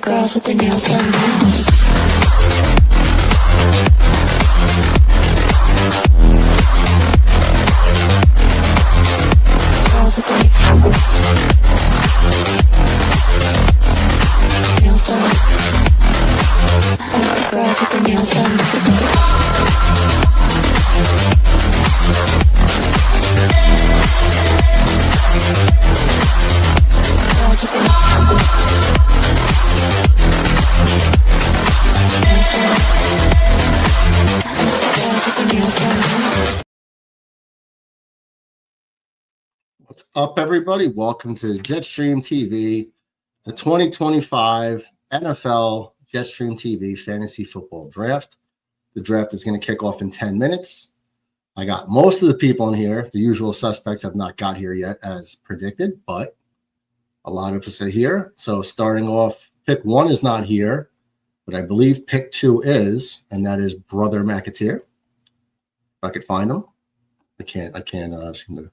girls with their nails done. Girls with their nails done. Girls with their nails done. What's up, everybody? Welcome to Jetstream TV, the 2025 NFL Jetstream TV Fantasy Football Draft. The draft is going to kick off in 10 minutes. I got most of the people in here. The usual suspects have not got here yet, as predicted, but a lot of us are here. So starting off, pick 1 is not here, but I believe pick 2 is, and that is Brother McAteer. If I could find him. I can't seem to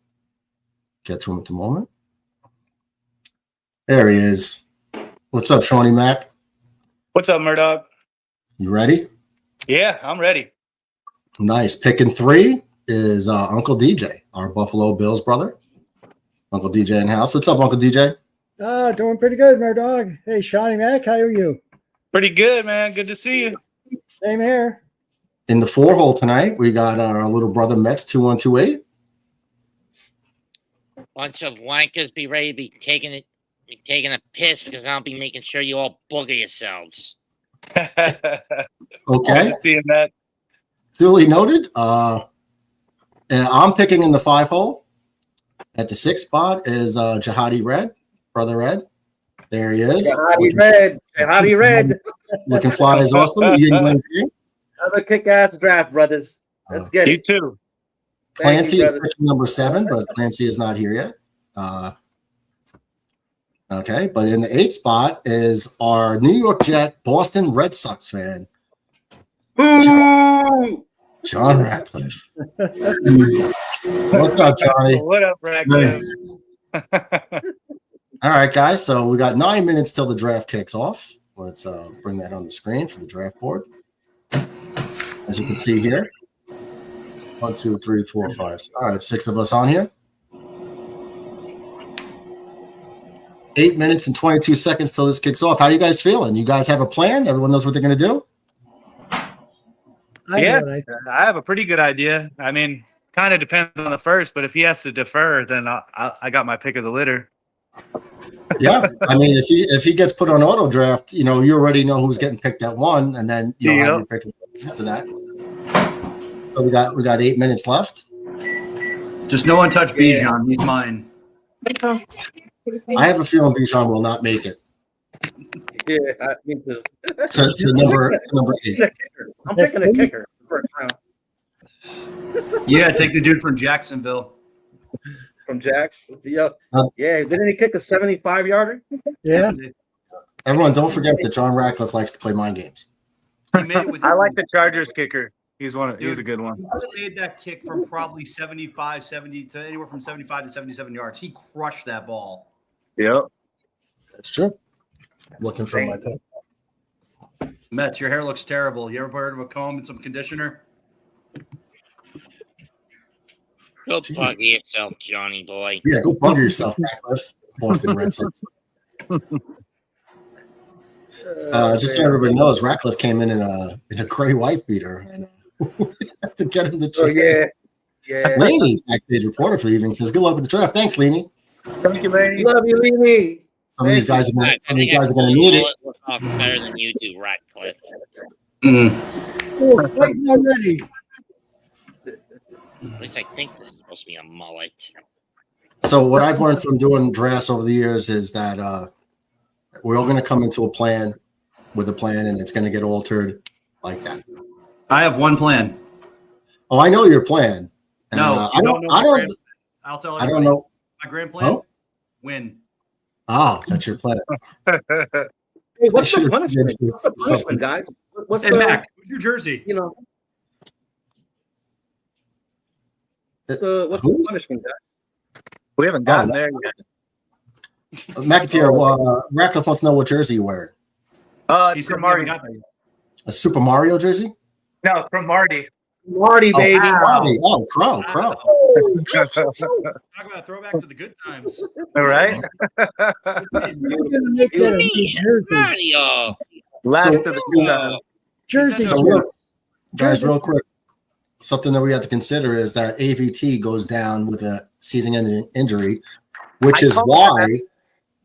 get to him at the moment. There he is. What's up, Shawnee Mac? What's up, Murdoch? You ready? Yeah, I'm ready. Nice. Picking 3 is Uncle DJ, our Buffalo Bills brother. Uncle DJ in house. What's up, Uncle DJ? Doing pretty good, Murdoch. Hey, Shawnee Mac, how are you? Pretty good, man. Good to see you. Same here. In the 4 hole tonight, we got our little brother Mets 2128. Bunch of wankers be ready to be taking a piss because I'll be making sure you all booger yourselves. Okay. Seeing that. Duly noted. And I'm picking in the 5 hole. At the 6th spot is Jihadi Red, Brother Red. There he is. Jihadi Red. Looking fly is awesome. Another kick-ass draft, brothers. Let's get You it. too. Clancy is picking number 7, but Clancy is not here yet. Okay, but in the 8th spot is our New York Jet, Boston Red Sox fan, Boo! John Ratcliffe. What's up, Johnny? What up, Ratcliffe? All right, guys. So we got 9 minutes till the draft kicks off. Let's bring that on the screen for the draft board. As you can see here, 1, 2, 3, 4, 5. All right, 6 of us on here. 8 minutes and 22 seconds till this kicks off. How are you guys feeling? You guys have a plan? Everyone knows what they're going to do? I have a pretty good idea. I mean, kind of depends on the first, but if he has to defer, then I got my pick of the litter. Yeah, I mean, if he gets put on auto draft, you already know who's getting picked at 1, and then you'll have your pick after that. So we got 8 minutes left. Just no one touch Bijan. He's mine. I have a feeling Bijan will not make it. Yeah, me too. to number 8. I'm picking a kicker first round. Yeah, take the dude from Jacksonville. From Jax. Yeah, didn't he kick a 75-yarder? Yeah. Everyone, don't forget that John Ratcliffe likes to play mind games. I like the Chargers kicker. He's a good one. He made that kick from probably 75, 70 to anywhere from 75 to 77 yards. He crushed that ball. Yep. That's true. Looking for my pick. Mets, your hair looks terrible. You ever heard of a comb and some conditioner? Go bugger yourself, Johnny boy. Yeah, go bugger yourself, Ratcliffe. Boston Red Sox. Just so everybody knows, Ratcliffe came in a gray white beater, and we have to get him to check. Oh yeah. Laney, backstage reporter for the evening, says, "Good luck with the draft." Thanks, Laney. Thank you, Laney. Love you, Laney. Some of these guys are going to need it. Look better than you do, Ratcliffe. Oh, fighting already. At least I think this is supposed to be a mullet. So what I've learned from doing drafts over the years is that we're all going to come into a plan with a plan, and it's going to get altered like that. I have one plan. Oh, I know your plan. And, No, I don't. I'll tell I everybody. don't know. My grand plan: Oh? win. Ah, that's your plan. Hey, what's the punishment? What's the punishment, guys? What's Hey, the Mac, who's your jersey? What's the punishment, guys? We haven't gotten there yet. McAteer, Ratcliffe wants to know what jersey you wear. It's He said from we haven't Marty. got that yet. A Super Mario jersey? No, from Marty. Marty, baby. Oh, Marty. Oh, Crow. Talk about a throwback to the good times. All right. You're gonna make that a new jersey. Mario. Last So- of the good times. Jersey. So, Nintendo. guys, real quick, something that we have to consider is that AVT goes down with a season-ending injury, which I is told why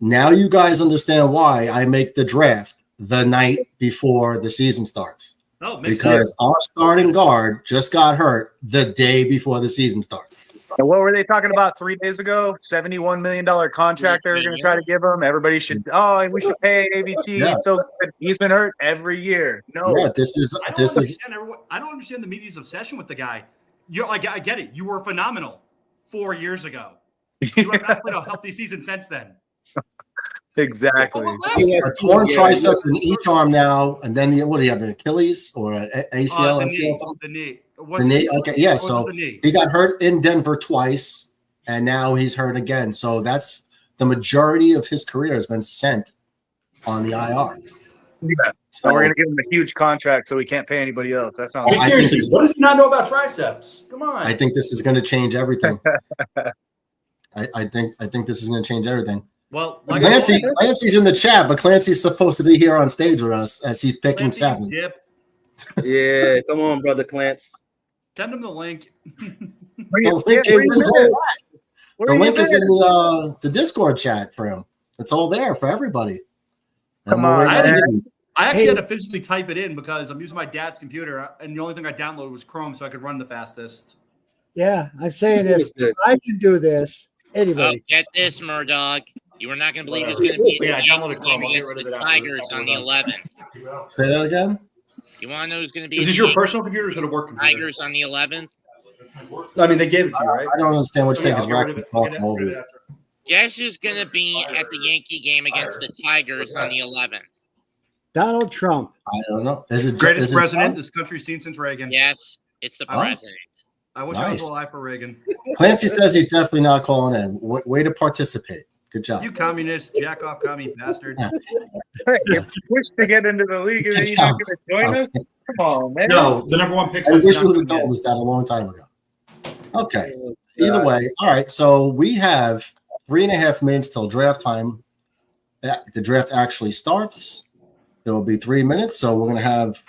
now you guys understand why I make the draft the night before the season starts. Oh, makes Because our starting guard just got hurt the day before the season starts. And what were they talking about 3 days ago? $71 million contract they were going to try to give him. Everybody should. Oh, and we should pay AVT. Yeah. He's so good. He's been hurt every year. No. Yeah, this is I don't understand the media's obsession with the guy. I get it. You were phenomenal 4 years ago. You have not played a healthy season since then. Exactly. a torn triceps in each arm now, and then what do you have? An Achilles or an ACL? The MCL, knee. something? The knee. The knee. Okay, yeah. So the knee. he got hurt in Denver twice, and now he's hurt again. So that's the majority of his career has been sent on the IR. Yeah. So we're going to give him a huge contract, so we can't pay anybody else. That's not. I think Seriously, this- what does he not know about triceps? Come on. I think this is going to change everything. I think this is going to change everything. Well, Clancy's in the chat, but Clancy's supposed to be here on stage with us as he's picking seven. Dip. Yeah, come on, brother Clance. Send him the link. The link is in the Discord chat for him. It's all there for everybody. Come on, I actually had to physically type it in because I'm using my dad's computer, and the only thing I downloaded was Chrome, so I could run the fastest. Yeah, I'm saying if I can do this, Oh, anybody. get this, Murdoch. You are not going to believe it's going to be Yeah, the download Yankees the Chrome. game I'll get against rid of the it after. Tigers on the 11th. Say that again. You want to know who's going to be Is the this your Yankees personal computer or is it a work computer? Tigers on the 11th? I mean, they gave it to you, right? I don't understand what you're Okay, saying. I'll Because get rid of it. Rack I'll talking get over rid of it. it after. Guess who's going to be at the Yankee game against the Tigers on the 11th? Donald Trump. I don't know. Is it Greatest is it president this country's seen since Reagan. Yes, it's the Oh. president. I wish I was Nice. alive for Reagan. Clancy says he's definitely not calling in. Way to participate. Good job. You communist, jack off commie bastard. You pushed to get into the league, and then you're not going to join us? Okay. Come on, man. No, the number one pick. I says wish not you would have gonna told get. us that a long time ago. Okay. Either way, all right. So we have 3.5 minutes till draft time. The draft actually starts. There will be 3 minutes. So we're gonna have.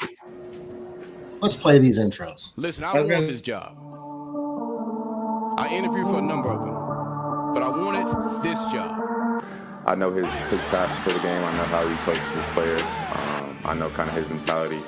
Let's play these intros. Listen, I want this job. I interviewed for a number of them, but I wanted this job. I know his passion for the game. I know how he coaches his players. I know kind of his mentality.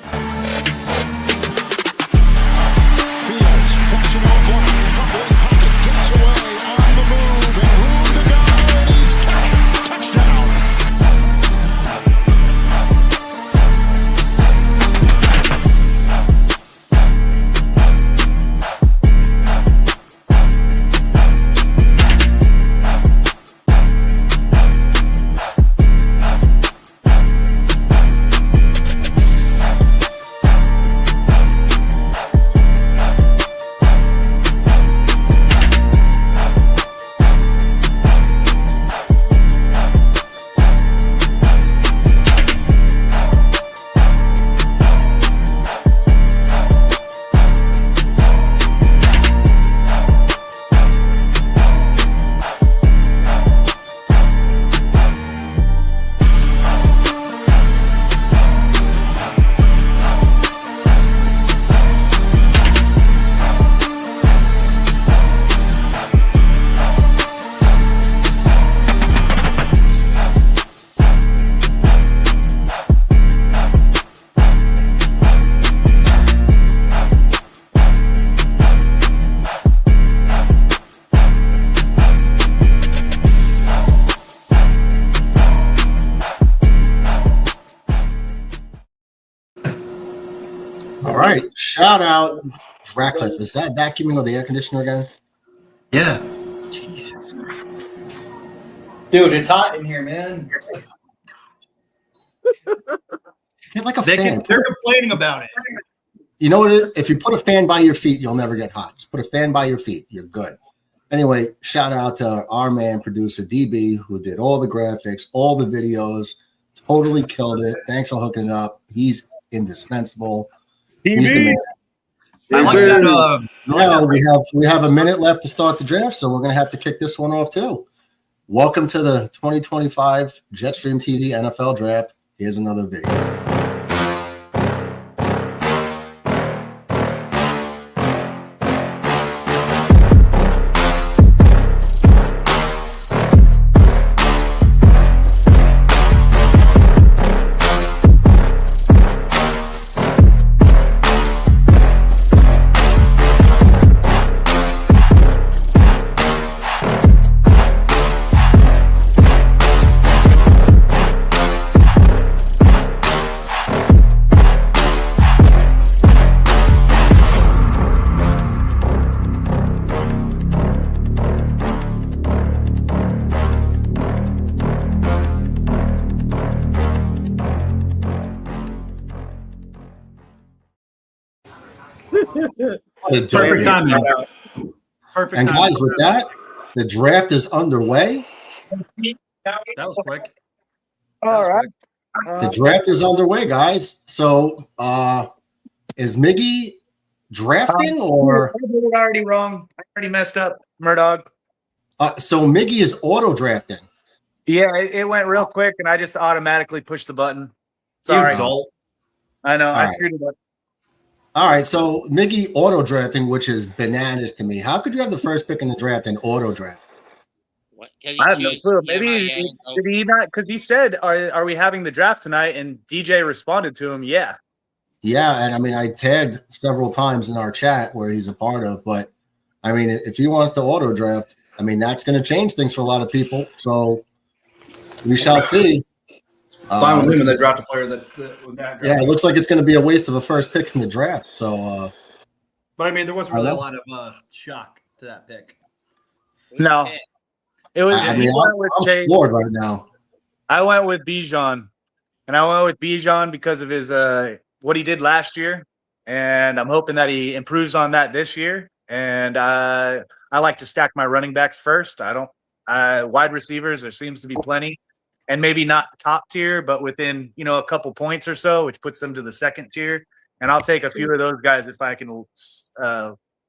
All right. Shout out Ratcliffe. Is that vacuuming or the air conditioner again? Yeah. Jesus. Dude, it's hot in here, man. Get like a They're fan. complaining about it. You know what? If you put a fan by your feet, you'll never get hot. Just put a fan by your feet. You're good. Anyway, shout out to our man, producer DB, who did all the graphics, all the videos, Totally killed it. Thanks for hooking it up. He's indispensable. He's the man. I like that. Now we have a minute left to start the draft, so we're gonna have to kick this one off too. Welcome to the 2025 Jetstream TV NFL Draft. Here's another video. Perfect timing. Perfect. And guys, with that, the draft is underway. That was quick. All right. The draft is underway, guys. So, is Miggy drafting or? I did it already wrong. I already messed up, Murdoch. So Miggy is auto drafting. Yeah, it went real quick, and I just automatically pushed the button. Sorry. I know. I screwed it up. All right, so Miggy auto drafting, which is bananas to me. How could you have the first pick in the draft and auto draft? What, 'cause I have no choose clue. MIA Maybe and did he not? Because he said, "Are we having the draft tonight?" And DJ responded to him, "Yeah." Yeah, and I mean, I tagged several times in our chat where he's a part of, but I mean, if he wants to auto draft, I mean, that's going to change things for a lot of people. So we shall see. Fine with him and they draft a player that's with that. Yeah, it looks like it's going to be a waste of a first pick in the draft. So, But I mean, there wasn't really a lot of shock to that pick. No, it was. I mean, I'm floored right now. I went with Bijan, and I went with Bijan because of his what he did last year, and I'm hoping that he improves on that this year. And I like to stack my running backs first. I don't wide receivers. There seems to be plenty. And maybe not top tier, but within, a couple points or so, which puts them to the second tier. And I'll take a few of those guys if I can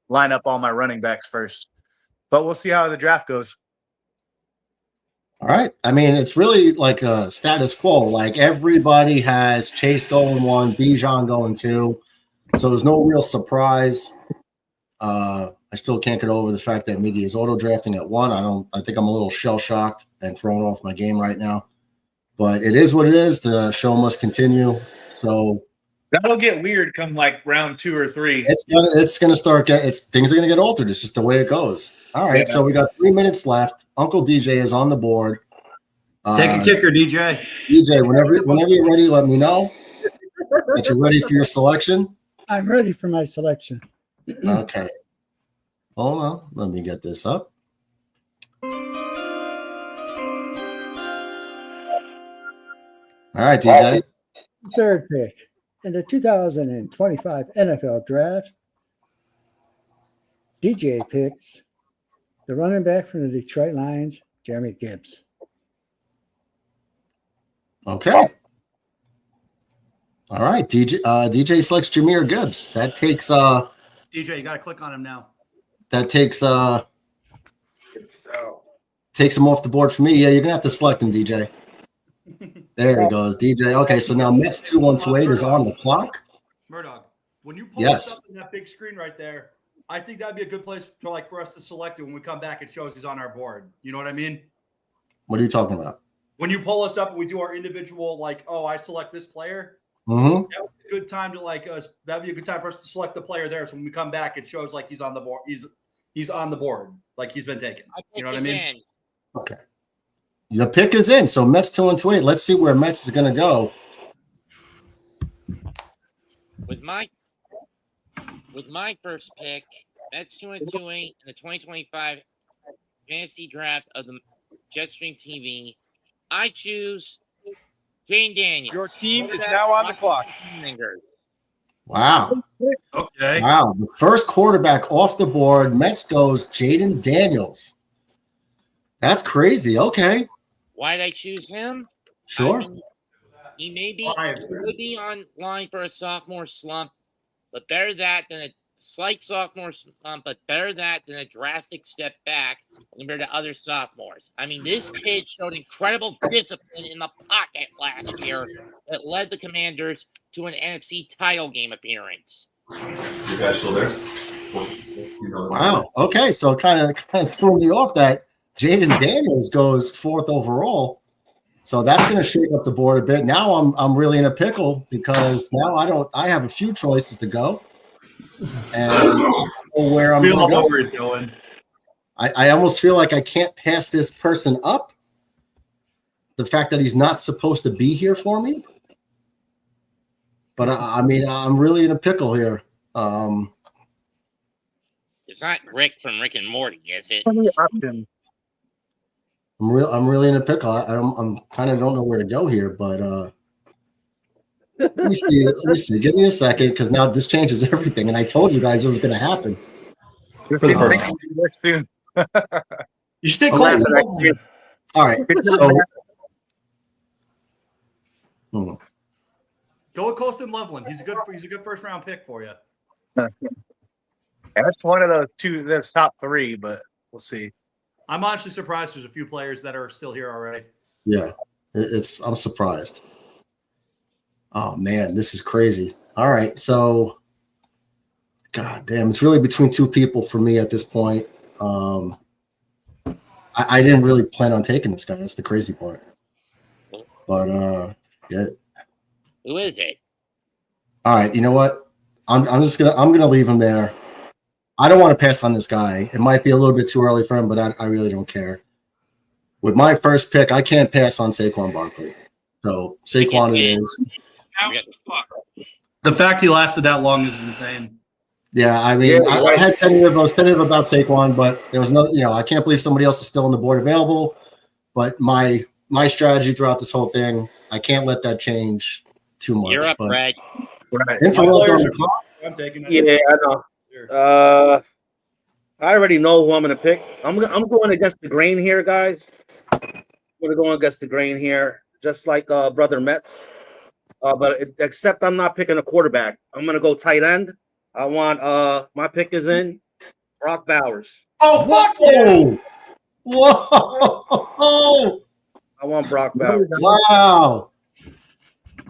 line up all my running backs first. But we'll see how the draft goes. All right. I mean, it's really like a status quo. Like everybody has Chase going 1, Bijan going 2. So there's no real surprise. I still can't get over the fact that Miggy is auto drafting at 1. I think I'm a little shell shocked and thrown off my game right now. But it is what it is. The show must continue. So that'll get weird come like round 2 or 3. It's gonna start getting things are gonna get altered. It's just the way it goes. All right, so we got 3 minutes left. Uncle DJ is on the board. Take a kicker, DJ. DJ, whenever you're ready, let me know that you're ready for your selection. I'm ready for my selection. Okay. Hold on. Let me get this up. All right, DJ. Third pick in the 2025 NFL Draft. DJ picks the running back from the Detroit Lions, Jeremy Gibbs. Okay. All right, DJ selects Jahmyr Gibbs. That takes DJ, you got to click on him now. That takes him off the board for me. Yeah, you're gonna have to select him, DJ. There he goes, DJ. Okay, so now Mets 2128 is on the clock. Murdoch, when you pull this up in that big screen right there, I think that'd be a good place for us to select it when we come back. It shows he's on our board. You know what I mean? What are you talking about? When you pull us up and we do our individual, I select this player. Mm-hmm. That would be a good time to that'd be a good time for us to select the player there. So when we come back, it shows like he's on the board. He's on the board, like he's been taken. You know what I mean? Okay. The pick is in. So Mets 2-28. Let's see where Mets is going to go. With my first pick, Mets 2-28 in the 2025 fantasy draft of the Jetstream TV, I choose Jane Daniels. Your team is now on the clock. Wow. Okay. Wow. The first quarterback off the board, Mets goes Jaden Daniels. That's crazy. Okay. Why did I choose him? Sure. I mean, He may be Five. he could be on line for a sophomore slump, but better that than a slight sophomore slump, but better that than a drastic step back compared to other sophomores. I mean, this kid showed incredible discipline in the pocket last year that led the Commanders to an NFC title game appearance. You guys still there? Wow. Okay, so kind of threw me off that Jaden Daniels goes 4th overall. So that's going to shake up the board a bit. Now I'm really in a pickle because now I have a few choices to go, and where I'm going to go. Where he's going. I almost feel like I can't pass this person up. The fact that he's not supposed to be here for me. But I mean, I'm really in a pickle here. It's not Rick from Rick and Morty, is it? I'm really in a pickle. I'm kind of don't know where to go here, but let me see. Give me a second, because now this changes everything. And I told you guys it was going to happen. For the first time. You should take Colton. All right. So Go with Colston Loveland. He's a good first round pick for you. That's one of those two. That's top 3, but we'll see. I'm honestly surprised there's a few players that are still here already. yeah, I'm surprised. Oh man, this is crazy. All right, so God damn, it's really between 2 people for me at this point. I didn't really plan on taking this guy. That's the crazy part. But yeah. Who is it? All right, you know what? I'm gonna leave him there. I don't want to pass on this guy. It might be a little bit too early for him, but I really don't care. With my first pick, I can't pass on Saquon Barkley. So Saquon it is. The fact he lasted that long is insane. Yeah, I mean, I had tentative about Saquon, but there was no, I can't believe somebody else is still on the board available. But my strategy throughout this whole thing, I can't let that change too much. You're up, but Brad. Infrared's on the clock. I'm taking it. Yeah, I know. I already know who I'm going to pick. I'm going against the grain here, guys. I'm going to go against the grain here, just like Brother Metz. Except I'm not picking a quarterback. I'm going to go tight end. I want my pick is in Brock Bowers. Oh, fuck you! Whoa! I want Brock Bowers. Wow.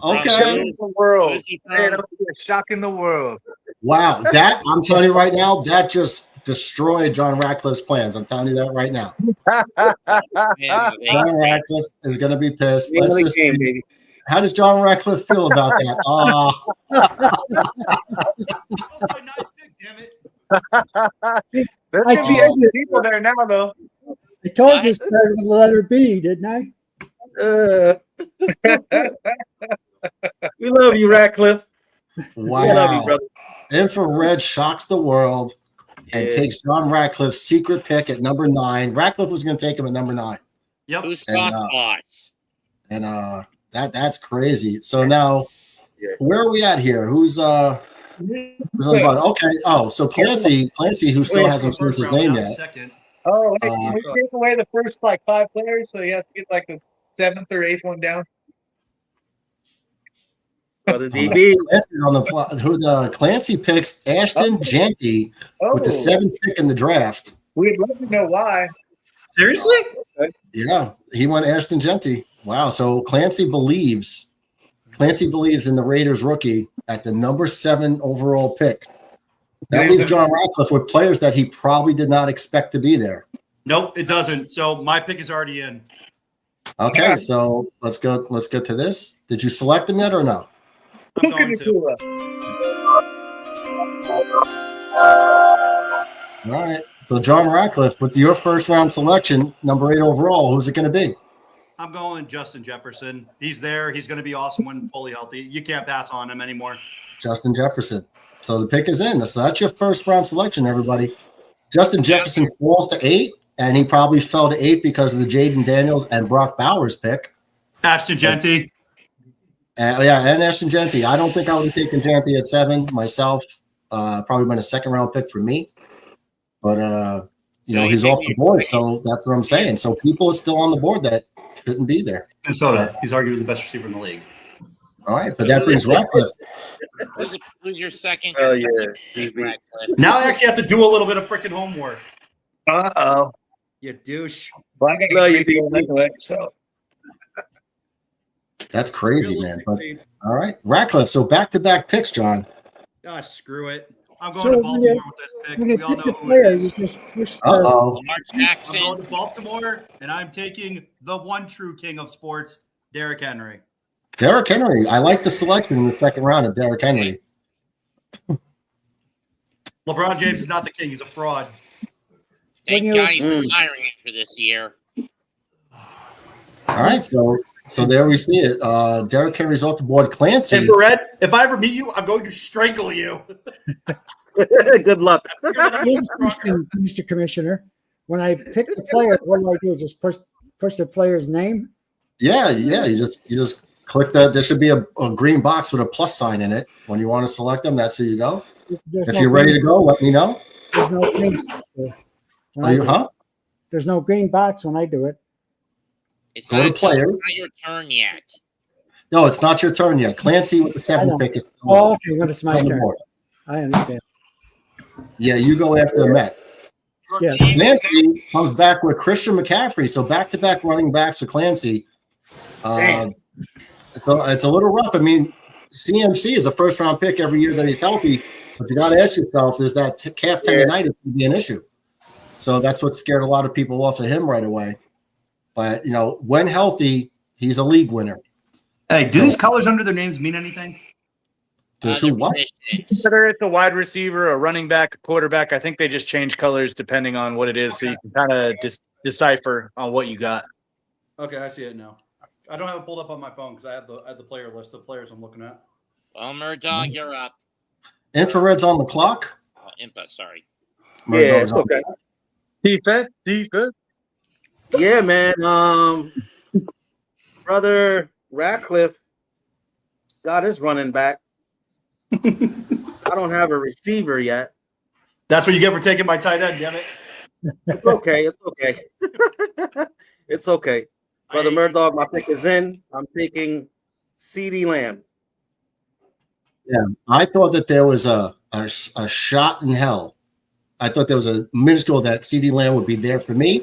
Okay. The world. Man, shocking the world. Wow. That, I'm telling you right now, that just destroyed John Ratcliffe's plans. I'm telling you that right now. John Ratcliffe is going to be pissed. Let's just see. Baby. How does John Ratcliffe feel about that? Damn it. There could be extra people there now, though. I told you it started with the letter B, didn't I? We love you, Ratcliffe. Wow. We love you, brother. Infrared shocks the world and takes John Ratcliffe's secret pick at number 9. Ratcliffe was going to take him at number 9. Yep. Who's boss? And that's crazy. So now, where are we at here? Who's on the bottom? Okay. Oh, so Clancy, who still hasn't changed his name yet. Oh, wait, we take away the first 5 players, so he has to get the 7th or 8th one down. Brother DB. Clancy picks Ashton Jeanty with the 7th pick in the draft. We'd love to know why. Seriously? Yeah, he went Ashton Jeanty. Wow. So Clancy believes in the Raiders rookie at the number 7 overall pick. That leaves John Ratcliffe with players that he probably did not expect to be there. Nope, it doesn't. So my pick is already in. Okay, so let's go to this. Did you select him yet or no? I'm going to. All right. So John Ratcliffe, with your first round selection, number 8 overall, who's it going to be? I'm going Justin Jefferson. He's there. He's going to be awesome when fully healthy. You can't pass on him anymore. Justin Jefferson. So the pick is in. So that's your first round selection, everybody. Justin Jefferson falls to 8, and he probably fell to 8 because of the Jaden Daniels and Brock Bowers pick. Ashton Jeanty. And Ashton Jeanty. I don't think I would have taken Jeanty at 7 myself. Probably been a second round pick for me. But, he's off the board, so that's what I'm saying. So people are still on the board that shouldn't be there. Minnesota. He's arguably the best receiver in the league. All right, but that brings Ratcliffe. Who's your second? Oh, yeah. Ratcliffe. Now I actually have to do a little bit of freaking homework. Uh-oh. You douche. Well, I got No, you anyway, so. That's crazy, man. But, Realistically, all right, Ratcliffe. So back-to-back picks, John. screw it. I'm going So to when Baltimore you, with this pick. when you We all pick know the who player, it you is. just push Uh-oh. Lamar I'm Jackson. going to Baltimore, and I'm taking the one true king of sports, Derrick Henry. Derrick Henry. I like the selection in the second round of Derrick Henry. LeBron James is not the king. He's a fraud. Thank When you- God he's retiring for this year. All right, so there we see it. Derrick Henry's off the board. Clancy. Infrared, if I ever meet you, I'm going to strangle you. Good luck. Here's the question, Mr. Commissioner. When I pick the player, what do I do? Just push the player's name? Yeah. You just click that. There should be a green box with a plus sign in it. When you want to select them, that's who you go. There's If no you're ready to green- go, let me know. There's no green box there when Are I you, do it. huh? There's no green box when I do it. It's Go to not, player. it's not your turn yet. No, it's not your turn yet. Clancy with the I 7th know. pick is still Oh, okay, when it's my on the turn. board. I understand. Yeah, you go after the Met. Yes. Clancy comes back with Christian McCaffrey. So back-to-back running backs for Clancy. It's a little rough. I mean, CMC is a first-round pick every year that he's healthy. But you got to ask yourself, is that calf tendonitis going to be an issue? So that's what scared a lot of people off of him right away. But, when healthy, he's a league winner. Hey, do these colors under their names mean anything? Does who what? Whether it's a wide receiver, a running back, a quarterback, I think they just change colors depending on what it is, so you can kind of decipher on what you got. Okay, I see it now. I don't have it pulled up on my phone because I have the player list of players I'm looking at. Well, Murdoch, you're up. Infrared's on the clock. Oh, Impa, sorry. Yeah, it's okay. Defense. Yeah, man. Brother Ratcliffe got his running back. I don't have a receiver yet. That's what you get for taking my tight end, damn it. It's okay. It's okay. It's okay. Brother Murdoch, my pick is in. I'm taking CD Lamb. Yeah, I thought that there was a shot in hell. I thought there was a minuscule that CD Lamb would be there for me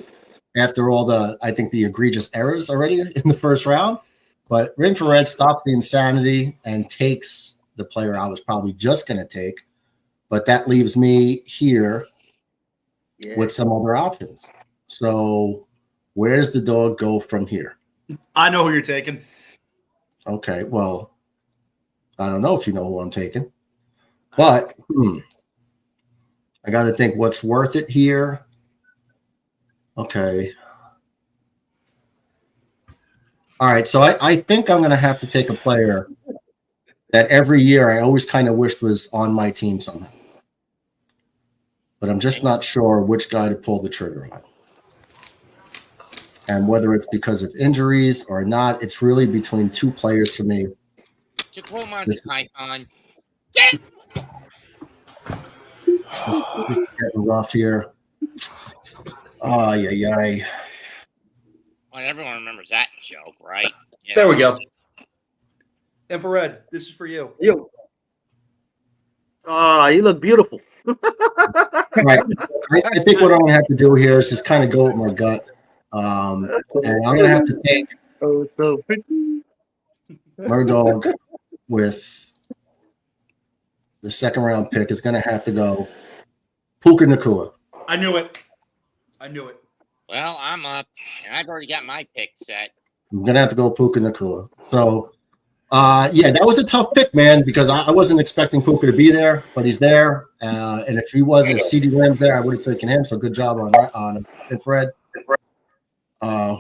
after all the egregious errors already in the first round. But Infrared stops the insanity and takes the player I was probably just going to take. But that leaves me here with some other options. So where does the dog go from here? I know who you're taking. Okay, well, I don't know if you know who I'm taking. But I got to think what's worth it here. Okay. All right, so I think I'm going to have to take a player that every year I always kind of wished was on my team somehow. But I'm just not sure which guy to pull the trigger on. And whether it's because of injuries or not, it's really between two players for me. To quote Monty This- Python, This is getting rough here. Oh, yeah. well, everyone remembers that joke, right? Yeah. There we go. Infrared, this is for you. You. You look beautiful. Right. I think what I'm going to have to do here is just kind of go with my gut. And I'm going to have to take Murdoch with the second round pick is going to have to go Puka Nacua. I knew it. Well, I'm up, and I've already got my pick set. I'm going to have to go Puka Nacua. So, that was a tough pick, man, because I wasn't expecting Puka to be there, but he's there. And if CD Lamb's there, I would have taken him. So good job on Infrared.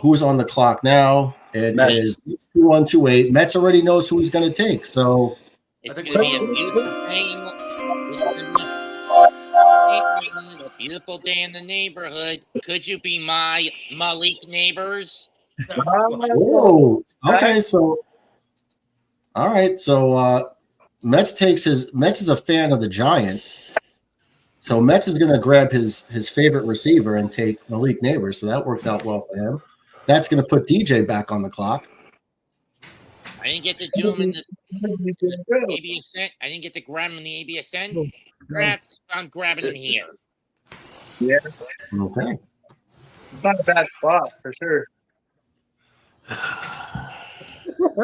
Who's on the clock now? It is 2128. Mets already knows who he's going to take. So It's going to be a beautiful day. A beautiful day in the neighborhood. Could you be my Malik neighbors? whoa. Okay, so all right. So Mets is a fan of the Giants. So Mets is going to grab his favorite receiver and take Malik Neighbors. So that works out well for him. That's going to put DJ back on the clock. I didn't get to do him in the ABSN. I didn't get to grab him in the ABSN draft. I'm grabbing him here. Yeah, Okay. it's not a bad spot for sure.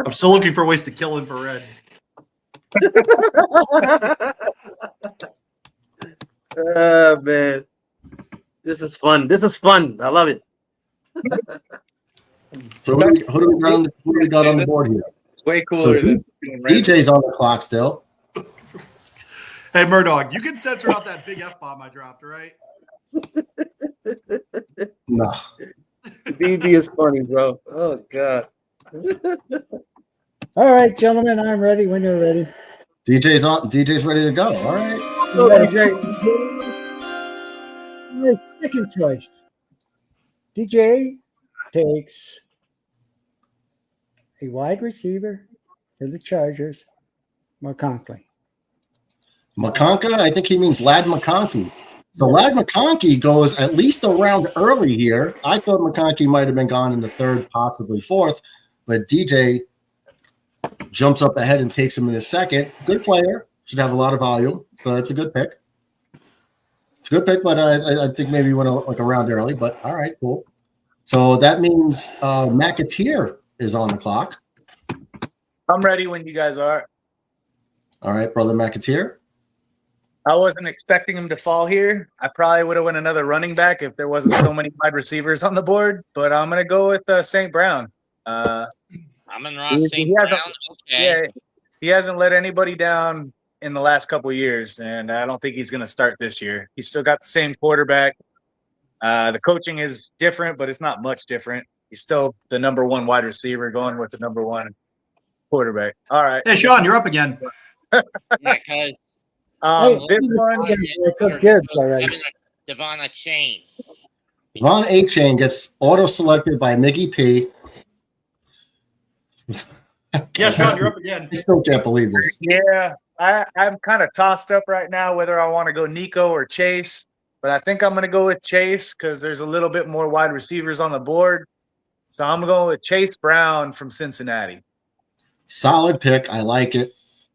I'm still looking for ways to kill infrared. Oh man, this is fun. This is fun. I love it. So who do we got on the board here? It's way cooler than DJ's on the clock still. Hey, Murdoch, you can censor out that big F-bomb I dropped, right? No. DB is funny, bro. Oh god. All right, gentlemen, I'm ready when you're ready. DJ's on. DJ's ready to go. All right. Oh, DJ. My second choice. DJ takes a wide receiver for the Chargers, McConkey. McConkey, I think he means Lad McConkey. So Lad McConkey goes at least a round early here. I thought McConkey might have been gone in the third, possibly fourth, but DJ jumps up ahead and takes him in the second. Good player. Should have a lot of volume. So that's a good pick. It's a good pick, but I think maybe he went like a round early, but all right, cool. So that means McAteer is on the clock. I'm ready when you guys are. All right, brother McAteer. I wasn't expecting him to fall here. I probably would have went another running back if there wasn't so many wide receivers on the board, but I'm going to go with St. Brown. Amon-Ra St. Brown. Okay. Yeah, he hasn't let anybody down in the last couple of years, and I don't think he's going to start this year. He's still got the same quarterback. The coaching is different, but it's not much different. He's still the number one wide receiver going with the number one quarterback. All right. Hey, Sean, you're up again. Yeah, because this one, I took Gibbs already. Devon Chain. Devon A-Chain gets auto-selected by Miggy P. Yeah, Sean, you're up again. I still can't believe this. yeah, I'm kind of tossed up right now whether I want to go Nico or Chase, but I think I'm going to go with Chase because there's a little bit more wide receivers on the board. So I'm going with Chase Brown from Cincinnati. Solid pick. I like it.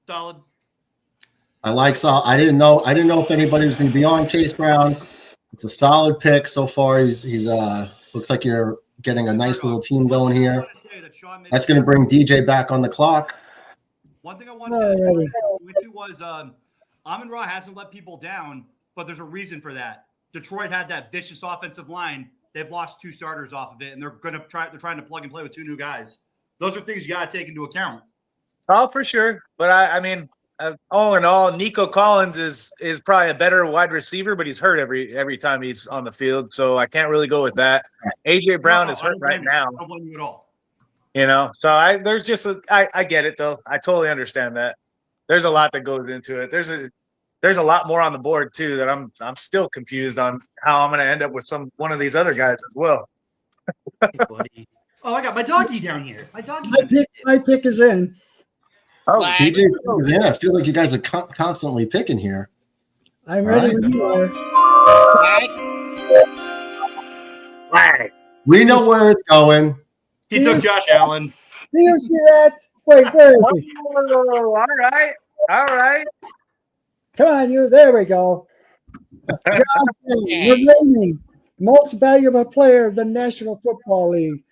Solid. I didn't know if anybody was going to be on Chase Brown. It's a solid pick so far. He's looks like you're getting a nice little team going here. That's going to bring DJ back on the clock. One thing I wanted to say was Amon-Ra hasn't let people down, but there's a reason for that. Detroit had that vicious offensive line. They've lost 2 starters off of it, and they're trying to plug and play with 2 new guys. Those are things you got to take into account. Oh, for sure. But I mean, all in all, Nico Collins is probably a better wide receiver, but he's hurt every time he's on the field, so I can't really go with that. AJ Brown is hurt right now. I don't blame you at all. You know, so I get it though. I totally understand that. There's a lot that goes into it. There's a lot more on the board too that I'm still confused on how I'm going to end up with one of these other guys as well. Hey, buddy. Oh, I got my doggy down here. My pick is in. Oh, DJ is in. I feel like you guys are constantly picking here. I'm ready when you are. We know where it's going. He took Josh Allen. Do you see that? Wait, where is he? Oh, all right. Come on, you. There we go. Remaining most valuable player of the National Football League.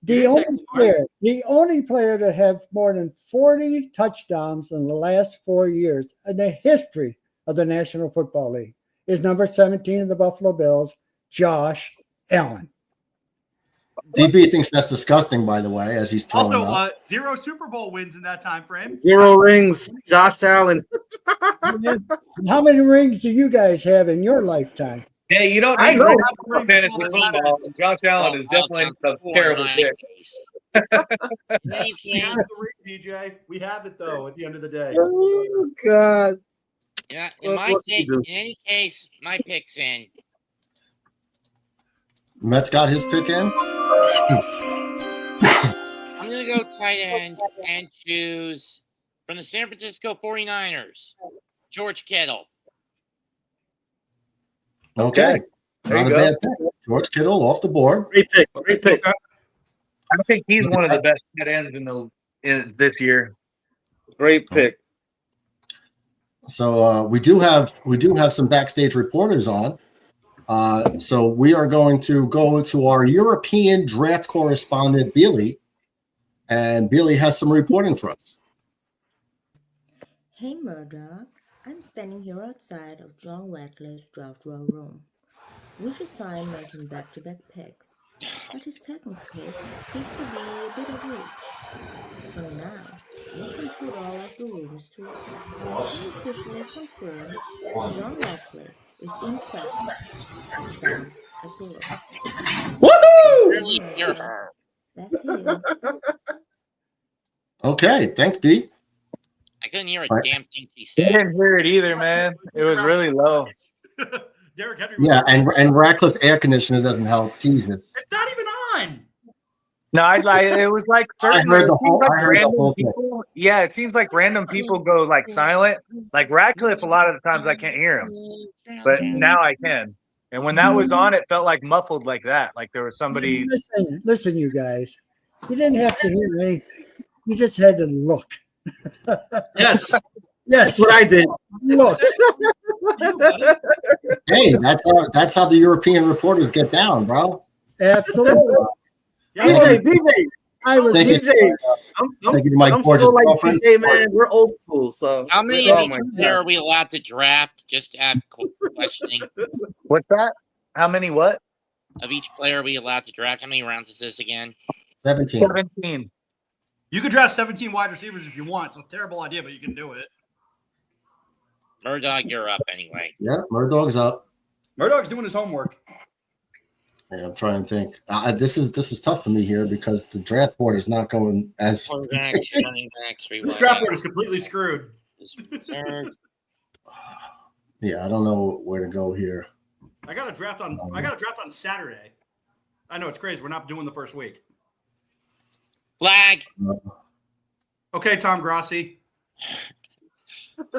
The only player to have more than 40 touchdowns in the last 4 years in the history of the National Football League is number 17 of the Buffalo Bills, Josh Allen. DB thinks that's disgusting, by the way, as he's throwing Also, up. 0 Super Bowl wins in that time frame. 0 rings, Josh Allen. How many rings do you guys have in your lifetime? Hey, you don't need to have fantasy football. Josh Allen is definitely a terrible pick. We have the ring, DJ. We have it though. At the end of the day. Oh God. Yeah. In any case, my pick's in. Mets got his pick in. I'm going to go tight end and choose from the San Francisco 49ers, George Kittle. Okay. Not a bad pick. George Kittle off the board. Great pick. I think he's one of the best tight ends this year. Great pick. So we do have some backstage reporters on. So we are going to go to our European draft correspondent, Billy, and Billy has some reporting for us. Hey Murdoch, I'm standing here outside of John Radcliffe's draft room. We just saw him making back-to-back picks, but his second pick seems to be a bit of reach. So now, we can put all of the rumors to rest and officially confirm John Radcliffe is in fact Sam Azula. Woohoo! Back to you. Okay, thanks, B. I couldn't hear a Right. damn thing he I said. didn't hear it either, man. It was really low. Derek Henry. Was Yeah, and Radcliffe air conditioner doesn't help. Jesus. it's not even on. No, it was like certain. heard the it seems whole- like I heard the random whole thing. people. Yeah, it seems like random people go like silent. Like Radcliffe, a lot of the times I can't hear him, but now I can. And when that was on, it felt like muffled like that. Like there was somebody. Listen, you guys. You didn't have to hear anything. You just had to look. Yes. Yes, That's what I did. look. Hey, that's how the European reporters get down, bro. Absolutely. Yeah, DJ. I was Thank you. DJ. Thank you to my I'm gorgeous still like girlfriend. DJ, man. We're old school, so. How many Oh of my each God. player are we allowed to draft? Just to add questioning. What's that? How many? What? Of each player are we allowed to draft? How many rounds is this again? 17. 17. you could draft 17 wide receivers if you want. It's a terrible idea, but you can do it. Murdoch, you're up anyway. Yeah, Murdog's up. Murdoch's doing his homework. Yeah, I'm trying to think. This is tough for me here because the draft board is not going as. Quarterbacks, running backs, This draft board is completely screwed. Yeah, I don't know where to go here. I got a draft on Saturday. I know it's crazy. We're not doing the first week. Flag. Okay, Tom Grassi.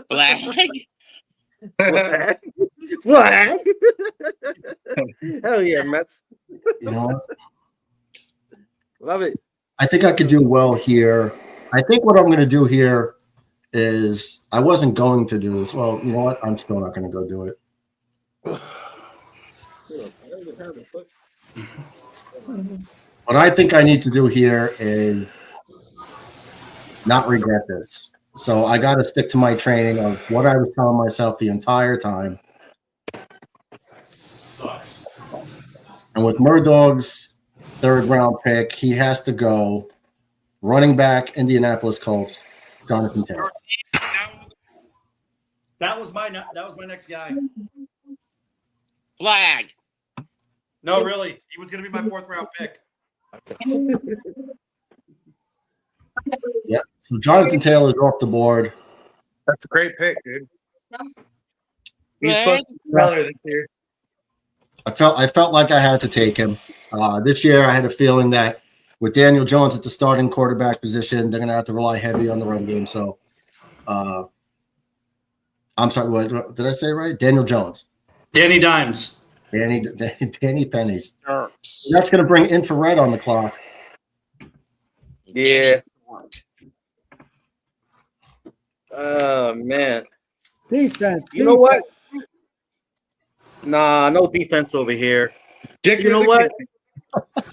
Flag. What? Hell yeah, Mets. You know what? Love it. I think I could do well here. I think what I'm going to do here is I wasn't going to do this. Well, you know what? I'm still not going to go do it. What I think I need to do here is not regret this. So I got to stick to my training of what I was telling myself the entire time. And with Murdog's third round pick, he has to go running back, Indianapolis Colts, Jonathan Taylor. That was my next guy. Flag. No, really, he was going to be my fourth round pick. Yeah. So Jonathan Taylor's off the board. That's a great pick, dude. He's Flag. supposed to be better this year. I felt like I had to take him. This year I had a feeling that with Daniel Jones at the starting quarterback position, they're going to have to rely heavy on the run game. So I'm sorry, what did I say right? Daniel Jones. Danny Dimes. Danny Pennies. Derps. That's going to bring infrared on the clock. Yeah. Oh man. Defense. You know what? Nah, no defense over here. You know what?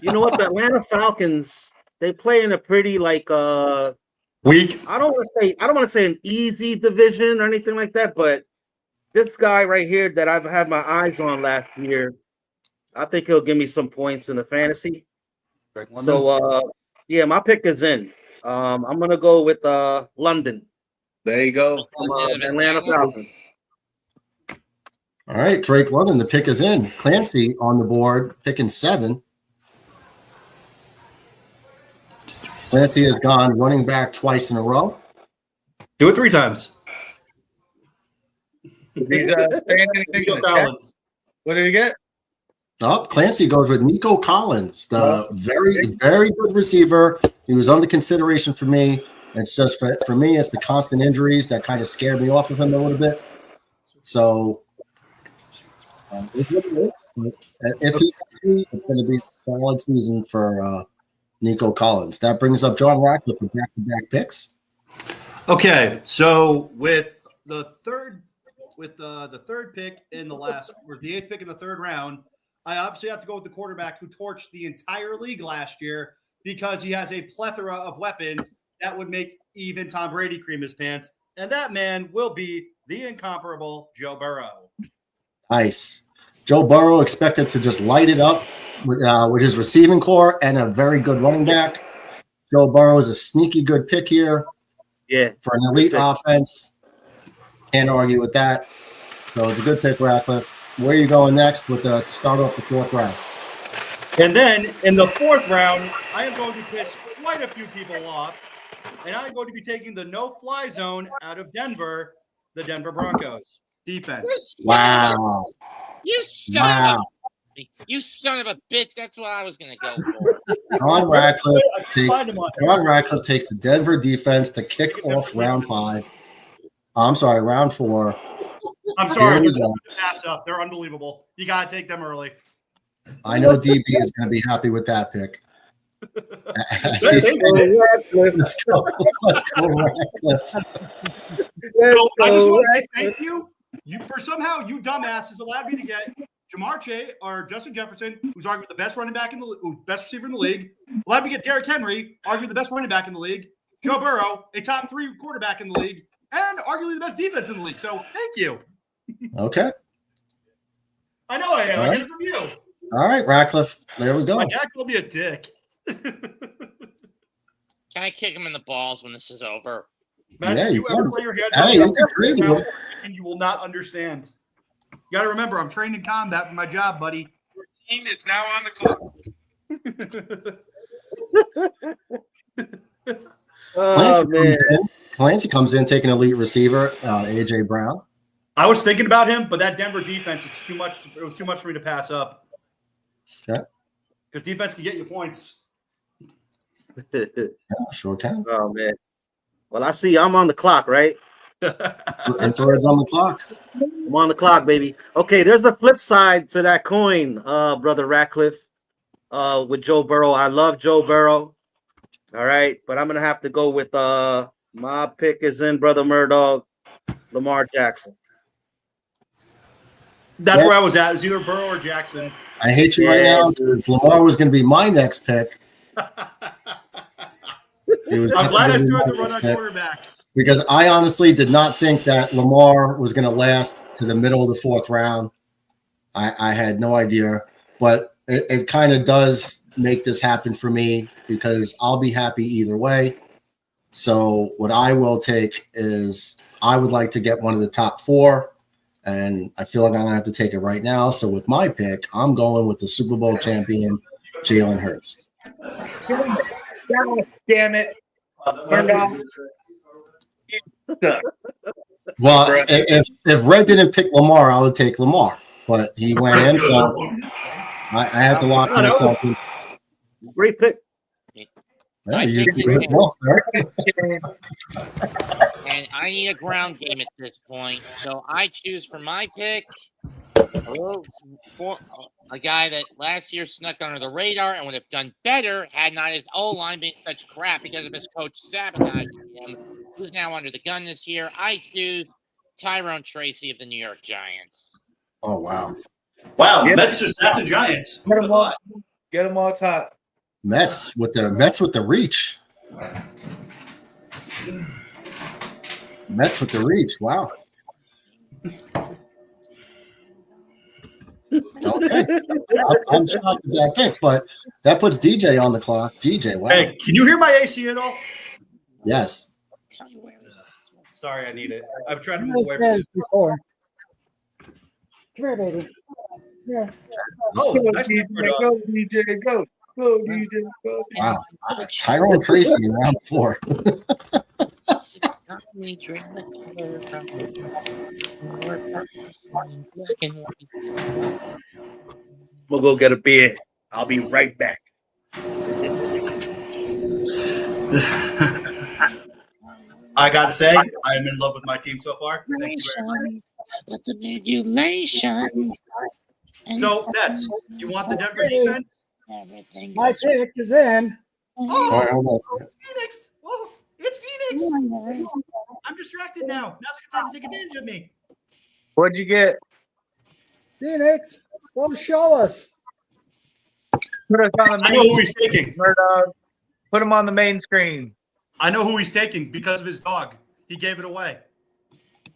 You know what? The Atlanta Falcons, they play in a pretty Weak. I don't want to say an easy division or anything like that, but this guy right here that I've had my eyes on last year, I think he'll give me some points in the fantasy. So yeah, my pick is in. I'm gonna go with London. There you go. From Atlanta Falcons. All right, Drake London, the pick is in. Clancy on the board, picking 7. Clancy has gone running back twice in a row. Do it 3 times. He's Nico Collins. What did he get? Oh, Clancy goes with Nico Collins, the very, very good receiver. He was under consideration for me. It's just for me, it's the constant injuries that kind of scared me off of him a little bit. So if he's healthy, it's going to be a solid season for Nico Collins. That brings up John Ratcliffe with back-to-back picks. Okay, so with the third pick in the last, or the 8th pick in the 3rd round, I obviously have to go with the quarterback who torched the entire league last year because he has a plethora of weapons that would make even Tom Brady cream his pants, and that man will be the incomparable Joe Burrow. Nice. Joe Burrow expected to just light it up with his receiving core and a very good running back. Joe Burrow is a sneaky good pick here. Yeah, for an elite offense. Can't argue with that. So it's a good pick, Ratcliffe. Where are you going next with the start off the 4th round? And then in the 4th round, I am going to piss quite a few people off, and I'm going to be taking the no-fly zone out of Denver, the Denver Broncos defense. Wow. You son of a bitch. That's what I was going to go for. Ron Ratcliffe takes the Denver defense to kick off round 5. I'm sorry, round 4. I'm sorry. They're going to pass up. They're unbelievable. You got to take them early. I know DB is going to be happy with that pick. Let's go, Ratcliffe. I just want to say thank you. For somehow you dumbasses allowed me to get Jamar Chase or Justin Jefferson, who's arguably the best running back in the best receiver in the league. Allowed me to get Derrick Henry, arguably the best running back in the league. Joe Burrow, a top 3 quarterback in the league, and arguably the best defense in the league. So thank you. Okay. I know I am. I get it from you. All right, Ratcliffe. There we go. My dad called me a dick. Can I kick him in the balls when this is over? Imagine you ever play your head and you will not understand. You got to remember, I'm trained in combat for my job, buddy. Your team is now on the clock. Clancy comes in taking elite receiver, AJ Brown. I was thinking about him, but that Denver defense, it's too much. It was too much for me to pass up. Okay. Because defense can get you points. Yeah, sure can. Oh man. Well, I see I'm on the clock, right? Infrared's on the clock. I'm on the clock, baby. Okay, there's a flip side to that coin, brother Ratcliffe. With Joe Burrow. I love Joe Burrow. All right, but I'm gonna have to go with my pick is in, brother Murdoch, Lamar Jackson. That's where I was at. It was either Burrow or Jackson. I hate you right now because Lamar was going to be my next pick. I'm glad I started to run on quarterbacks. Because I honestly did not think that Lamar was going to last to the middle of the 4th round. I had no idea. But it kind of does make this happen for me because I'll be happy either way. So what I will take is I would like to get one of the top 4. And I feel like I'm going to have to take it right now. So with my pick, I'm going with the Super Bowl champion, Jalen Hurts. God damn it. Well, if Red didn't pick Lamar, I would take Lamar. But he went in, so I had to lock myself in. Great pick. Yeah, well, sir. And I need a ground game at this point. So I choose for my pick a guy that last year snuck under the radar and would have done better had not his O-line been such crap because of his coach sabotaging him, who's now under the gun this year. I choose Tyrone Tracy of the New York Giants. Oh, wow. Wow, Mets just drafted Giants. Get them all top. Mets with the reach. Mets with the reach. Wow. Okay. I'm shocked at that pick, but that puts DJ on the clock. DJ, wow. Hey, can you hear my AC at all? Yes. Sorry, I need it. I'm trying to move away from this. Before. Come here, baby. Yeah. Oh, nice Go, DJ, go. Go, DJ, go. Wow. Tyrone Tracy in round 4. We'll go get a beer. I'll be right back. I got to say, I am in love with my team so far. Thank you very much. So, Seth, you want the Denver defense? My pick is in. All right, hold on. Phoenix. Oh, it's Phoenix. I'm distracted now. Now's a good time to take advantage of me. What'd you get? Phoenix, well, show us. Put us on the I know who he's taking. Murdoch. Put him on the main screen. I know who he's taking because of his dog. He gave it away.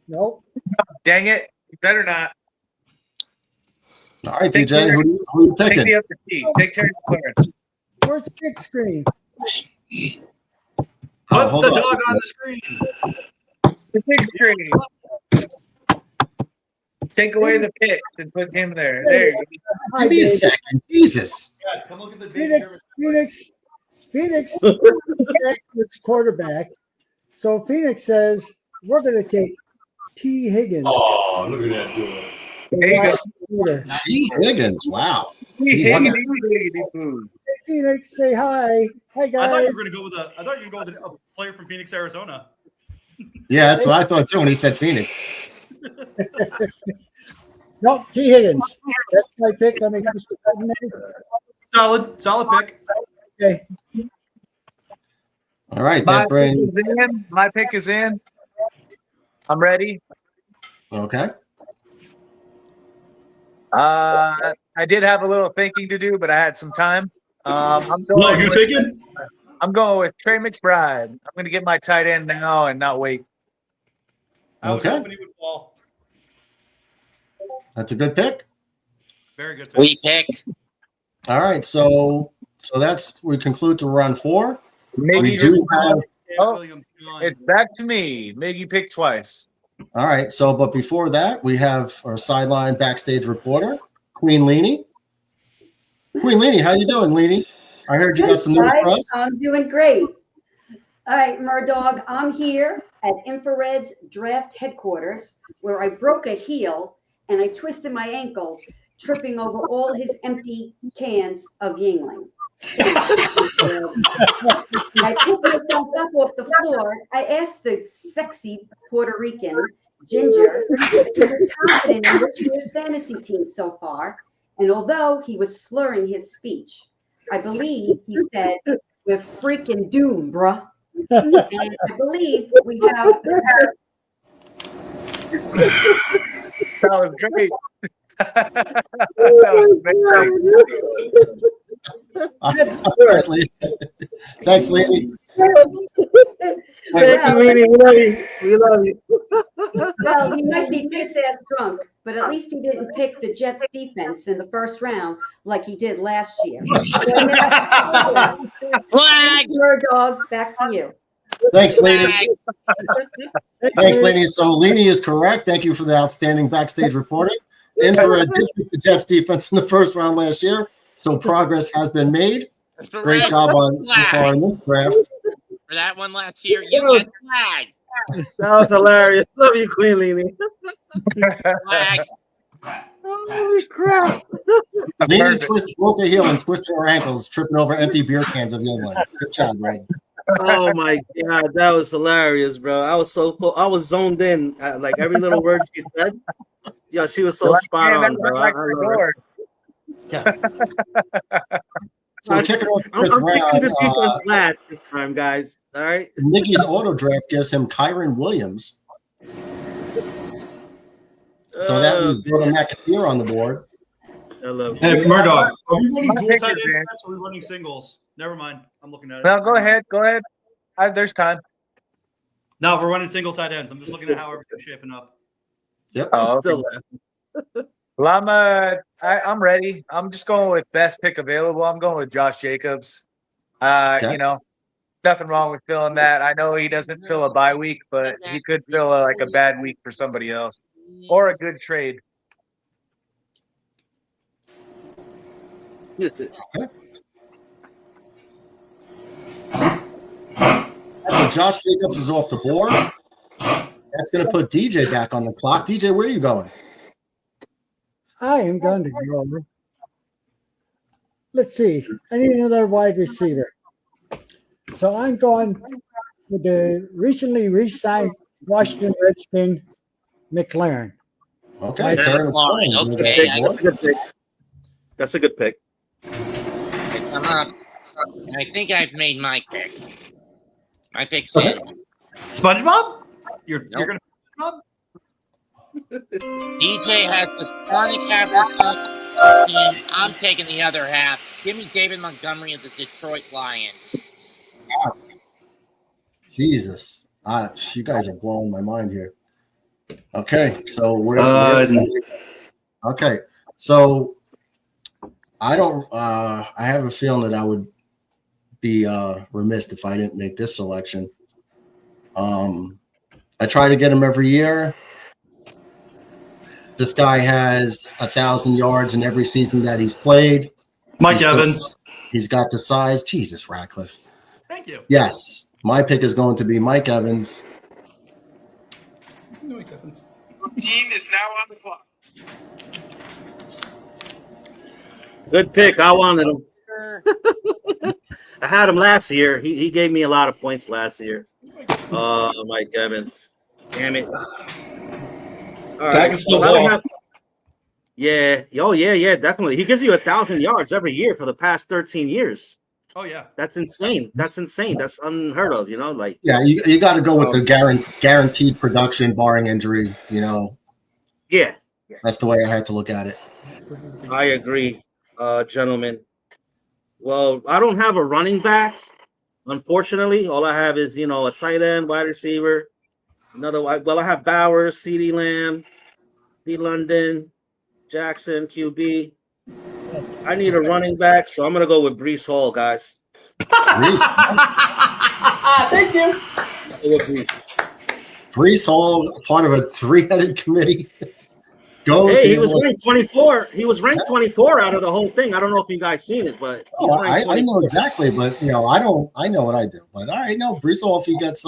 Nope. Dang it. You better not. All right, DJ, who you picking? Take the upper seat. Take turns clearance. Where's the big screen? Put hold the on. dog on the screen. The big screen. Take away the pitch and put him there. There you go. Give me a second. Jesus. Yeah, come look at the baby. Phoenix, it's quarterback. So Phoenix says we're going to take T. Higgins. Oh, look at that dude. There you go. T. Higgins. Wow. Phoenix, say hi. Hi, guys. I thought you were going to go with a player from Phoenix, Arizona. Yeah, that's what I thought too when he said Phoenix. Nope, T. Higgins. That's my pick. Let me Solid pick. Okay. All right, My that brings. pick is in. My pick is in. I'm ready. Okay. I did have a little thinking to do, but I had some time. I'm you taking? I'm going with Trey McBride. I'm going to get my tight end now and not wait. I was Okay. hoping he would fall. That's a good pick. Very good pick. We pick. All right, so we conclude to round 4. We Miggy do have. It's back to me. Miggy picked twice. All right, but before that, we have our sideline backstage reporter, Queen Leanie. Queen Leanie, how you doing, Leanie? I heard you got some news for us. I'm doing great. All right, Murdog, I'm here at Infrared's draft headquarters where I broke a heel and I twisted my ankle, tripping over all his empty cans of Yingling. I picked myself up off the floor. I asked the sexy Puerto Rican, Ginger, if he was confident in this year's fantasy team so far. And although he was slurring his speech, I believe he said, "We're freaking doomed, bruh." And I believe we have. That was great. That was great. Thanks, Leanie. Thank you, Leanie. We love you. Well, he might be piss-ass drunk, but at least he didn't pick the Jets defense in the first round like he did last year. Flag! Your dog, back to you. Thanks, Leanie. Thanks, Leanie. So Leanie is correct. Thank you for the outstanding backstage reporting. Infrared did pick the Jets defense in the first round last year, so progress has been made. Great job on so far in this draft. For that one last year, you just flag. That was hilarious. Love you, Queen Leanie. Flag. Holy crap. Leanie broke her heel and twisted her ankles, tripping over empty beer cans of Yingling. Good job, Greg. Oh my god, that was hilarious, bro. I was so cool. I was zoned in at, like every little word she said. Yo, she was so spot on, bro. I love her. Yeah. So kicking off the I'm fifth picking the defense round, last this time, guys. All right. Mickey's auto draft gives him Kyron Williams. So that leaves Brother McAteer on the board. I love Hey, you. Murdoch, are we running My dual pick tight is ends in. or are we running singles? Never mind. I'm looking at it. No, go ahead. Go ahead. There's time. No, we're running single tight ends. I'm just looking at how everything's shaping up. Yep. Oh, Still okay. Well, I'm ready. I'm just going with best pick available. I'm going with Josh Jacobs. Okay. You know, nothing wrong with filling that. I know he doesn't fill a bye week, but he could fill like a bad week for somebody else or a good trade. Okay. So Josh Jacobs is off the board. That's going to put DJ back on the clock. DJ, where are you going? I am going to go. Let's see. I need another wide receiver. So I'm going with the recently re-signed Washington Redskin McLaren. Okay, Terry McLaurin. Okay, That's a good pick. That's a good pick. Pick some up. And I think I've made my pick. My pick's in. SpongeBob? You're Nope. gonna DJ has the Sonic half the team. I'm taking the other half. Give me David Montgomery of the Detroit Lions. Jesus. You guys are blowing my mind here. Okay, so we're okay. So I don't I have a feeling that I would be remiss if I didn't make this selection. I try to get him every year. This guy has 1,000 yards in every season that he's played. Mike Evans. He's got the size. Jesus, Ratcliffe. Thank you. Yes, my pick is going to be Mike Evans. Mike Evans. Team is now on the clock. Good pick. I wanted him. I had him last year. He gave me a lot of points last year. Mike Evans. Damn it. All right. So I don't have, yeah. Oh, yeah, definitely. He gives you 1,000 yards every year for the past 13 years. Oh, yeah. That's insane. That's unheard of, like. Yeah, you got to go with the guaranteed production barring injury, Yeah. That's the way I had to look at it. I agree, gentlemen. Well, I don't have a running back, unfortunately. All I have is, a tight end, wide receiver. I have Bowers, CeeDee Lamb, D. London, Jackson, QB. I need a running back, so I'm going to go with Breece Hall, guys. Thank you. Breece Hall, part of a three-headed committee. Hey, he was ranked 24. He was ranked 24 out of the whole thing. I don't know if you guys seen it, but I know exactly, but I know what I do. But all right, no, Breece Hall, if he gets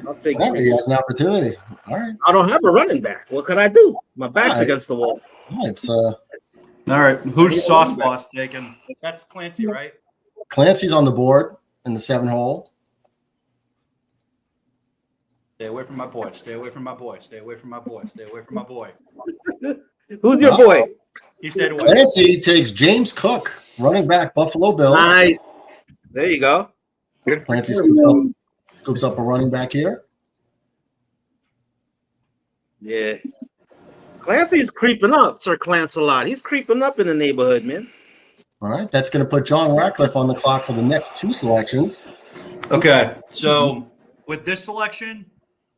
I'll take whatever, he has an opportunity. All right. I don't have a running back. What can I do? My back's against the wall. It's all right. Who's Sauce Boss taking? That's Clancy, right? Clancy's on the board in the 7 hole. Stay away from my boy. Stay away from my boy. Stay away from my boy. Stay away from my boy. Who's your boy? He stayed away. Clancy takes James Cook, running back, Buffalo Bills. Nice. There you go. Clancy scoops up a running back here. Yeah. Clancy's creeping up, Sir Clancelot. He's creeping up in the neighborhood, man. All right. That's going to put John Ratcliffe on the clock for the next 2 selections. Okay. So with this selection,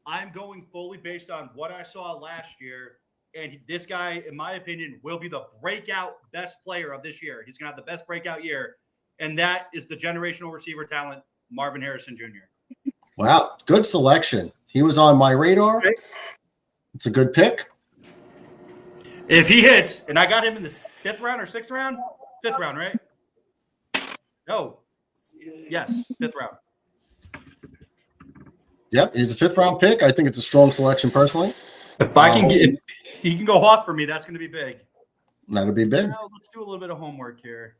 I'm going fully based on what I saw last year. And this guy, in my opinion, will be the breakout best player of this year. He's going to have the best breakout year. And that is the generational receiver talent, Marvin Harrison Jr. Wow. Good selection. He was on my radar. It's a good pick. If he hits, and I got him in the 5th round or 6th round? 5th round, right? No. Yes, 5th round. Yep, he's a 5th round pick. I think it's a strong selection personally. If he can go off for me, that's going to be big. That'll be big. Now, let's do a little bit of homework here.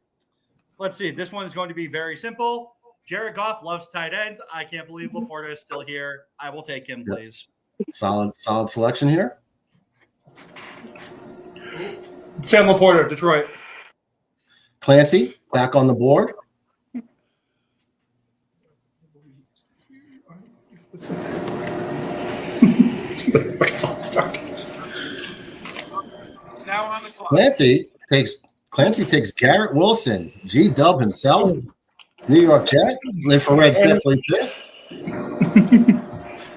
Let's see. This one is going to be very simple. Jared Goff loves tight ends. I can't believe Laporta is still here. I will take him, please. Solid selection here. Sam Laporta, Detroit. Clancy back on the board. Now on the clock. Clancy takes Garrett Wilson, G-Dub himself, New York Jet. Infrared's definitely pissed.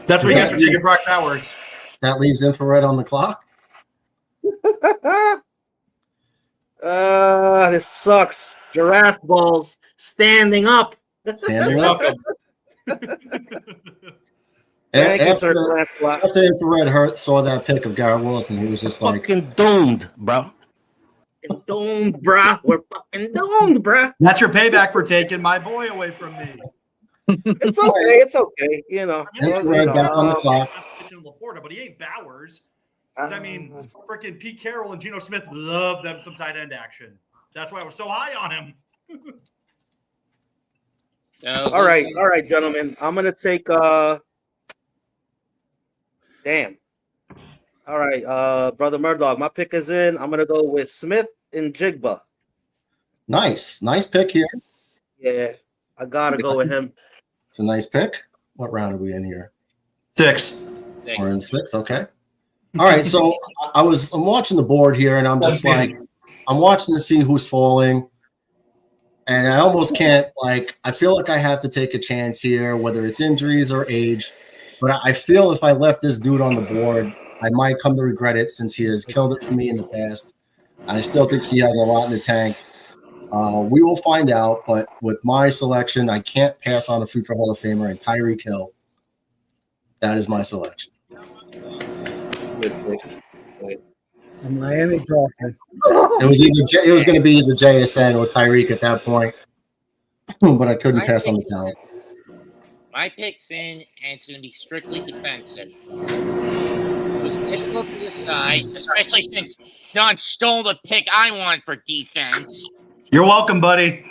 That's what he gets for taking Brock Bowers. That leaves Infrared on the clock. This sucks. Giraffe balls standing up. Standing up. After Infrared saw that pick of Garrett Wilson, he was just like, fucking doomed, bro. Doomed, bruh. We're fucking doomed, bruh. That's your payback for taking my boy away from me. It's okay. It's okay. Infrared back on the clock. Laporta, but he ain't Bowers. I mean, freaking Pete Carroll and Geno Smith love them some tight end action. That's why I was so high on him. All right, gentlemen. I'm gonna take damn. All right, Brother Murdoch. My pick is in. I'm gonna go with Smith and Jigba. Nice pick here. Yeah, I gotta go with him. It's a nice pick. What round are we in here? 6. We're in 6. Okay. All right. So I'm watching the board here, and I'm just like, I'm watching to see who's falling, and I almost can't. Like, I feel like I have to take a chance here, whether it's injuries or age. But I feel if I left this dude on the board, I might come to regret it since he has killed it for me in the past. And I still think he has a lot in the tank. We will find out, but with my selection, I can't pass on a future Hall of Famer and Tyreek Hill. That is my selection. And Miami Dolphins. It was going to be either JSN or Tyreek at that point, but I couldn't pass on the talent. My pick's in, and it's going to be strictly defensive. It was difficult to decide, especially since John stole the pick I want for defense. You're welcome, buddy.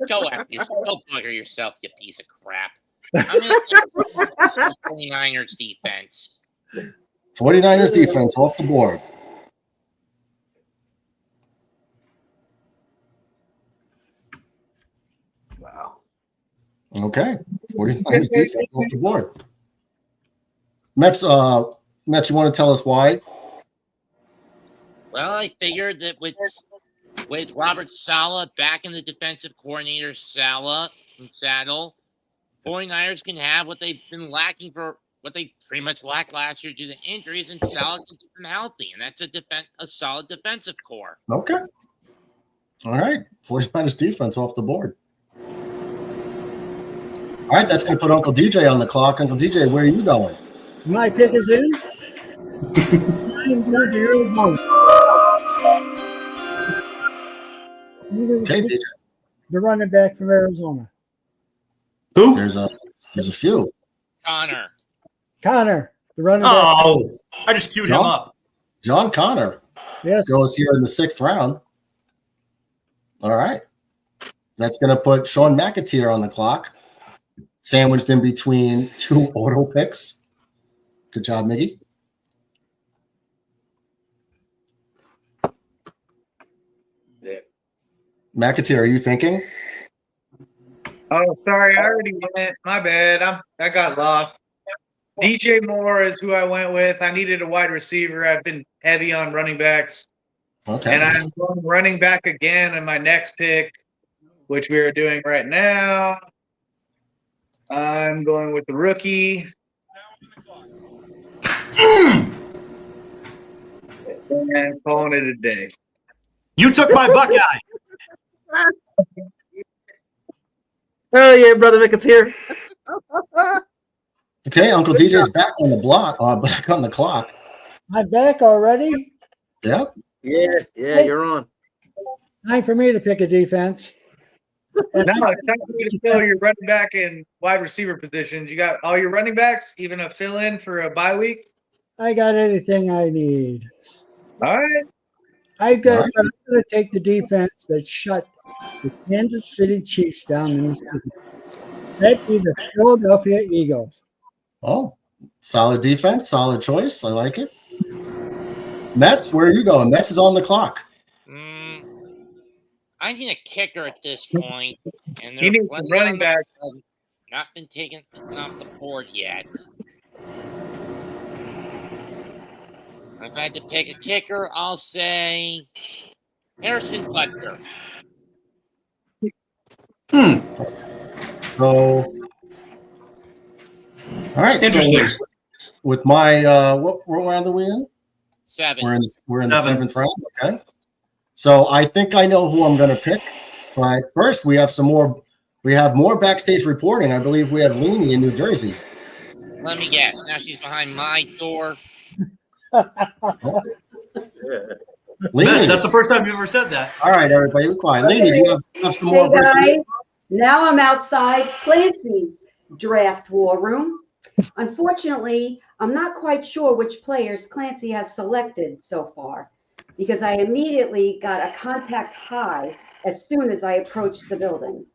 Go bugger yourself, you piece of crap. I'm going to take 49ers defense. 49ers defense off the board. Wow. Okay. 49ers defense off the board. Mets, you want to tell us why? Well, I figured that with Robert Saleh back in the defensive coordinator saddle, 49ers can have what they've been lacking for what they pretty much lacked last year due to injuries, and Saleh can keep them healthy, and that's a solid defensive core. Okay. All right. 49ers defense off the board. All right, that's going to put Uncle DJ on the clock. Uncle DJ, where are you going? My pick is in. I'm going to Arizona. Okay, DJ. The running back from Arizona. Who? There's a few. Connor, the running back. Oh, I just queued him up. John Connor. Yes. Goes here in the 6th round. All right. That's going to put Sean McAteer on the clock, sandwiched in between 2 auto picks. Good job, Miggy. Yeah. McAteer, are you thinking? Oh, sorry, I already went. My bad. I got lost. DJ Moore is who I went with. I needed a wide receiver. I've been heavy on running backs. Okay. And I'm going running back again in my next pick, which we are doing right now. I'm going with the rookie. And calling it a day. You took my Buckeye. Oh yeah, brother McAteer. Okay, Uncle DJ's back on the block, back on the clock. I'm back already. Yep. Yeah, you're on. Time for me to pick a defense. No, it's time for you to fill your running back and wide receiver positions. You got all your running backs, even a fill in for a bye week. I got anything I need. All right. I'm going to take the defense that shut the Kansas City Chiefs down in the season. That'd be the Philadelphia Eagles. Oh, solid defense, solid choice. I like it. Mets, where are you going? Mets is on the clock. I need a kicker at this point, and You need some running back. Not been taken off the board yet. If I had to pick a kicker, I'll say Harrison Butker. So, all right. Interesting. So with my what round are we in? 7. We're in the 7th round. Okay. So I think I know who I'm going to pick. But first, we have more backstage reporting. I believe we have Leanie in New Jersey. Let me guess. Now she's behind my door. Leanie. That's the first time you've ever said that. All right, everybody, be quiet. Okay. Leanie, do you have some more? Hey guys, now I'm outside Clancy's draft war room. Unfortunately, I'm not quite sure which players Clancy has selected so far because I immediately got a contact high as soon as I approached the building.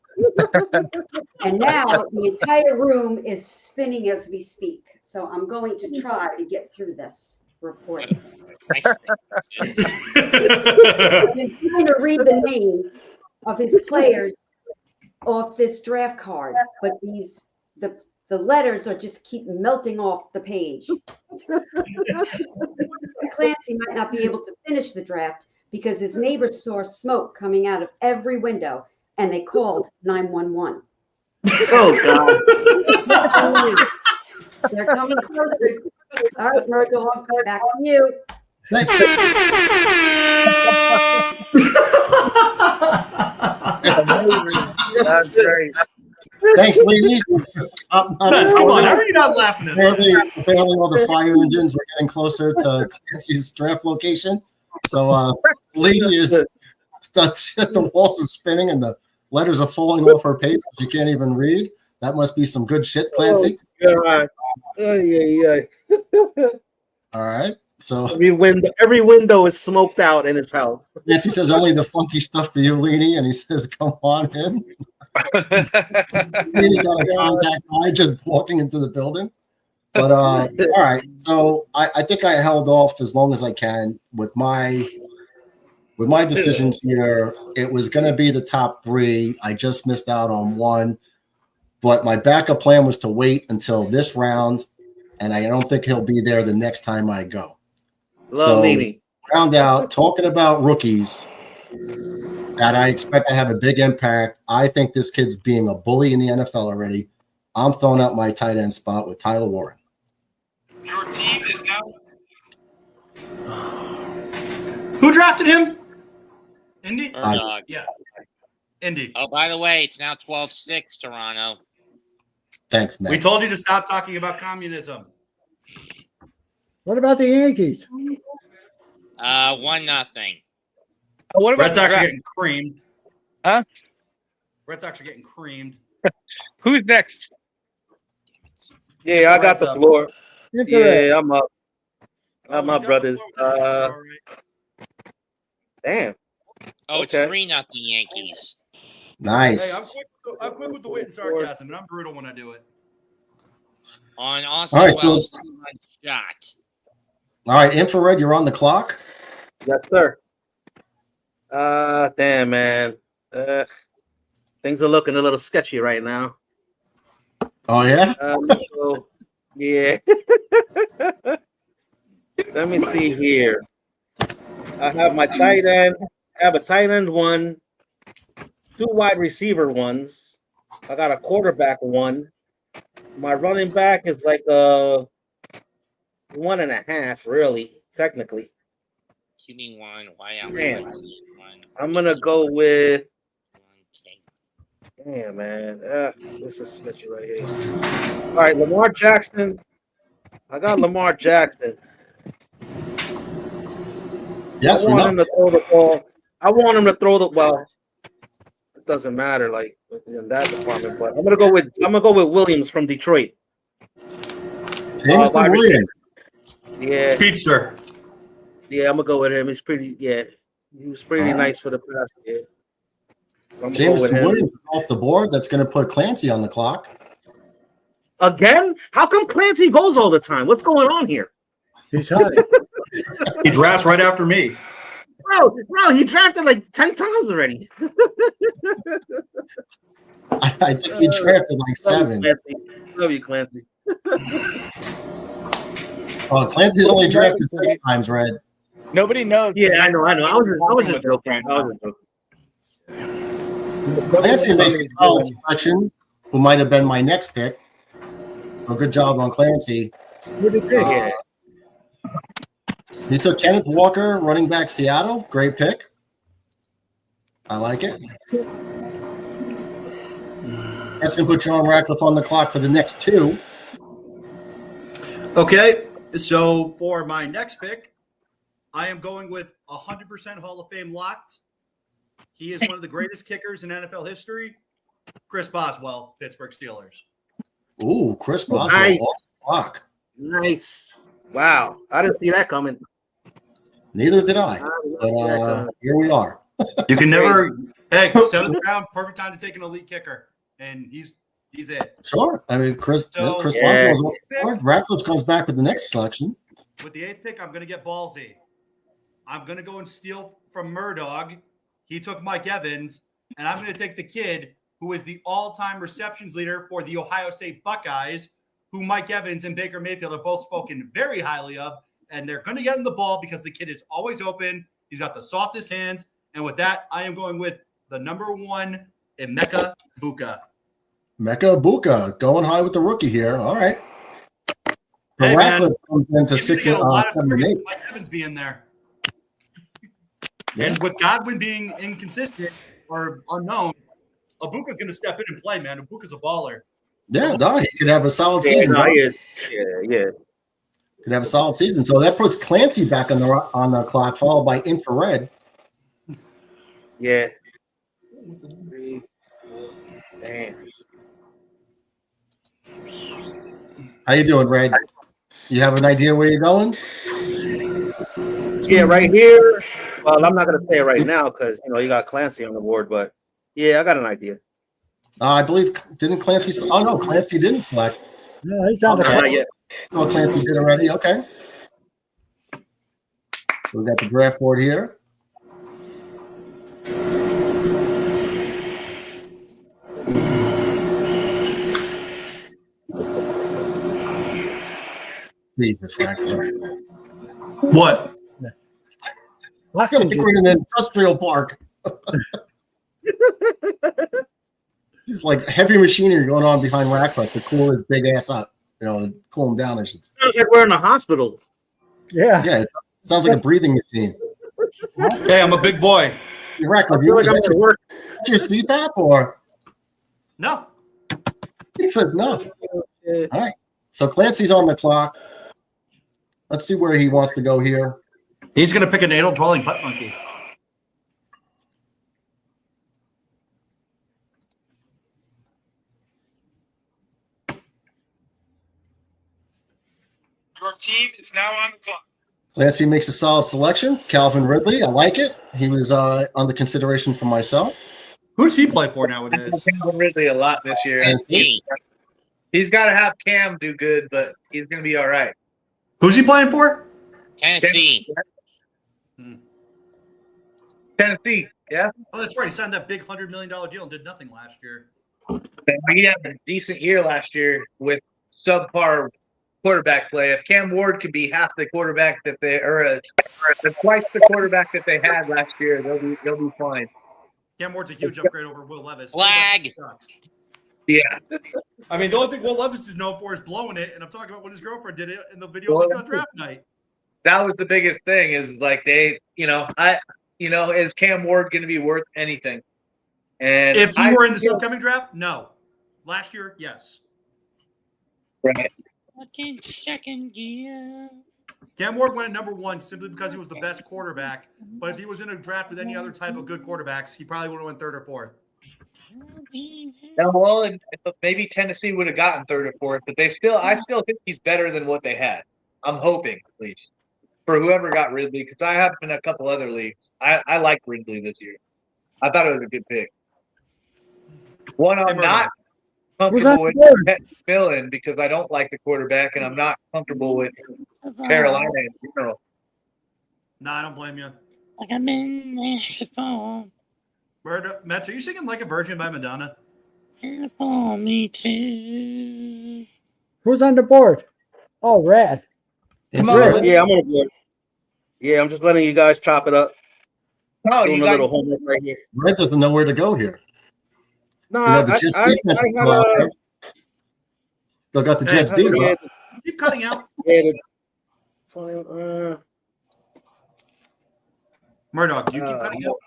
And now the entire room is spinning as we speak. So I'm going to try to get through this report. I've been trying to read the names of his players off this draft card, but the letters are just keep melting off the page. Clancy might not be able to finish the draft because his neighbors saw smoke coming out of every window, and they called 911. Oh God! They're coming closer. All right, Murdoch, back to you. That's great. Thanks, Lee. Come on, how are you not laughing at that? Apparently, all the fire engines were getting closer to Clancy's draft location. So Lee is the walls are spinning and the letters are falling off her page. You can't even read. That must be some good shit, Clancy. Oh, God. Yeah. All right. So every window is smoked out in his house. Nancy says only the funky stuff for you, Leanie, and he says, "Come on in." Leanie got a contact eye just walking into the building. But all right. So I think I held off as long as I can with my decisions here. It was going to be the top three. I just missed out on one, but my backup plan was to wait until this round, and I don't think he'll be there the next time I go. Love Leanie. Round out, talking about rookies that I expect to have a big impact. I think this kid's being a bully in the NFL already. I'm throwing out my tight end spot with Tyler Warren. Your team is now. Who drafted him? Indy? Murdoch. Yeah. Indy. Oh, by the way, it's now 12-6, Toronto. Thanks, man. We told you to stop talking about communism. What about the Yankees? 1-0. What about Red Sox are getting creamed? Huh? Red Sox are getting creamed. Who's next? Yeah, I got the floor. Yeah, I'm up. I'm up, he's brothers. Damn. Oh, it's Okay. 3-0 Yankees. Nice. Hey, I'm quick with the wit and sarcasm, and I'm brutal when I do it. On Austin All right, so- Wells' 2-run shot. All right, Infrared, you're on the clock. Yes, sir. Damn, man. Things are looking a little sketchy right now. Oh, yeah? So, yeah. Let me see here. I have my tight end. I have a tight end one, 2 wide receiver ones. I got a quarterback one. My running back is like 1.5, really, technically. QB1, why out? Man. I'm gonna go with. Damn, man. This is sketchy right here. All right, Lamar Jackson. I got Lamar Jackson. Yes, I we want know. him to throw the ball. I want him to throw the well. It doesn't matter, like in that department. But I'm gonna go with Williams from Detroit. Jameson wide Williams. Yeah, Speedster. yeah, I'm gonna go with him. He's pretty. Yeah, he was pretty nice for the past year. So I'm gonna go with Jameson him. Williams is off the board. That's going to put Clancy on the clock. Again? How come Clancy goes all the time? What's going on here? He's high. He drafts right after me. Bro, he drafted like 10 times already. I think he drafted like 7. Love you, Clancy. Oh, Clancy's only drafted 6 times, Red. Nobody knows. Yeah, I know. I was just joking. Clancy makes a solid selection, who might have been my next pick. So good job on Clancy. Who did he pick? He took Kenneth Walker, running back Seattle. Great pick. I like it. That's going to put John Ratcliffe on the clock for the next 2. Okay, so for my next pick, I am going with 100% Hall of Fame locked. He is one of the greatest kickers in NFL history. Chris Boswell, Pittsburgh Steelers. Ooh, Chris Boswell Nice. off the clock. Nice. Wow. I didn't see that coming. Neither did I. But here we are. You can never. Hey, 7th round, perfect time to take an elite kicker, and he's it. Sure. I mean, Chris So- Boswell's off the board. Ratcliffe comes back with the next selection. With the 8th pick, I'm going to get ballsy. I'm going to go and steal from Murdoch. He took Mike Evans. and I'm going to take the kid who is the all-time receptions leader for the Ohio State Buckeyes, who Mike Evans and Baker Mayfield have both spoken very highly of, and they're going to get him the ball because the kid is always open. He's got the softest hands, and with that, I am going with the number 1, Emeka Buka. Mecca Buka going high with the rookie here. All right. Hey, Ratcliffe man, comes into he's 6 gonna get a lot of 7 and targets 8. with Mike Evans being there. Yeah. And with Godwin being inconsistent or unknown, Abuka's going to step in and play, man. Abuka's a baller. Yeah, no, he could have a solid Yeah, season. no, Huh? he is. Yeah. Could have a solid season. So that puts Clancy back on the clock, followed by Infrared. Yeah. Damn. How you doing, Red? You have an idea where you're going? Yeah, right here. Well, I'm not going to say it right now because, you got Clancy on the board, but yeah, I got an idea. I believe, didn't Clancy? Oh, no, Clancy didn't select. No, he's on the Not yet. Oh, Clancy did already. Okay. So we got the draft board here. Jesus, Ratcliffe. What? I feel like we're in an industrial park. It's like heavy machinery going on behind Ratcliffe to cool his big ass up. Cool him down. I should say. Sounds like we're in a hospital. Yeah. Yeah, it sounds like a breathing machine. Hey, I'm a big boy. Hey, Ratcliffe, I feel like I'm at work. your CPAP or? No. He says no. All right. So Clancy's on the clock. Let's see where he wants to go here. He's going to pick a natal-dwelling butt monkey. Your team is now on the clock. Clancy makes a solid selection. Calvin Ridley, I like it. He was under consideration for myself. Who does he play for nowadays? Calvin Ridley a lot this year. He's got to have Cam do good, but he's going to be all right. Who's he playing for? Tennessee. Tennessee, yeah. Oh, that's right. He signed that big $100 million deal and did nothing last year. He had a decent year last year with subpar quarterback play. If Cam Ward could be half the quarterback that they or twice the quarterback that they had last year, they'll be fine. Cam Ward's a huge upgrade over Will Levis. Flag. Yeah. I mean, the only thing Will Levis is known for is blowing it, and I'm talking about when his girlfriend did it in the video on draft night. That was the biggest thing is like they, is Cam Ward going to be worth anything? And If he were in this upcoming draft, no. Last year, yes. Right. Fucking second gear. Cam Ward went at number 1 simply because he was the best quarterback. But if he was in a draft with any other type of good quarterbacks, he probably would have went 3rd or 4th. Yeah, well, and maybe Tennessee would have gotten 3rd or 4th, but I still think he's better than what they had. I'm hoping, at least, for whoever got Ridley, because I have been in a couple other leagues. I like Ridley this year. I thought it was a good pick. One I'm not comfortable with filling because I don't like the quarterback, and I'm not comfortable with Carolina in general. No, I don't blame you. Like I'm in the phone. Mets, are you singing Like a Virgin by Madonna? Oh, me too. Who's on the board? Oh, Rad. Yeah, I'm on the board. Yeah, I'm just letting you guys chop it up. Doing a little homework right here. Red doesn't know where to go here. No, the Jets defense is still out there. Still got the Jets defense. Keep cutting out. Murdoch, do you keep cutting out?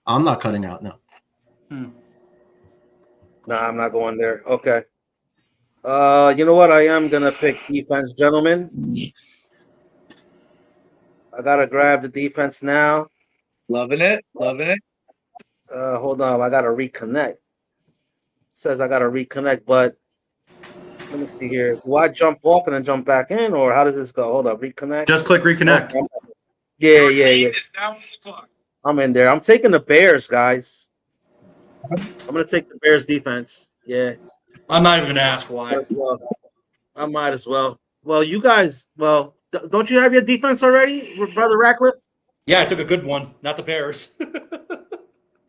I'm not cutting out, no. No, I'm not going there. Okay. You know what? I am going to pick defense, gentlemen. I got to grab the defense now. Loving it. Hold on. I got to reconnect. It says I got to reconnect, but let me see here. Do I jump off and then jump back in, or how does this go? Hold up. Reconnect. Just click reconnect. Yeah. I'm in there. I'm taking the Bears, guys. I'm going to take the Bears defense. Yeah. I'm not even going to ask why. I might as well. Well, you guys, don't you have your defense already, Brother Ratcliffe? Yeah, I took a good one, not the Bears.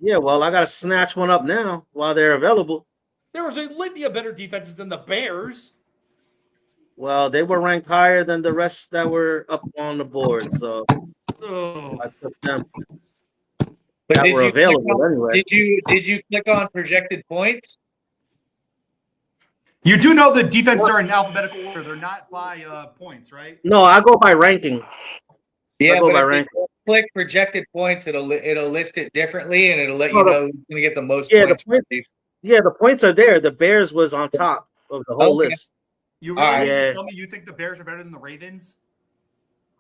Yeah, well, I got to snatch one up now while they're available. There was a litany of better defenses than the Bears. Well, they were ranked higher than the rest that were up on the board, so Oh. I took them. But That were available anyway. Did you click on projected points? You do know the defenses are in alphabetical order. They're not by points, right? No, I go by ranking. Yeah, I go but by if ranking. you click projected points, it'll list it differently, and it'll let No, you the- know who's going to get the most Yeah, points. the points. Yeah, the points are there. The Bears was on top of the whole Okay. list. You All really right. want to Yeah. tell me you think the Bears are better than the Ravens?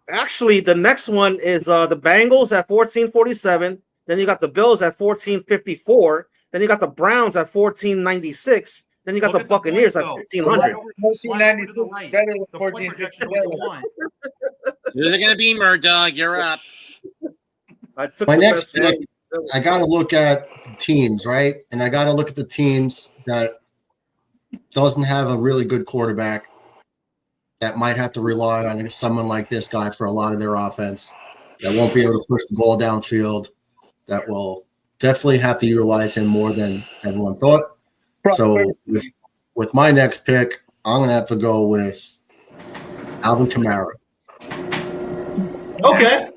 Actually, the next one is the Bengals at 1447. Then you got the Bills at 1454. Then you got the Browns at 1496. Then you got Look the at the Buccaneers points, at though. 1500. Slide over to the right. Better than The point 14, projection is what you want. Who's it going to be, Murdoch? You're up. I took My the next best pick, one. I got to look at the teams, right? And I got to look at the teams that doesn't have a really good quarterback that might have to rely on someone like this guy for a lot of their offense, that won't be able to push the ball downfield, that will definitely have to utilize him more than everyone thought. So with my next pick, I'm going to have to go with Alvin Kamara. Okay.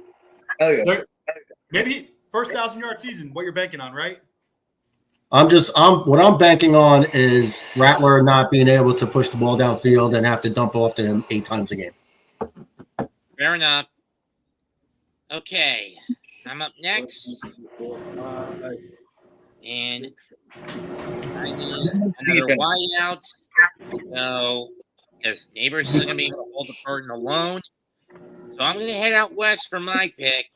Oh, yeah. Maybe first 1,000-yard season, what you're banking on, right? What I'm banking on is Rattler not being able to push the ball downfield and have to dump off to him 8 times a game. Fair enough. Okay. I'm up next. And I need another wideout. So, because Neighbors isn't going to be able to hold the burden alone. So I'm going to head out west for my pick.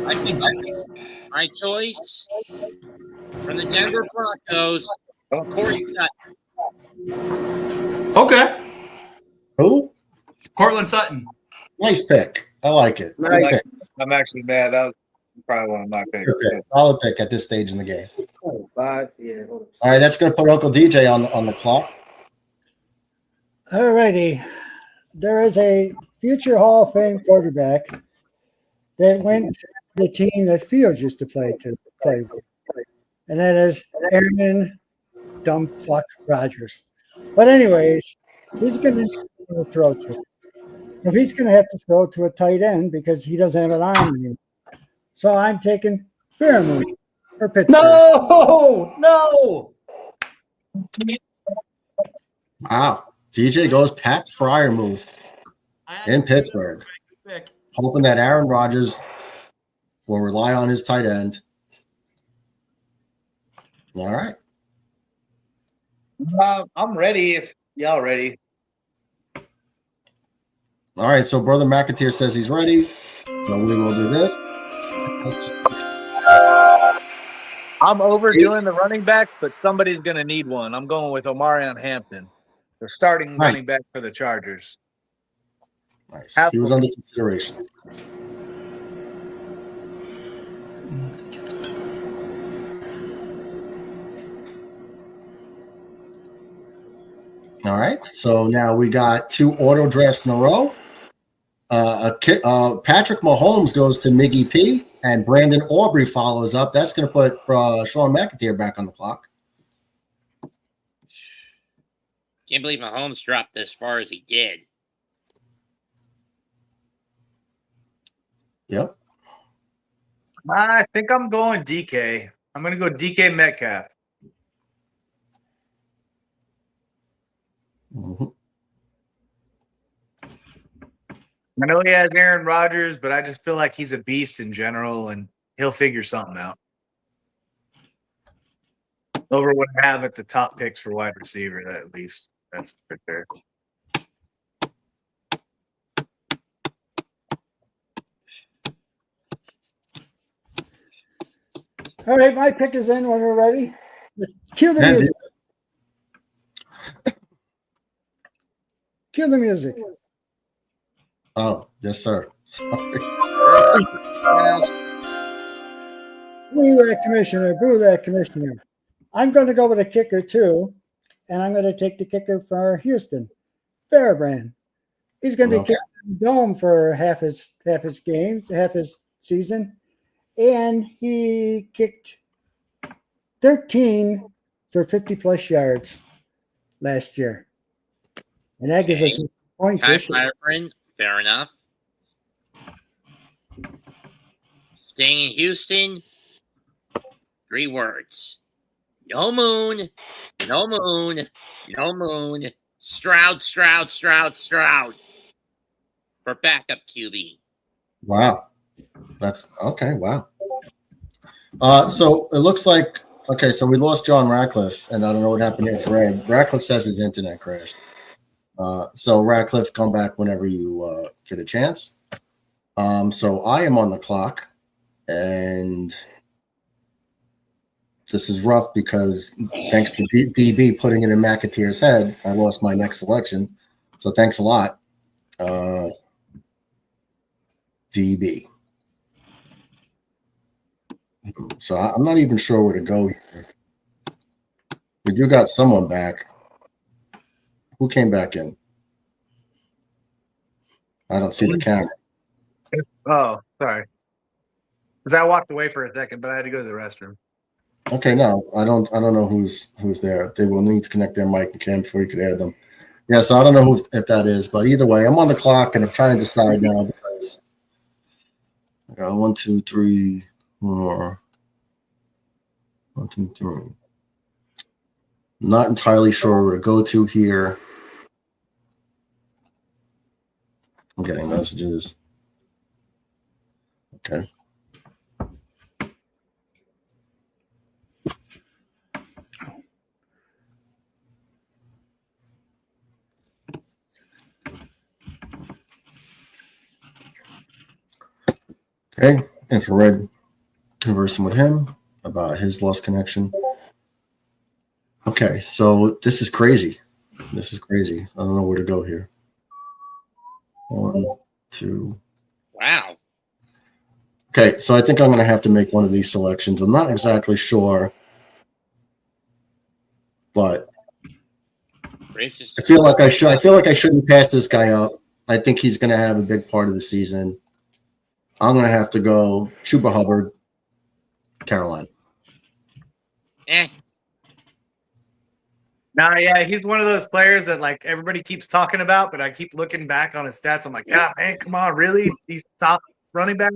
I think my choice from the Denver Broncos, Corey Sutton. Okay. Who? Cortland Sutton. Nice pick. I like it. Good Nice. pick. I'm actually mad. That was probably one of my Good favorites. pick. Solid pick at this stage in the game. Oh, 5, yeah. All right, that's going to put Uncle DJ on the clock. All righty. There is a future Hall of Fame quarterback that went to the team that Fields used to play with. And that is Aaron Dumbfuck Rodgers. But anyways, he's going to throw to. So he's going to have to throw to a tight end because he doesn't have an arm anymore. So I'm taking Fairmouth for Pittsburgh. No. Wow. DJ goes Pat Fryermuth in Pittsburgh, hoping that Aaron Rodgers will rely on his tight end. All right. I'm ready if y'all ready. All right. So Brother McAteer says he's ready. So we will do this. I'm overdoing the running back, but somebody's going to need one. I'm going with Omarion Hampton, the starting running back for the Chargers. Nice. He was under consideration. All right. So now we got 2 auto drafts in a row. Patrick Mahomes goes to Miggy P, and Brandon Aubrey follows up. That's going to put Sean McAteer back on the clock. Can't believe Mahomes dropped as far as he did. Yep. I think I'm going DK. I'm going to go DK Metcalf. Mm-hmm. I know he has Aaron Rodgers, but I just feel like he's a beast in general, and he'll figure something out. Over what I have at the top picks for wide receiver, that at least that's for sure. All right, my pick is in when we're ready. Cue the music. Cue the music. Oh, yes, sir. Sorry. Boo that commissioner. Boo that commissioner. I'm going to go with a kicker, too, and I'm going to take the kicker for Houston, Fairbrand. He's going to be kicking the dome for half his games, half his season, and he kicked 13 for 50-plus yards last year. And that gives us points Time this year. friend. Fair enough. Staying in Houston, 3 words. No moon, no moon, no moon. Stroud for backup QB. Wow. That's okay. Wow. So it looks like, okay, so we lost John Ratcliffe, and I don't know what happened here, Greg. Ratcliffe says his internet crashed. So Ratcliffe, come back whenever you get a chance. So I am on the clock, and this is rough because thanks to DB putting it in McAteer's head, I lost my next selection. So thanks a lot, DB. So I'm not even sure where to go here. We do got someone back. Who came back in? I don't see the camera. Oh, sorry. Because I walked away for a second, but I had to go to the restroom. Okay, no, I don't know who's there. They will need to connect their mic and cam before you could add them. Yeah, so I don't know if that is, but either way, I'm on the clock and I'm trying to decide now because I got 1, 2, 3, 4. 1, 2, 3. Not entirely sure where to go to here. I'm getting messages. Okay. Okay, infrared conversing with him about his lost connection. Okay, so this is crazy. This is crazy. I don't know where to go here. 1, 2. Wow. Okay, so I think I'm going to have to make one of these selections. I'm not exactly sure, but I feel like I should. I feel like I shouldn't pass this guy up. I think he's going to have a big part of the season. I'm going to have to go Chuba Hubbard, Carolina. Nah, yeah, he's one of those players that like everybody keeps talking about, but I keep looking back on his stats. I'm like, God, man, come on, really? He's top running back.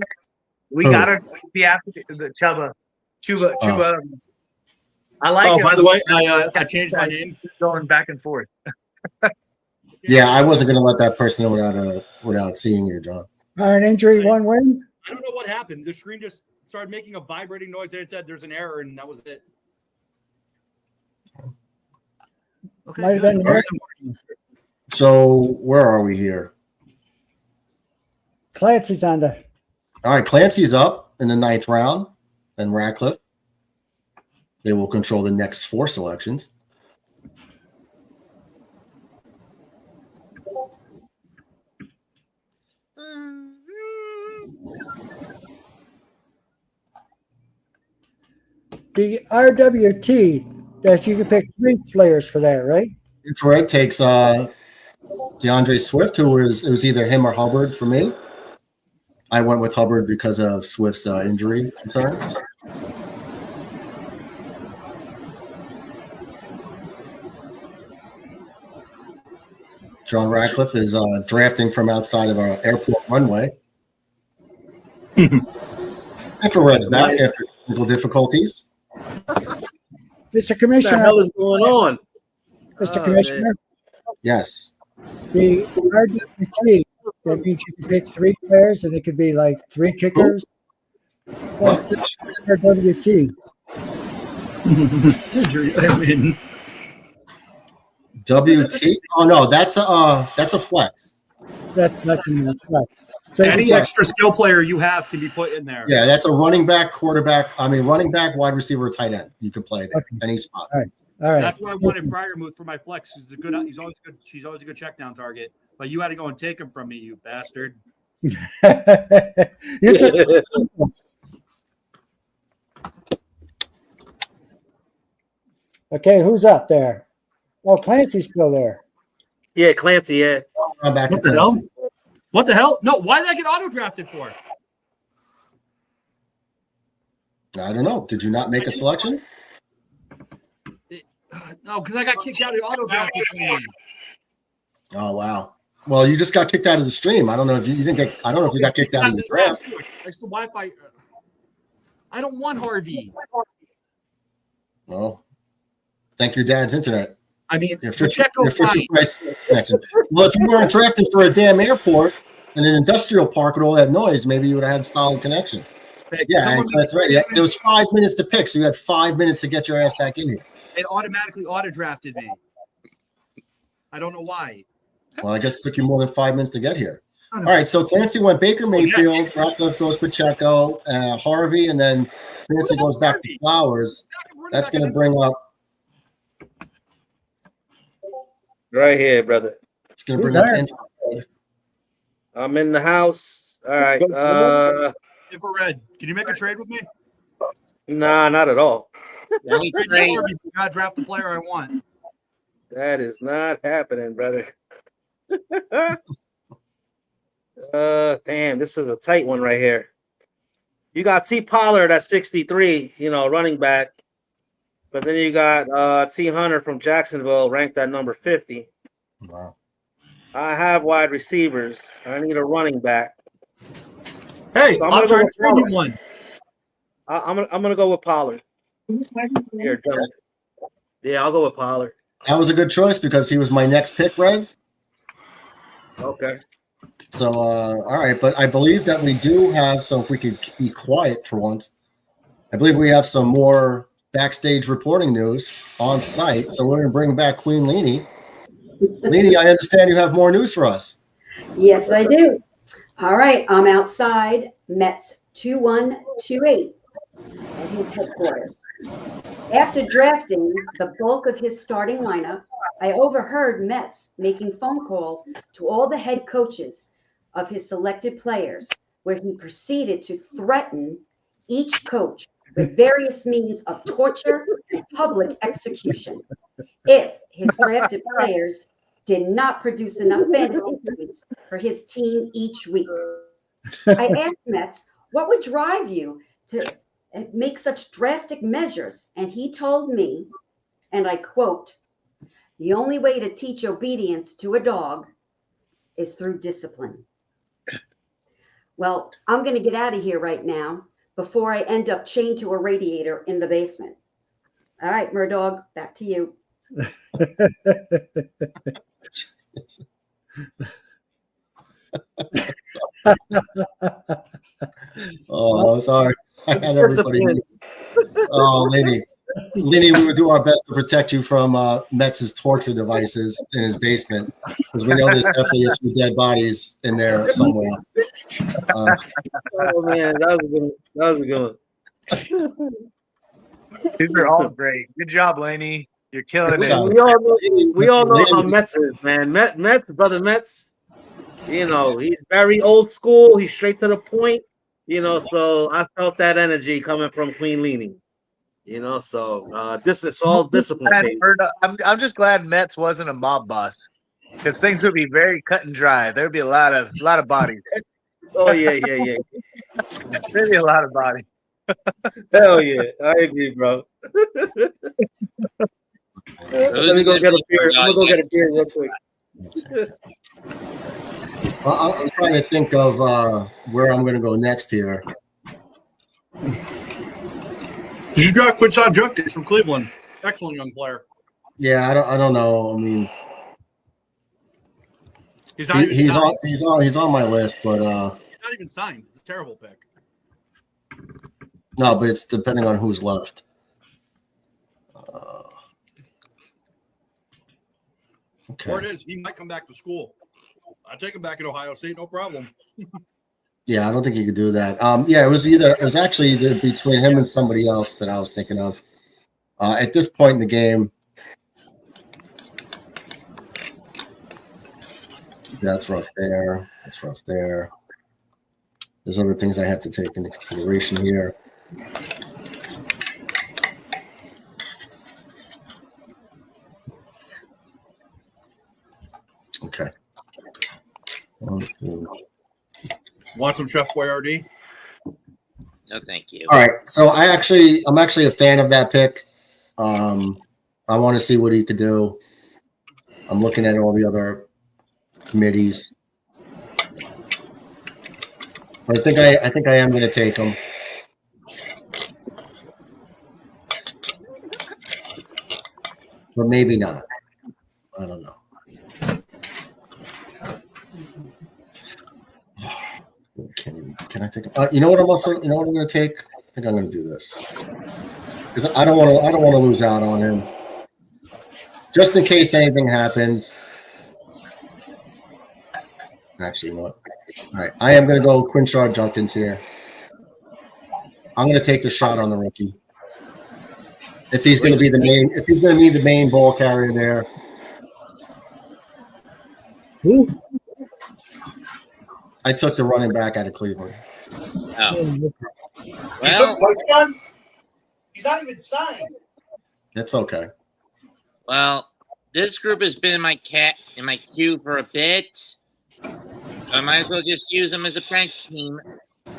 We gotta be after the Chuba. I like. Oh, it. by the way, I changed my name. Going back and forth. Yeah, I wasn't going to let that person know without seeing you, John. An injury, 1 win. I don't know what happened. The screen just started making a vibrating noise, and it said there's an error, and that was it. Okay, Might have been there. So where are we here? Clancy's on the. All right, Clancy's up in the 9th round, then Ratcliffe. They will control the next 4 selections. The RWT, that you can pick 3 players for that, right? Infrared takes DeAndre Swift, it was either him or Hubbard for me. I went with Hubbard because of Swift's injury concerns. John Ratcliffe is drafting from outside of our airport runway. Infrared's back after technical difficulties. Mr. Commissioner. What the hell is going on? Mr. Commissioner. Yes. The RWT, that means you can pick 3 players and it could be like 3 kickers. What's the RWT? WT? Oh no, that's a flex. That's a flex. So any extra skill player you have can be put in there. Yeah, that's a running back, running back, wide receiver, or tight end. You can play there, any spot. All right. That's why I wanted Fryermuth for my flex. He's always good. She's always a good check down target. But you had to go and take him from me, you bastard. Okay, who's up there? Oh, Clancy's still there. Yeah, Clancy. Yeah. I'm back. What the hell? What the hell? No, why did I get auto drafted for? I don't know. Did you not make a selection? No, because I got kicked out of the auto draft. Oh wow. Well, you just got kicked out of the stream. I don't know if you didn't get. I don't know if you got kicked out of the draft. It's the Wi-Fi. I don't want Harvey. Well, thank your dad's internet. I mean, your Fisher Price connection. Well, if you weren't drafted for a damn airport in an industrial park with all that noise, maybe you would have had a solid connection. Yeah, that's right. Yeah, there was 5 minutes to pick, so you had 5 minutes to get your ass back in here. It automatically auto-drafted me. I don't know why. Well, I guess it took you more than 5 minutes to get here. All right, so Clancy went Baker Mayfield, Ratcliffe goes Pacheco, Harvey, and then Clancy goes back to Flowers. That's going to bring up right here, brother. It's going to bring up. I'm in the house. All right. Infrared, can you make a trade with me? Nah, not at all. You gotta draft the player I want. That is not happening, brother. Damn, this is a tight one right here. You got T. Pollard at 63, running back. But then you got T. Hunter from Jacksonville ranked at number 50. Wow. I have wide receivers. I need a running back. Hey, so I'm trying to trade you one. I'm gonna go with Pollard. Here, yeah, I'll go with Pollard. That was a good choice because he was my next pick, right? Okay. So, all right, but I believe that we do have. So, if we could be quiet for once, I believe we have some more backstage reporting news on site. So, we're going to bring back Queen Leanie. Leanie, I understand you have more news for us. Yes, I do. All right, I'm outside Mets 2128 at his headquarters. After drafting the bulk of his starting lineup, I overheard Mets making phone calls to all the head coaches of his selected players, where he proceeded to threaten each coach with various means of torture and public execution if his drafted players did not produce enough fantasy points for his team each week. I asked Mets, what would drive you to make such drastic measures? And he told me, and I quote, "The only way to teach obedience to a dog is through discipline." Well, I'm going to get out of here right now before I end up chained to a radiator in the basement. All right, Murdog, back to you. Oh, sorry. I had everybody. Oh, Lenny, we would do our best to protect you from Metz's torture devices in his basement, because we know there's definitely a few dead bodies in there somewhere. Oh man, that was a good one. These are all great. Good job, Laney. You're killing it. We all know how Mets is, man. Mets, brother Mets. He's very old school. He's straight to the point. So I felt that energy coming from Queen Leanie. So this is all discipline. I'm just glad Mets wasn't a mob boss, because things would be very cut and dry. There'd be a lot of bodies. Oh yeah. There'd be a lot of bodies. Hell yeah, I agree, bro. Let me go get a beer. I'm gonna go get a beer real quick. Well, I'm trying to think of where I'm going to go next here. Did you draft Quinton Judkins from Cleveland? Excellent young player. Yeah, I don't know. I mean, he's on my list, but he's not even signed. It's a terrible pick. No, but it's depending on who's left. Okay. Or it is. He might come back to school. I'll take him back at Ohio State, no problem. Yeah, I don't think you could do that. Yeah, it was actually between him and somebody else that I was thinking of. At this point in the game, that's rough there. That's rough there. There's other things I have to take into consideration here. Okay. Want some Chef Boyardee? No, thank you. All right. So I'm actually a fan of that pick. I want to see what he could do. I'm looking at all the other committees. But I think I am going to take him. But maybe not. I don't know. Can I take him? You know what I'm also, you know what I'm going to take? I think I'm going to do this. Because I don't want to lose out on him. Just in case anything happens. Actually, what? All right. I am going to go Quinshaw Junkins here. I'm going to take the shot on the rookie. If he's going to be the main ball carrier there. Who? I took the running back out of Cleveland. Oh. Well, Well, he's not even signed. That's okay. well, this group has been in my queue for a bit. So I might as well just use them as a bench team.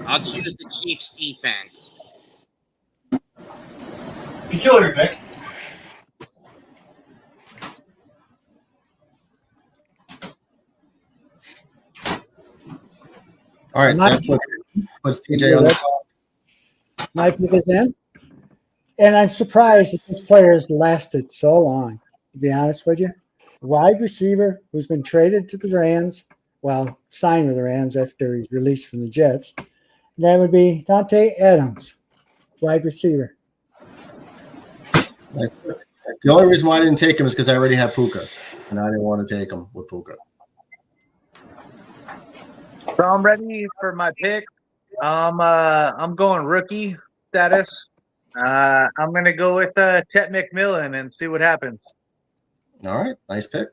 I'll choose the Chiefs defense. Peculiar pick. All right, that's what puts TJ on the clock. My pick is in. And I'm surprised that this player has lasted so long, to be honest with you. Wide receiver who's been traded to the Rams, well, signed with the Rams after he's released from the Jets. And that would be Dante Adams, wide receiver. Nice. The only reason why I didn't take him is because I already have Puka, and I didn't want to take him with Puka. So I'm ready for my pick. I'm going rookie status. I'm gonna go with Chet McMillan and see what happens. All right, nice pick.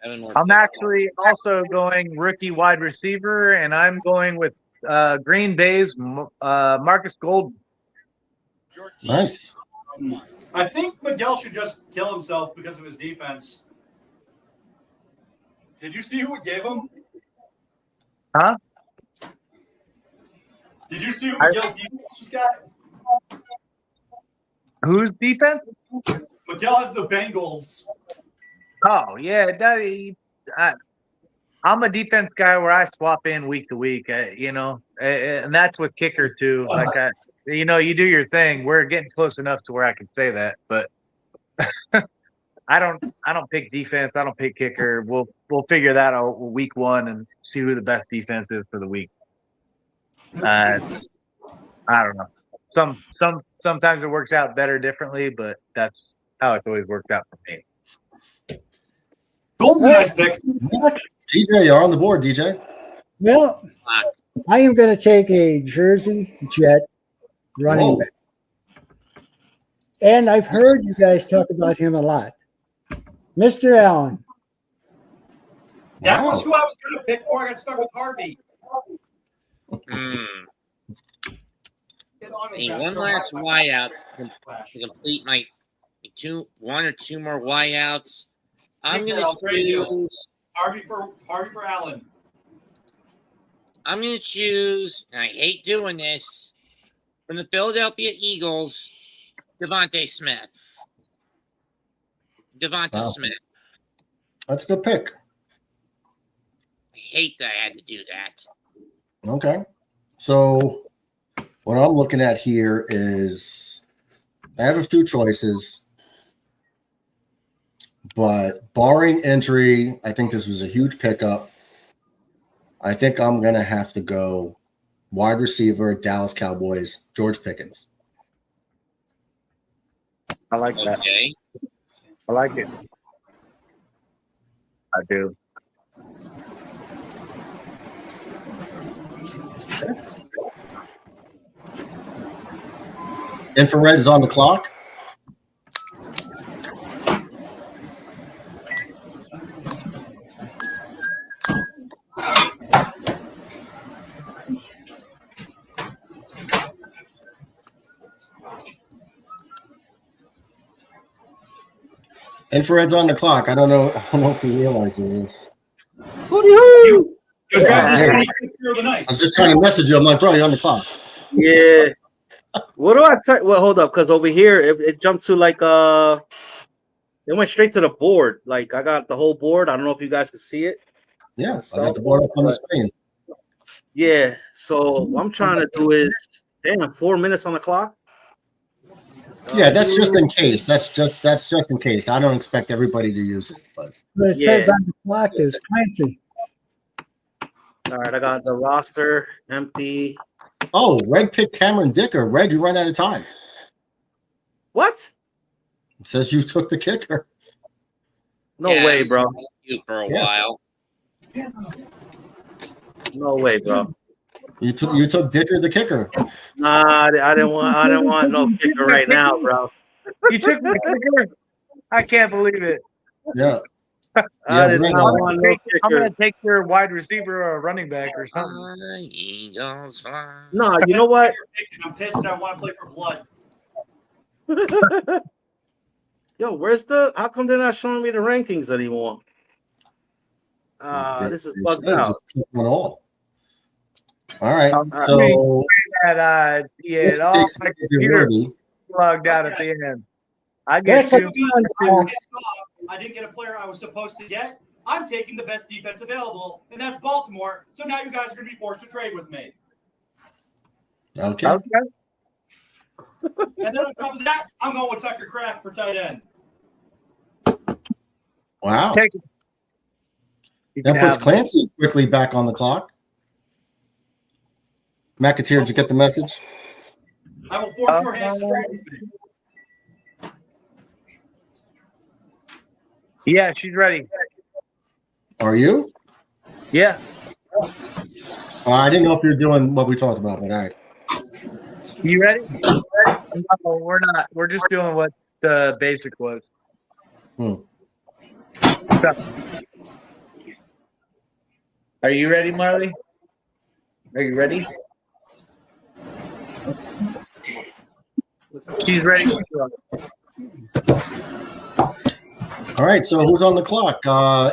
I'm actually also going rookie wide receiver, and I'm going with Green Bay's Marcus Golden. Nice. I think Miguel should just kill himself because of his defense. Did you see who it gave him? Huh? Did you see who Miguel's defense just got? Whose defense? Miguel has the Bengals. Oh yeah, I'm a defense guy where I swap in week to week. And that's with kicker too. You do your thing. We're getting close enough to where I can say that, but I don't pick defense. I don't pick kicker. We'll figure that out week one and see who the best defense is for the week. I don't know. Sometimes it works out better differently, but that's how it's always worked out for me. Golden's a nice pick. DJ, you're on the board, DJ. Well, I am going to take a Jersey Jet running back. And I've heard you guys talk about him a lot. Mr. Allen. That was who I was going to pick before I got stuck with Harvey. One last Y out to complete my one or two more Y outs. I'm going to choose Harvey for Allen. I'm going to choose, and I hate doing this, from the Philadelphia Eagles, Devontae Smith. Smith. That's a good pick. I hate that I had to do that. Okay. So what I'm looking at here is I have a few choices, but barring injury, I think this was a huge pickup. I think I'm going to have to go wide receiver, Dallas Cowboys, George Pickens. I like that. Okay. I like it. I do. Infrared is on the clock. Infrared's on the clock. I don't know if you realize this. You just Yeah, got I was just trying to message you. I'm like, bro, you're on the clock. Yeah. What do I type? Well, hold up, because over here it jumped to like it went straight to the board. Like I got the whole board. I don't know if you guys can see it. Yeah, I got the board up on the screen. Yeah. So what I'm trying to do is, damn, 4 minutes on the clock. Yeah, that's just in case. That's just in case. I don't expect everybody to use it, but What it says on the clock is Clancy. All right, I got the roster empty. oh, Reg picked Cameron Dicker. Reg, you ran out of time. What? It says you took the kicker. No way, bro. You for a Yeah. while. No way, bro. You took Dicker the kicker. Nah, I didn't want no kicker right now, bro. You took the kicker? I can't believe it. Yeah. I did not want no I'm kicker. gonna take your wide receiver or running back or something. Eagles fly. No, you know what? I'm pissed. I want to play for blood. Yo, where's the? How come they're not showing me the rankings anymore? This is bugged out. Just click on all. All right. So So that this all takes my if you're computer worthy. plugged out at the end. I get you. I didn't get a player I was supposed to get. I'm taking the best defense available, and that's Baltimore. So now you guys are going to be forced to trade with me. Okay. And then on top of that, I'm going with Tucker Kraft for tight end. Wow. Take it. That puts Clancy quickly back on the clock. McAteer, did you get the message? I will force your hands to trade with me. Yeah, she's ready. Are you? Yeah. I didn't know if you're doing what we talked about, but all right. You ready? No, we're not. We're just doing what the basic was. So, are you ready, Marley? Are you ready? She's ready. All right, so who's on the clock?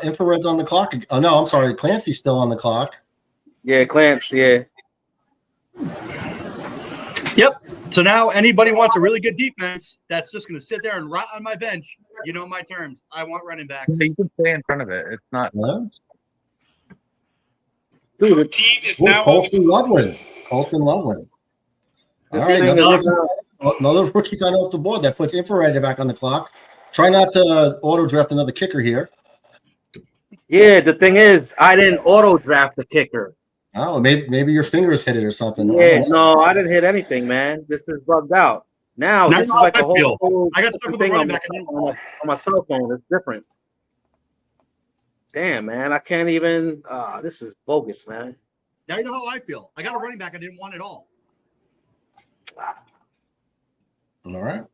Infrared's on the clock. Oh, no, I'm sorry. Clancy's still on the clock. Yeah, Clamps, yeah. Yep. So now anybody wants a really good defense that's just going to sit there and rot on my bench. You know my terms. I want running backs. You can stay in front of it. It's not. Dude, the team is Ooh, now Colston Loveland. Colston Loveland. All right, another rookie done off the board. That puts Infrared back on the clock. Try not to auto draft another kicker here. Yeah, the thing is, I didn't auto draft the kicker. Oh, maybe your fingers hit it or something. Yeah, no, I didn't hit anything, man. This is bugged out. Now this is like a whole I got stuck with the thing running on back. my cell phone. It's different. Damn, man, I can't even. This is bogus, man. Now you know how I feel. I got a running back I didn't want at all. All right.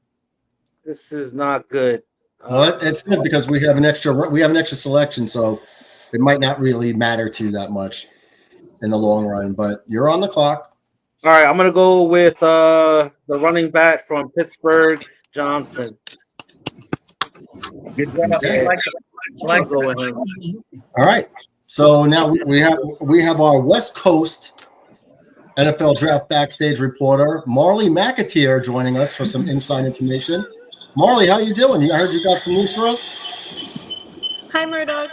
This is not good. Well, it's good because we have an extra selection, so it might not really matter to you that much in the long run. But you're on the clock. All right, I'm gonna go with the running back from Pittsburgh, Johnson. Good job. Okay. I'll go with him. All right. So now we have our West Coast NFL Draft Backstage reporter Marley McAteer joining us for some inside information. Marley, how you doing? I heard you got some news for us. Hi, Murdoch.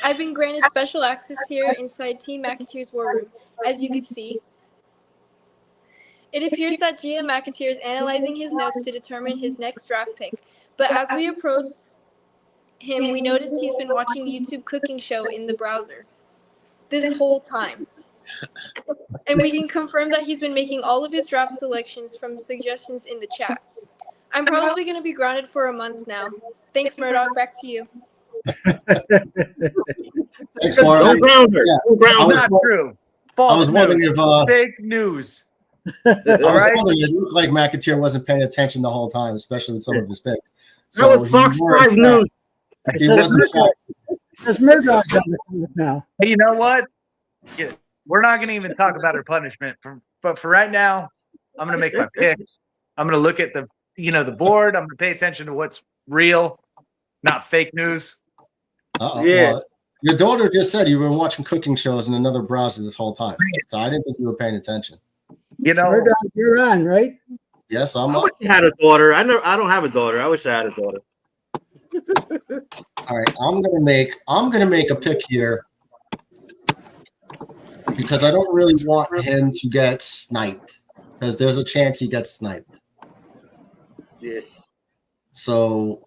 I've been granted special access here inside Team McAteer's war room. As you can see, it appears that GM McAteer is analyzing his notes to determine his next draft pick. But as we approach him, we notice he's been watching YouTube cooking show in the browser this whole time. And we can confirm that he's been making all of his draft selections from suggestions in the chat. I'm probably going to be grounded for a month now. Thanks, Murdoch. Back to you. Thanks, Marley. Not true. False news. Fake news. I was wondering, it looked like McAteer wasn't paying attention the whole time, especially with some of his picks. That was Fox 5 News. He wasn't. There's Murdoch on the now. Hey, you know what? Yeah, we're not going to even talk about her punishment. But for right now, I'm going to make my pick. I'm going to look at the board. I'm going to pay attention to what's real. not fake news. Yeah. Well, your daughter just said you've been watching cooking shows in another browser this whole time, so I didn't think you were paying attention. You know, Murdoch, you're on, right? Yes, I'm I up. wish I had a daughter. I don't have a daughter. I wish I had a daughter. All right, I'm gonna make a pick here because I don't really want him to get sniped because there's a chance he gets sniped. Yeah. So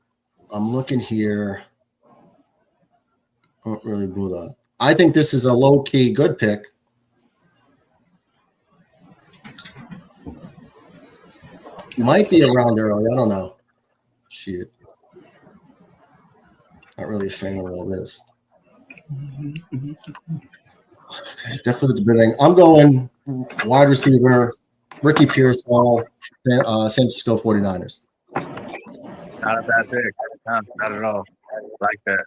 I'm looking here. Don't really Buddha. I think this is a low key good pick. Might be around early. I don't know. Shit. Not really a fan of all this. Okay, definitely debating. I'm going wide receiver, Ricky Pearsall, San Francisco 49ers. Not a bad pick. Not at all. I like that.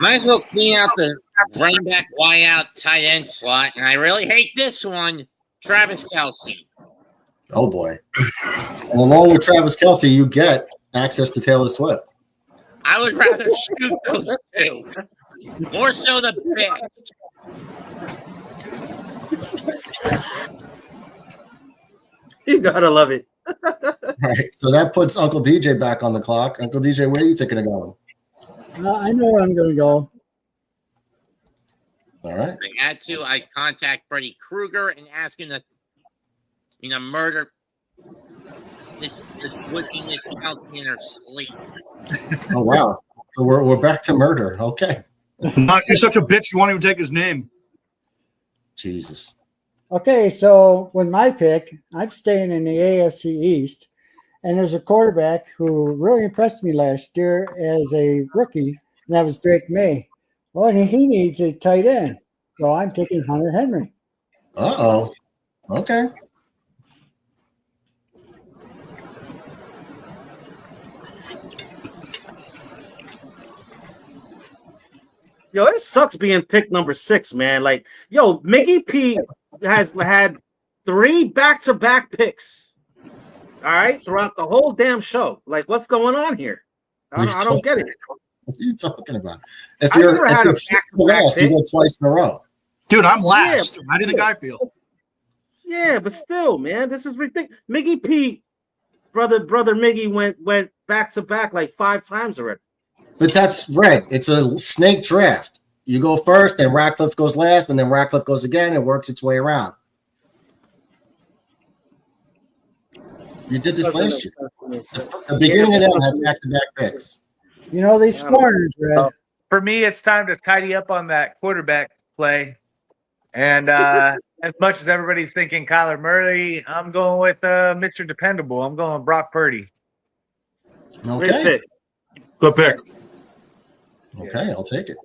Might as well clean out the running back, wide out, tight end slot, and I really hate this one. Travis Kelce. Oh boy! And along with Travis Kelce, you get access to Taylor Swift. I would rather shoot those two. More so the pick. You gotta love it. All right, so that puts Uncle DJ back on the clock. Uncle DJ, where are you thinking of going? I know where I'm going to go. All right. I had to. I contact Freddy Krueger and ask him to, murder this would-be Miss Kelsey in her sleep. Oh wow! So we're back to murder. Okay. No, she's such a bitch. You won't even take his name. Jesus. Okay, so with my pick, I'm staying in the AFC East, and there's a quarterback who really impressed me last year as a rookie, and that was Drake May. Well, he needs a tight end, so I'm taking Hunter Henry. Uh-oh. Okay. Yo, it sucks being picked number 6, man. Like, yo, Miggy P has had 3 back-to-back picks. All right, throughout the whole damn show. Like, what's going on here? I don't get it. What are you talking about? If you're last, you go twice in a row. Dude, I'm last. Yeah, How do you think I feel? Yeah, but still, man, this is ridiculous. Miggy P, brother Miggy went back-to-back like 5 times already. But that's right. It's a snake draft. You go first, then Ratcliffe goes last, and then Ratcliffe goes again. It works its way around. You did this last year. The beginning and end had back-to-back picks. You know, these corners, Red. For me, it's time to tidy up on that quarterback play. And as much as everybody's thinking Kyler Murray, I'm going with Mr. Dependable. I'm going with Brock Purdy. Okay. Good pick. Okay, I'll take it.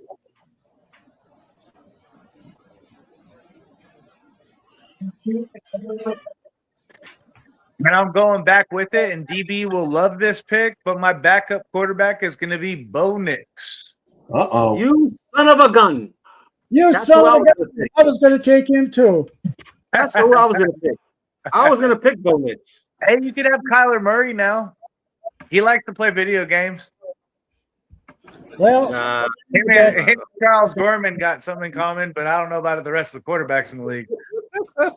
And I'm going back with it, and DB will love this pick, but my backup quarterback is going to be Bo Nix. Uh-oh. You son of a gun. That's son of a gun. I was going to take him, too. That's who I was going to pick. I was going to pick Bo Nix. Hey, you could have Kyler Murray now. He likes to play video games. Well, him and Charles Gorman got something in common, but I don't know about the rest of the quarterbacks in the league. I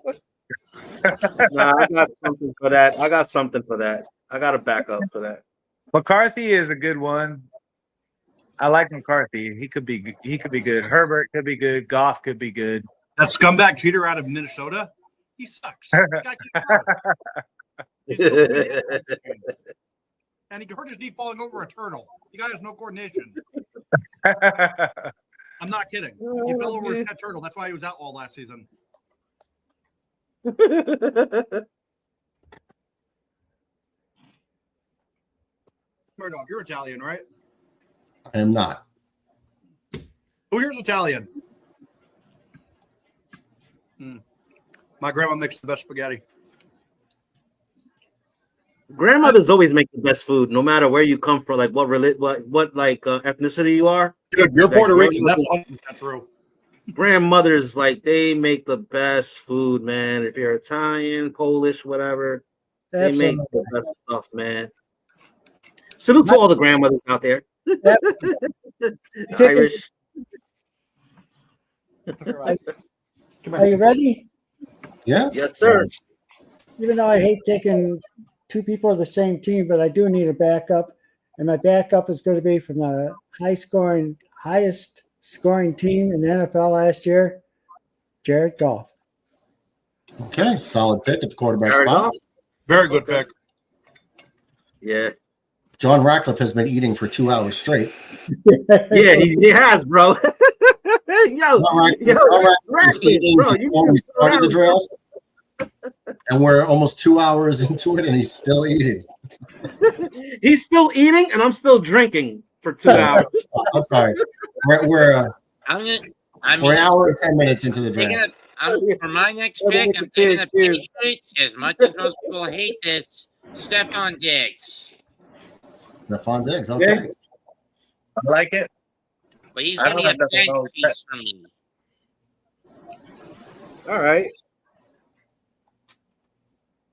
got something for that. I got a backup for that. McCarthy is a good one. I like McCarthy. He could be good. Herbert could be good. Goff could be good. That scumbag cheater out of Minnesota, he sucks. And he hurt his knee falling over a turtle. The guy has no coordination. I'm not kidding. He fell over his pet turtle. That's why he was out all last season. Murdoch, you're Italian, right? I am not. Who here's Italian? My grandma makes the best spaghetti. Grandmothers always make the best food, no matter where you come from, like what ethnicity you are. Dude, you're like, Puerto Rican. That's 100% true. Grandmothers, like, they make the best food, man. If you're Italian, Polish, whatever, They make Absolutely. the best stuff, man. Salute to all the grandmothers out there. Irish. Are you ready? Yeah. Yes, sir. Even though I hate taking two people of the same team, but I do need a backup. And my backup is going to be from the highest scoring team in the NFL last year, Jared Goff. Okay, solid pick at the quarterback Jared spot. Goff? Very good pick. Yeah. John Ratcliffe has been eating for 2 hours straight. Yeah, he has, bro. Yo, Ratcliffe eating bro, before we started the draft, and we're almost 2 hours into it, and he's still eating. He's still eating, and I'm still drinking for 2 hours. I'm sorry. We're I'm an hour and 10 minutes into the taking draft. for my next pick, I'm taking a Patriots. As much as most people hate this, Stephon Diggs. Stephon Diggs, okay. I like it. But he's I going to don't be a have nothing big wrong with piece for me. All right.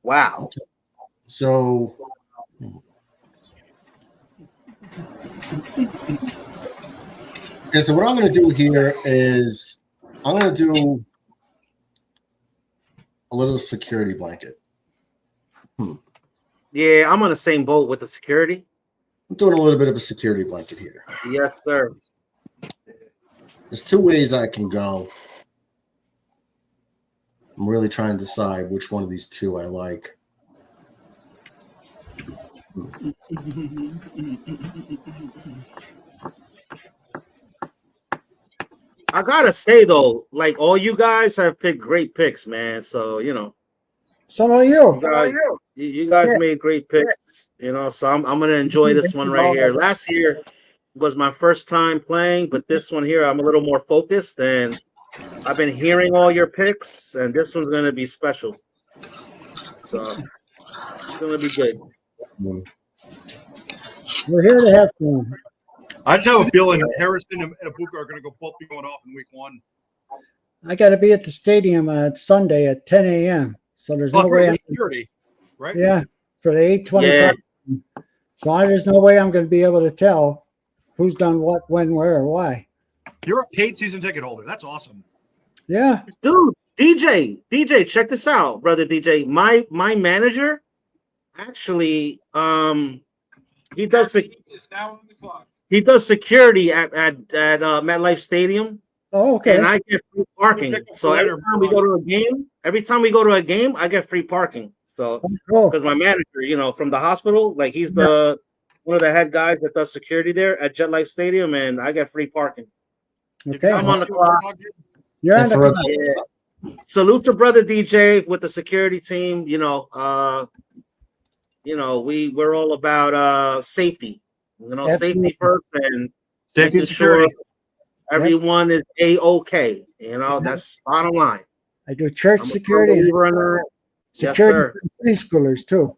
Wow. So okay, so what I'm going to do here is I'm going to do a little security blanket. Yeah, I'm on the same boat with the security. I'm doing a little bit of a security blanket here. Yes, sir. There's two ways I can go. I'm really trying to decide which one of these two I like. I gotta say though, like all you guys have picked great picks, man. So So are you. You guys made great picks, So I'm gonna enjoy this one right here. Last year was my first time playing, but this one here I'm a little more focused, and I've been hearing all your picks, and this one's gonna be special. So it's gonna be good. We're here to have fun. I just have a feeling that Harrison and Abuka are going to both be going off in week one. I got to be at the stadium on Sunday at 10 a.m. So there's no way. Security, right? Yeah, for the 8:25. Yeah. So there's no way I'm going to be able to tell who's done what, when, where, or why. You're a paid season ticket holder. That's awesome. Yeah, dude. DJ, check this out, brother. DJ, my manager actually, he does He does security at MetLife Stadium. Oh, okay. And I get free parking. So every time we go to a game, I get free parking. So because my manager, from the hospital, like he's one of the head guys that does security there at MetLife Stadium, and I get free parking. Okay. I'm on the clock. You're on the clock. Salute to brother DJ with the security team. We're all about safety. Absolutely. Safety first and safety making sure everyone is A-OK. That's bottom line. I do church security. Security for preschoolers too.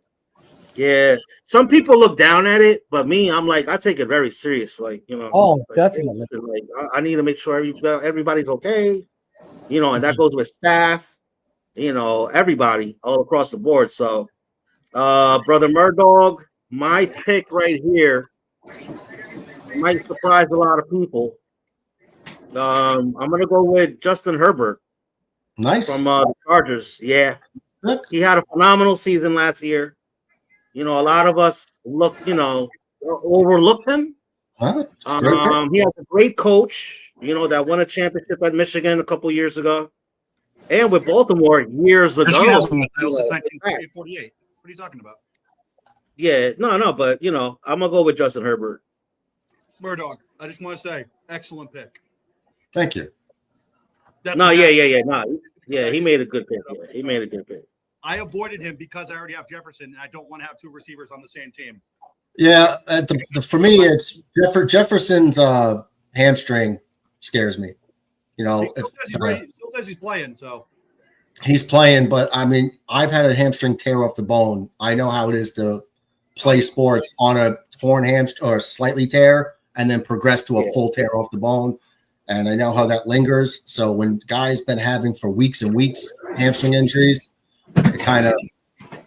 Yeah. Some people look down at it, but me, I'm like, I take it very serious. Oh, definitely. I need to make sure everybody's okay. And that goes with staff, everybody all across the board. So, Brother Murdog, my pick right here might surprise a lot of people. I'm gonna go with Justin Herbert. Nice. From the Chargers. Yeah. He had a phenomenal season last year. A lot of us overlooked him. He has a great coach, that won a championship at Michigan a couple years ago. And with Baltimore years ago. Michigan has won the title since 1948. What are you talking about? Yeah, no, but I'm gonna go with Justin Herbert. Murdoch, I just want to say, excellent pick. Thank you. He made a good pick. Yeah, he made a good pick. I avoided him because I already have Jefferson, and I don't want to have two receivers on the same team. Yeah, for me, it's Jefferson's hamstring scares me. He still says he's playing, so. He's playing, but I mean, I've had a hamstring tear off the bone. I know how it is to play sports on a torn hamstring or slightly tear and then progress to a full tear off the bone. And I know how that lingers. So when guys been having for weeks and weeks hamstring injuries, it kind of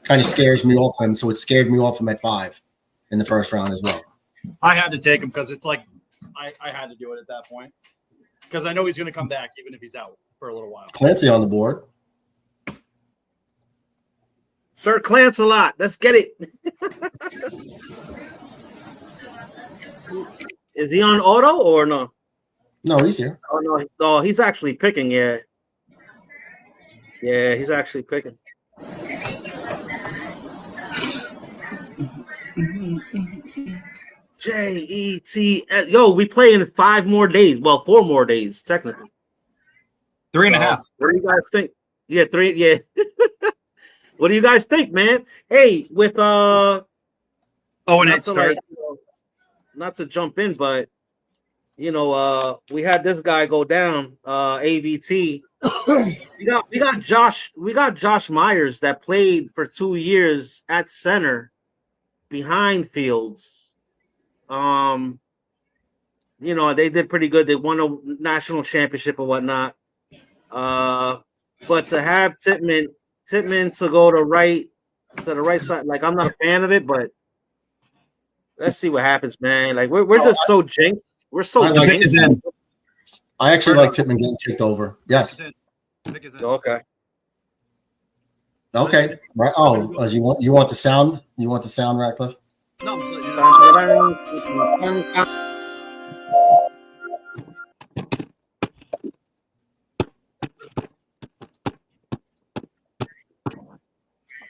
kind of scares me off him. So it scared me off him at 5 in the first round as well. I had to take him because it's like I had to do it at that point because I know he's going to come back even if he's out for a little while. Clancy on the board. Sir Clancelot, let's get it. Is he on auto or no? No, he's here. Oh no, no, he's actually picking. Yeah, he's actually picking. Jets. Yo, we play in 5 more days. Well, 4 more days technically. 3.5. What do you guys think? Yeah, 3. Yeah. What do you guys think, man? Hey, with and not to, like, not to jump in, but we had this guy go down, AVT. we got Josh Myers that played for 2 years at center behind Fields. They did pretty good. They won a national championship or whatnot. But to have Tittman to go to the right side, like, I'm not a fan of it, but let's see what happens, man. Like, we're just so jinxed. We're so jinxed. I actually like Tittman getting kicked over. Yes. Okay. Okay. Right. Oh, you want the sound? You want the sound, Ratcliffe?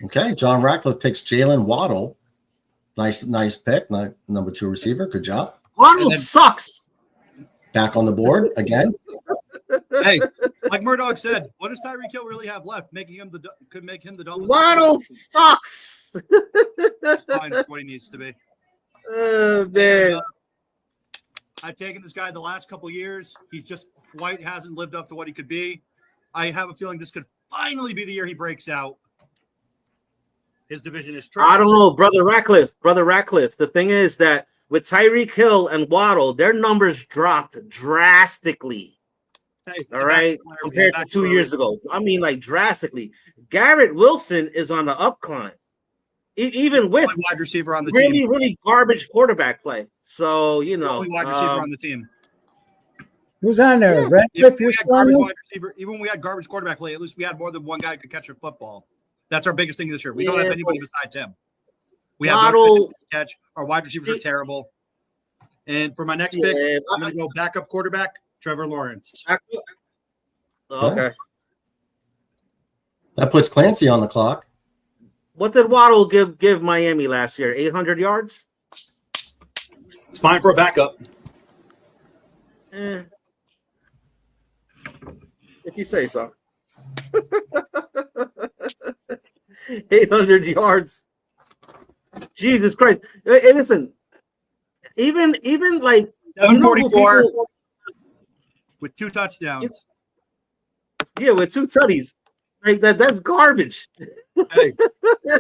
Okay, John Ratcliffe picks Jalen Waddle. Nice pick. Number 2 receiver. Good job. Waddle sucks. Back on the board again. Hey, like Murdoch said, what does Tyreek Hill really have left? Could make him the Dolphins. Waddle sucks. That's fine. That's what he needs to be. Man. I've taken this guy the last couple years. He's just quite hasn't lived up to what he could be. I have a feeling this could finally be the year he breaks out. His division is trash. I don't know, Brother Ratcliffe. The thing is that with Tyreek Hill and Waddle, their numbers dropped drastically. Hey, all right, compared to 2 years ago. I mean, like, drastically. Garrett Wilson is on the upcline, even with wide receiver on the really, team. really garbage quarterback play. So, Only wide receiver on the team. Who's on there? Even Ratcliffe, when we had garbage quarterback play, at least we had more than one guy who could catch a football. That's our biggest thing this year. We don't have anybody besides him. We have no catch. Our wide receivers are terrible. And for my next pick, I'm going to go backup quarterback, Trevor Lawrence. Okay. That puts Clancy on the clock. What did Waddle give Miami last year? 800 yards? It's fine for a backup. If you say so. 800 yards. Jesus Christ. Hey, listen, even like 744 with 2 touchdowns. Yeah, with 2 tutties. Like that's garbage. Hey,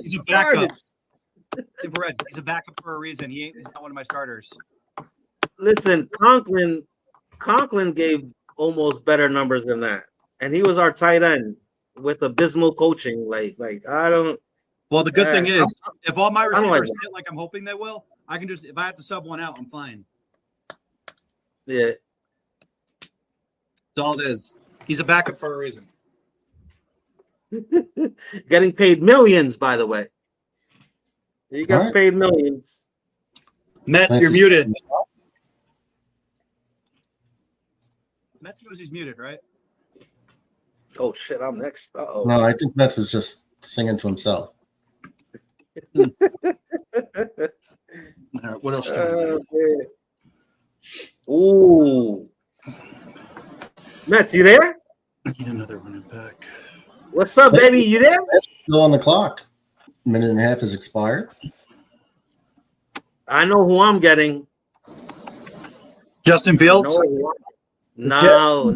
he's a backup. He's a backup for a reason. He's not one of my starters. Listen, Conklin gave almost better numbers than that. And he was our tight end with abysmal coaching. Like I don't. Well, the good thing is, if all my receivers hit like I'm hoping they will, I can just, if I have to sub one out, I'm fine. Yeah. That's all it is. He's a backup for a reason. Getting paid millions, by the way. He gets paid millions. Mets, you're muted. Mets knows he's muted, right? Oh shit, I'm next. Uh-oh. No, I think Mets is just singing to himself. All right, what else? Ooh. Mets, you there? I need another running back. What's up, baby? You there? Still on the clock. Minute and a half has expired. I know who I'm getting. Justin Fields? No.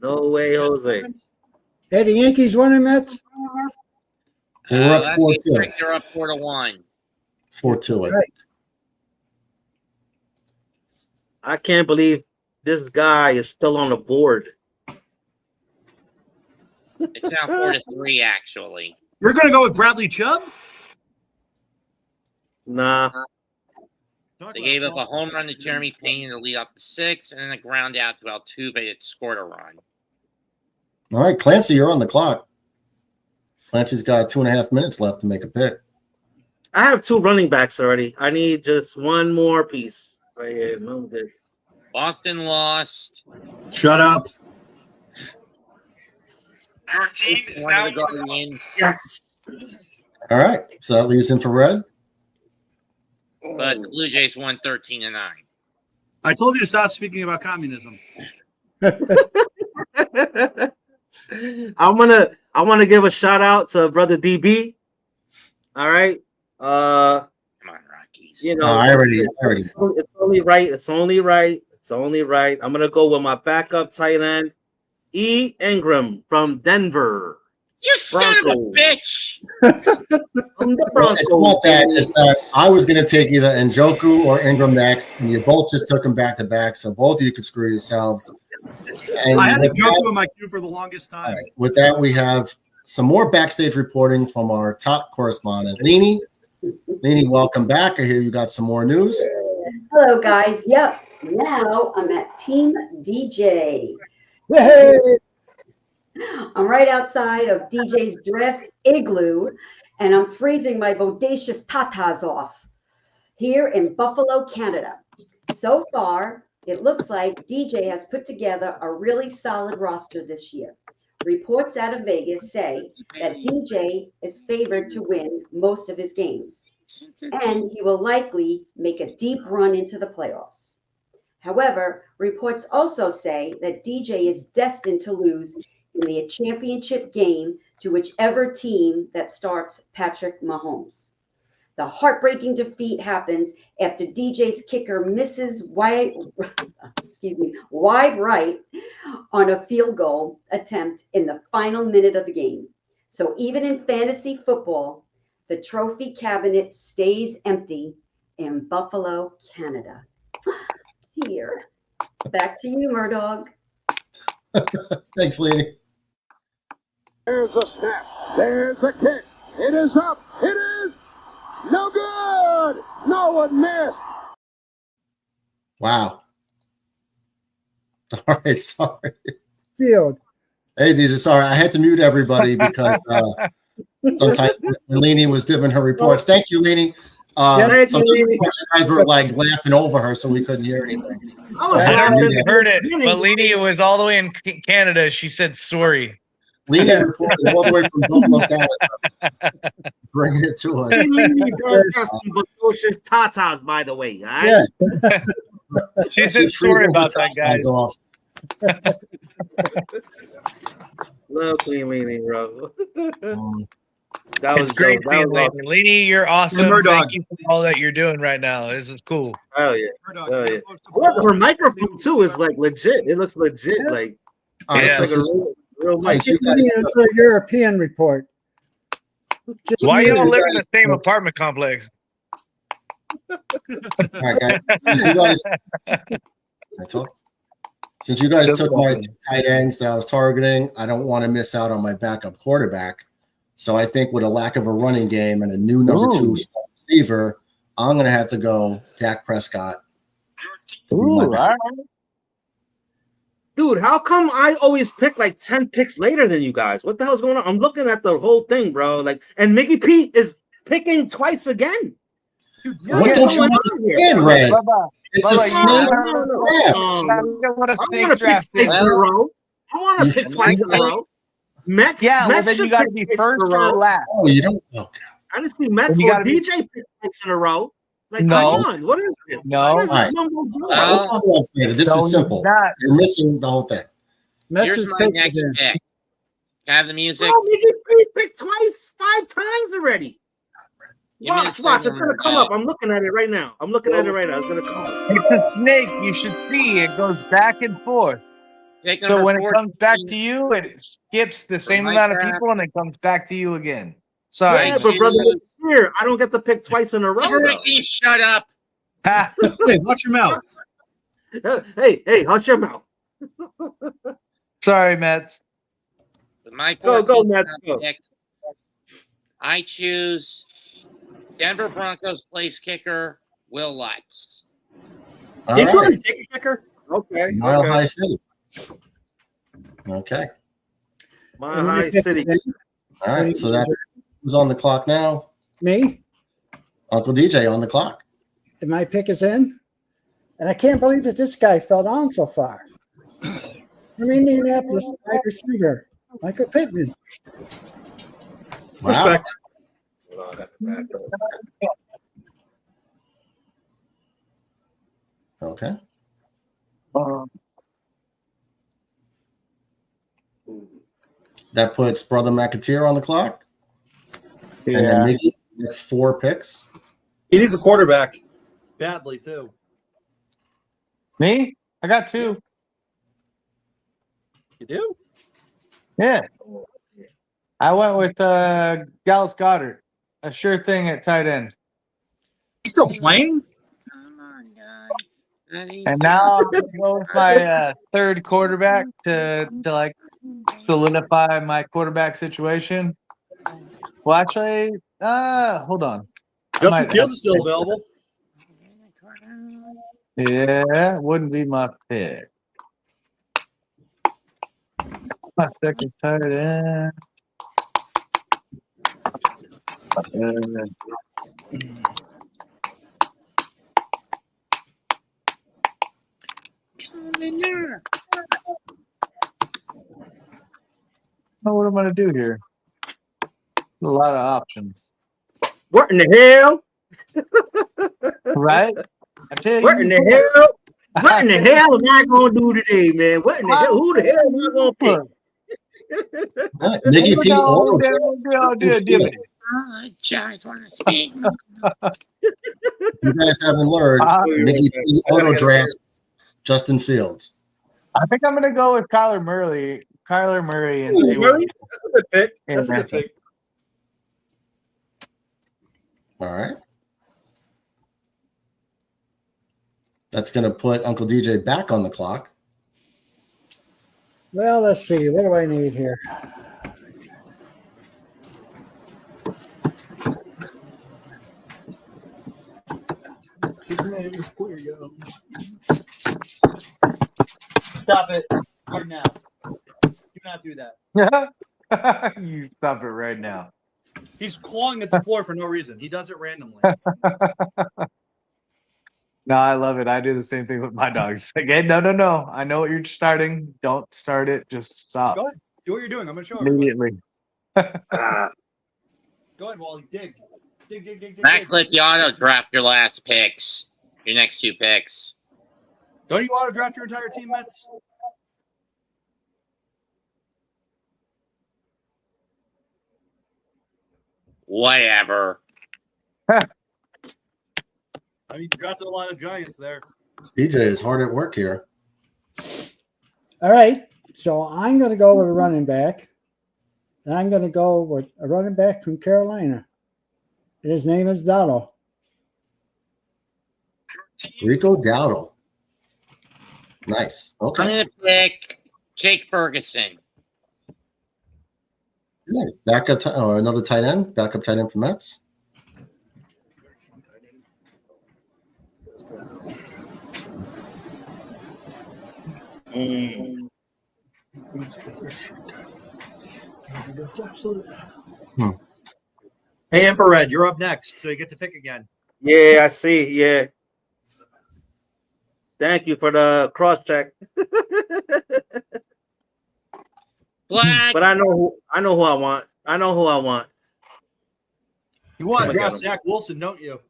No way, Jose. Hey, the Yankees winning, Mets? They were up 4-2. They're up 4-1. 4-2, I think. I can't believe this guy is still on the board. It's now 4-3, actually. You're going to go with Bradley Chubb? Nah. They gave up a home run to Jeremy Payne to lead up to 6, and then a ground out to Altuve that scored a run. All right, Clancy, you're on the clock. Clancy's got 2.5 minutes left to make a pick. I have 2 running backs already. I need just one more piece. Right here. No good. Boston lost. Shut up. Your team is One now of the Guardians, Yes. All right, so that leaves infrared. but the Blue Jays won 13-9. I told you to stop speaking about communism. I wanna give a shout out to brother DB. All right. Come on, Rockies. You know, I already. It's only right. It's only right. It's only right. I'm gonna go with my backup tight end, E. Ingram from Denver. You son of a bitch! It's not that. It's that I was going to take either Njoku or Ingram next, and you both just took them back to back, so both of you could screw yourselves. And I had with Njoku in my queue for the longest time. right, with that, we have some more backstage reporting from our top correspondent, Leanie. Leanie, welcome back. I hear you got some more news. Hello, guys. Yep. Now I'm at Team DJ. Hey! I'm right outside of DJ's Drift Igloo, and I'm freezing my bodacious tatas off here in Buffalo, Canada. So far, it looks like DJ has put together a really solid roster this year. Reports out of Vegas say that DJ is favored to win most of his games, and he will likely make a deep run into the playoffs. However, reports also say that DJ is destined to lose in the championship game to whichever team that starts Patrick Mahomes. The heartbreaking defeat happens after DJ's kicker misses wide right on a field goal attempt in the final minute of the game. So even in fantasy football, the trophy cabinet stays empty in Buffalo, Canada. Here. Back to you, Murdoch. Thanks, Leanie. There's a snap. There's a kick. It is up. It is no good. No one missed. Wow. All right, sorry. Field. Hey, DJ, sorry. I had to mute everybody because sometimes when Leanie was giving her reports. Thank you, Leanie. Sometimes you guys were like laughing over her, so we couldn't hear anything. I heard it, but Leanie was all the way in Canada. She said sorry. Leanie reported all the way from Buffalo, Canada, bringing it to us. Leanie does some precocious tatas, by the way. All right? Yeah. She said sorry about that, guys. Off. Love Clean Leanie, bro. That was great. Leanie, you're awesome. Thank you for all that you're doing right now. This is cool. Hell yeah. Hell yeah. Her microphone, too, is like legit. It looks legit. Like, it's like a real mic. A European report. Why y'all live in the same apartment complex? All right, guys. Since you guys took my tight ends that I was targeting, I don't want to miss out on my backup quarterback. So I think with a lack of a running game and a new number 2 receiver, I'm going to have to go Dak Prescott. Dude, how come I always pick like 10 picks later than you guys? What the hell's going on? I'm looking at the whole thing, bro. Like, and Mickey Pete is picking twice again. What don't you understand, Red? It's a snake draft. I want to pick twice in a row. Mets, Mets then you got to be first or last. Oh, you don't. Oh, I didn't see Mets or DJ pick twice in a row. Like, come on, what is this? No. All right. Let's talk about Santa. This is simple. You're missing the whole thing. Here's my next pick. Can I have the music? Oh, Mickey picked twice, 5 times already. Watch, it's gonna come up. I'm looking at it right now. It's gonna come up. It's a snake. You should see it goes back and forth. So when it comes back to you, it skips the same amount of people and it comes back to you again. Sorry. Yeah, but brother, here I don't get to pick twice in a row. Ricky, shut up. Hey, watch your mouth. Hey, watch your mouth. Sorry, Mets. With my Go, 14th Mets, round go. pick, I choose Denver Broncos place kicker Will Lutz. All Did you right. already take a kicker? Okay. Mile okay. High City. Okay. Mile High City. All right. So that who's on the clock now? Me? Uncle DJ on the clock. And my pick is in. And I can't believe that this guy fell down so far. From Indianapolis, wide receiver, Michael Pittman. Wow. Respect. Okay. That puts Brother McAteer on the clock. And then Mickey next 4 picks. He needs a quarterback badly too. Me? I got 2. You do? Yeah. I went with Dallas Goddard. A sure thing at tight end. He's still playing? And now I'm gonna go with my third quarterback to like solidify my quarterback situation. Well, actually, hold on. Justin Fields is still available. Yeah, wouldn't be my pick. My second tight end. What am I going to do here? A lot of options. What in the hell? Right? What in the hell? What in the hell am I going to do today, man? What in the hell? Who the hell am I going to pick? Right. Mickey P. Auto. Just want to speak. You guys haven't learned. Mickey P. Auto draft Justin Fields. I think I'm going to go with Kyler Murray. Kyler Murray. And That's a good pick. That's a good pick. All right. That's going to put Uncle DJ back on the clock. Well, let's see. What do I need here? Superman is queer, yo. Stop it right now. Do not do that. You stop it right now. He's clawing at the floor for no reason. He does it randomly. No, I love it. I do the same thing with my dogs. Again, no. I know what you're starting. Don't start it. Just stop. Go ahead. Do what you're doing. I'm going to show everybody. Immediately. Go ahead, Wally. Dig. Mac, let the auto draft your last picks. Your next 2 picks. Don't you auto draft your entire team, Mets? Whatever. I mean, you drafted a lot of Giants there. DJ is hard at work here. All right. So I'm going to go with a running back. And I'm going to go with a running back from Carolina. And his name is Dowdle. Rico Dowdle. Nice. Okay. I'm going to pick Jake Ferguson. Nice. Backup or another tight end. Backup tight end for Mets. Hey, Infrared, you're up next, so you get to pick again. Yeah, I see. Yeah. Thank you for the cross check. Black. But I know who I want. I know who I want. You want to draft Zach Wilson, don't you?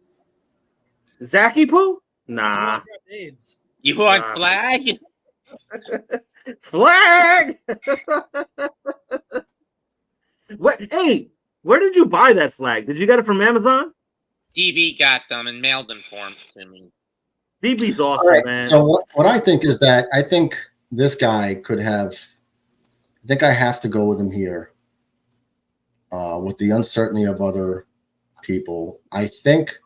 Zachy Poo? Nah. You want Flag? Flag. What? Hey, where did you buy that flag? Did you get it from Amazon? DB got them and mailed them for him to me. DB's awesome, Right. man. So what I think is that I think this guy could have. I think I have to go with him here. With the uncertainty of other people, I think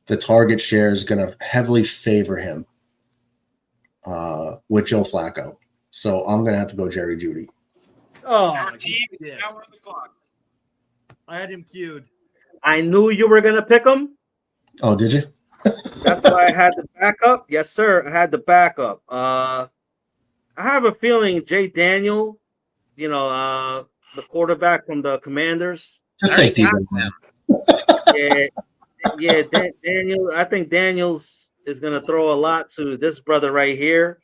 the target share is going to heavily favor him with Joe Flacco. So I'm going to have to go Jerry Jeudy. Oh, Your team is dick. now on the clock. I had him queued. I knew you were gonna pick him. Oh, did you? That's why I had the backup. Yes, sir. I had the backup. I have a feeling Jay Daniel, the quarterback from the Commanders. Just take Debo. Yeah, Daniel. I think Daniels is gonna throw a lot to this brother right here.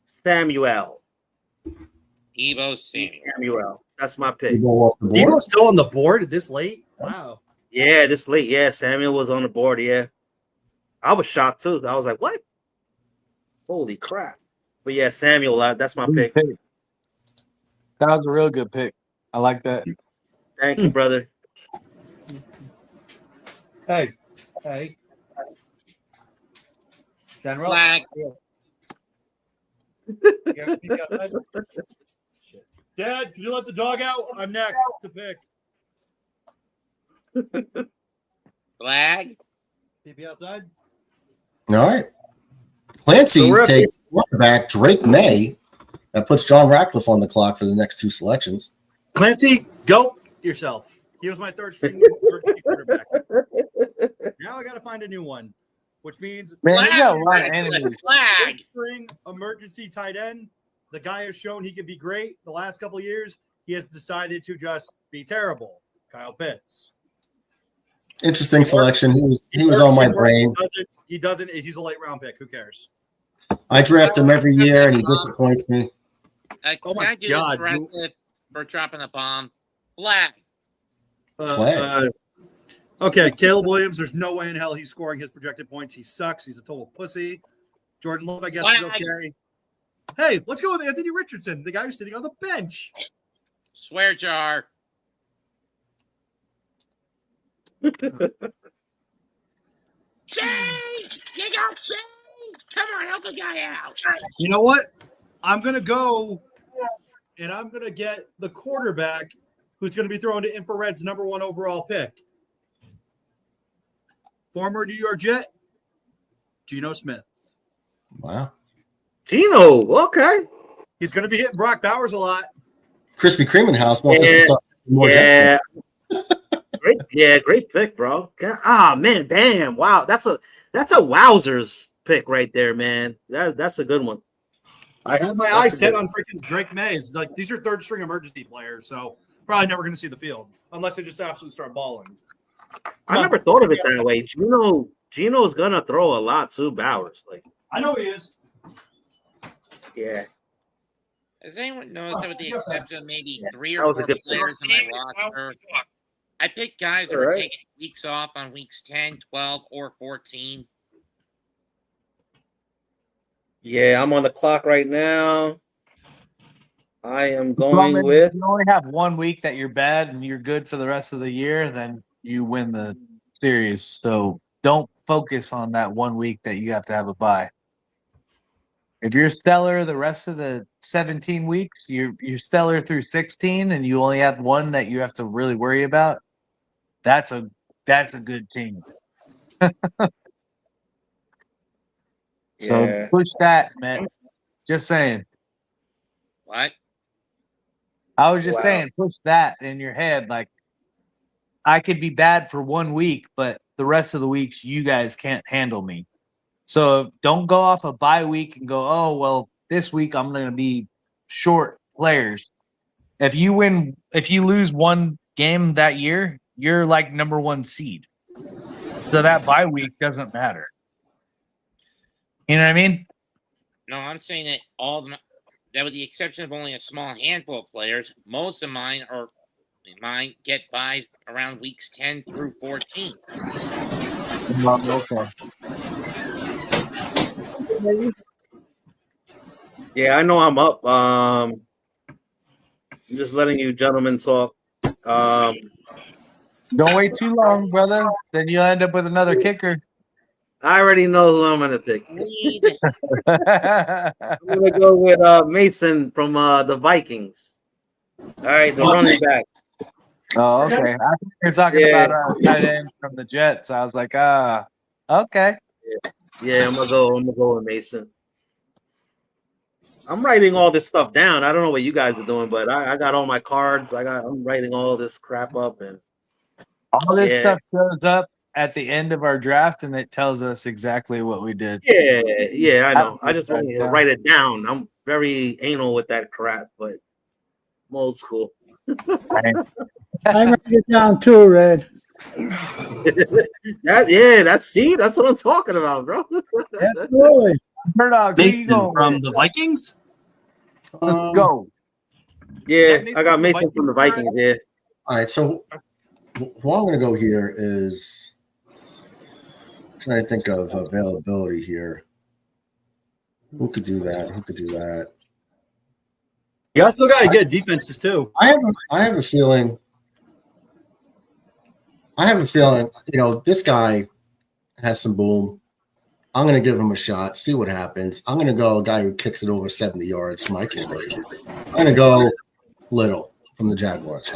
Samuel. Debo Samuel. Samuel. That's my pick. Debo off the board. Debo's still on the board this late? Wow. Yeah, this late. Yeah, Samuel was on the board. Yeah. I was shocked too. I was like, what? Holy crap. But yeah, Samuel, that's my pick. That was a real good pick. I like that. Thank you, brother. Hey. General. Flag. Dad, can you let the dog out? I'm next to pick. Flag. PP outside. All right. Clancy So takes quarterback Drake May. That puts John Ratcliffe on the clock for the next two selections. Clancy, go yourself. He was my third string quarterback. Now I got to find a new one, which means Man, you got a lot of enemies. Flag. third string emergency tight end. The guy has shown he can be great the last couple of years. He has decided to just be terrible. Kyle Pitts. Interesting selection. He was on my brain. He doesn't. He's a late round pick. Who cares? I draft him every year, and he disappoints me. Oh my Thank you, God. Ratcliffe, for dropping a bomb. Flag. Flag. Okay, Caleb Williams. There's no way in hell he's scoring his projected points. He sucks. He's a total pussy. Jordan Love, I guess, is Flag. okay. Hey, let's go with Anthony Richardson, the guy who's sitting on the bench. Swear jar. Change! You got change! Come on, help the guy out. You know what? I'm going to go and I'm going to get the quarterback who's going to be thrown to Infrared's number 1 overall pick. Former New York Jet, Geno Smith. Wow. Geno, okay. He's going to be hitting Brock Bowers a lot. Crispy Cream House wants us to start more Jets. Great pick, bro. Man, damn, wow, that's a wowzers pick right there, man. That's a good one. I had my eyes set on freaking Drake May. It's like these are third string emergency players, so probably never going to see the field unless they just absolutely start balling. I never thought of it that way. Geno's gonna throw a lot to Bowers. Like I know he is. Yeah. Has anyone noticed that with the exception of maybe 3 That or was a 4 good pick. players in my roster, I picked guys that were taking weeks off on weeks 10, 12, or 14. Yeah, I'm on the clock right now. I am going with. If you only have 1 week that you're bad and you're good for the rest of the year, then you win the series. So don't focus on that 1 week that you have to have a bye. If you're stellar the rest of the 17 weeks, you're stellar through 16, and you only have one that you have to really worry about. That's a good team. So push that, man. Just saying. What? I was just saying, push that in your head. Like, I could be bad for 1 week, but the rest of the weeks, you guys can't handle me. So don't go off a bye week and go, oh, well, this week I'm going to be short players. If you lose one game that year, you're like number 1 seed. So that bye week doesn't matter. You know what I mean? No, I'm saying that that with the exception of only a small handful of players, most of mine get by around weeks 10 through 14. Okay. Yeah, I know I'm up. I'm just letting you gentlemen talk. Don't wait too long, brother. Then you'll end up with another kicker. I already know who I'm going to pick. I'm going to go with Mason from the Vikings. All right, the running back. Oh, okay. I think you're talking about tight end from the Jets. I was like, okay. Yeah, I'm gonna go with Mason. I'm writing all this stuff down. I don't know what you guys are doing, but I got all my cards. I'm writing all this crap up, and all this stuff shows up at the end of our draft, and it tells us exactly what we did. Yeah, I know. I just want to write it down. I'm very anal with that crap, but I'm old school. I'm writing it down too, Red. That's what I'm talking about, bro. Absolutely. Murdoch, who you going from with? the Vikings. Let's go. Yeah, I got Mason from the Vikings here. All right, so who I'm going to go here is trying to think of availability here. Who could do that? You guys still got to get defenses too. I have a feeling. This guy has some boom. I'm going to give him a shot, see what happens. I'm going to go a guy who kicks it over 70 yards for my kid. I'm going to go Little from the Jaguars.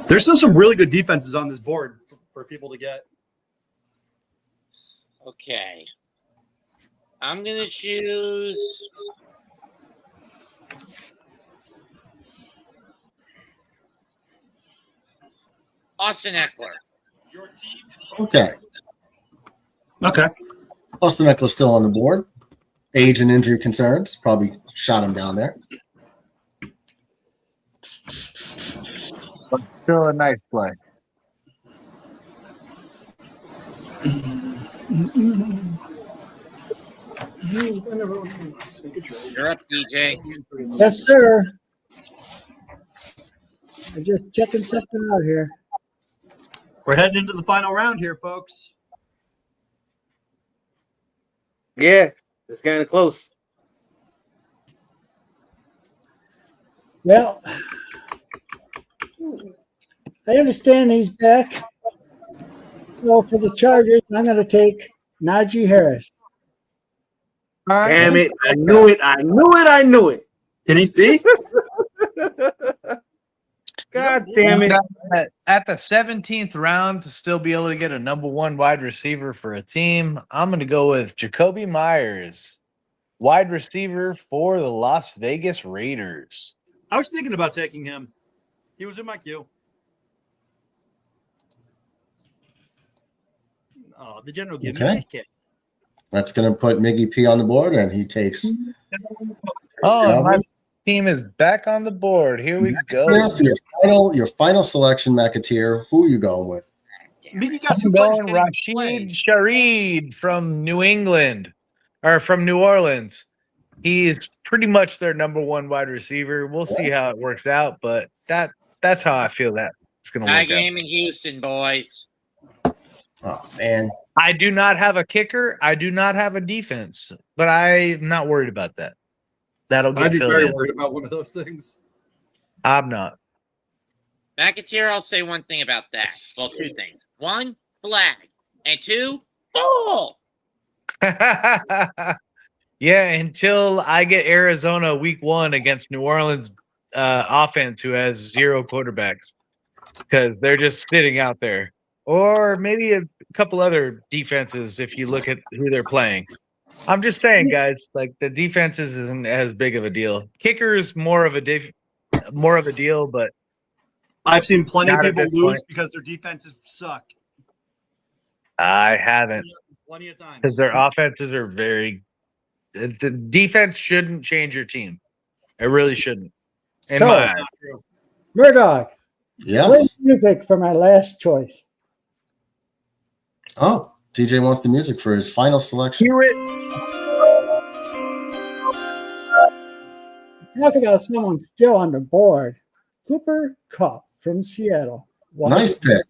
There's still some really good defenses on this board for people to get. Okay. I'm going to choose Austin Eckler. Okay. Okay. Austin Eckler's still on the board. Age and injury concerns probably shot him down there. But still a nice play. You're up, DJ. Yes, sir. I'm just checking something out here. We're heading into the final round here, folks. Yeah, it's getting close. Well, I understand he's back. So for the Chargers, I'm going to take Najee Harris. Damn it. I knew it. Can he see? God damn it. At the 17th round to still be able to get a number one wide receiver for a team, I'm going to go with Jacoby Myers, wide receiver for the Las Vegas Raiders. I was thinking about taking him. He was in my queue. Oh, the general gave me a kick. That's going to put Miggy P on the board, and he takes. Oh, my team is back on the board. Here we go. Your final selection, McAteer. Who are you going with? I'm going Rashid Sharid from New England, or from New Orleans. He is pretty much their number one wide receiver. We'll see how it works out, but that's how I feel that it's going to That work out. game in Houston, boys. Oh, man. I do not have a kicker. I do not have a defense, but I'm not worried about that. That'll get I'd be filled very in. worried about one of those things. I'm not. McAteer, I'll say one thing about that. Well, two things. One, flag. And two, ball. Yeah, until I get Arizona week 1 against New Orleans offense who has 0 quarterbacks because they're just sitting out there. Or maybe a couple other defenses if you look at who they're playing. I'm just saying, guys, like the defenses isn't as big of a deal. Kicker is more of a deal, but I've seen plenty of not at people this lose point. because their defenses suck. I haven't. Plenty of times. Because their offenses are very. The defense shouldn't change your team. It really shouldn't. In my eyes. Murdoch. Yes. Play music for my last choice. Oh, TJ wants the music for his final selection. Hear it. Talking about someone still on the board. Cooper Kupp from Seattle. Nice pick.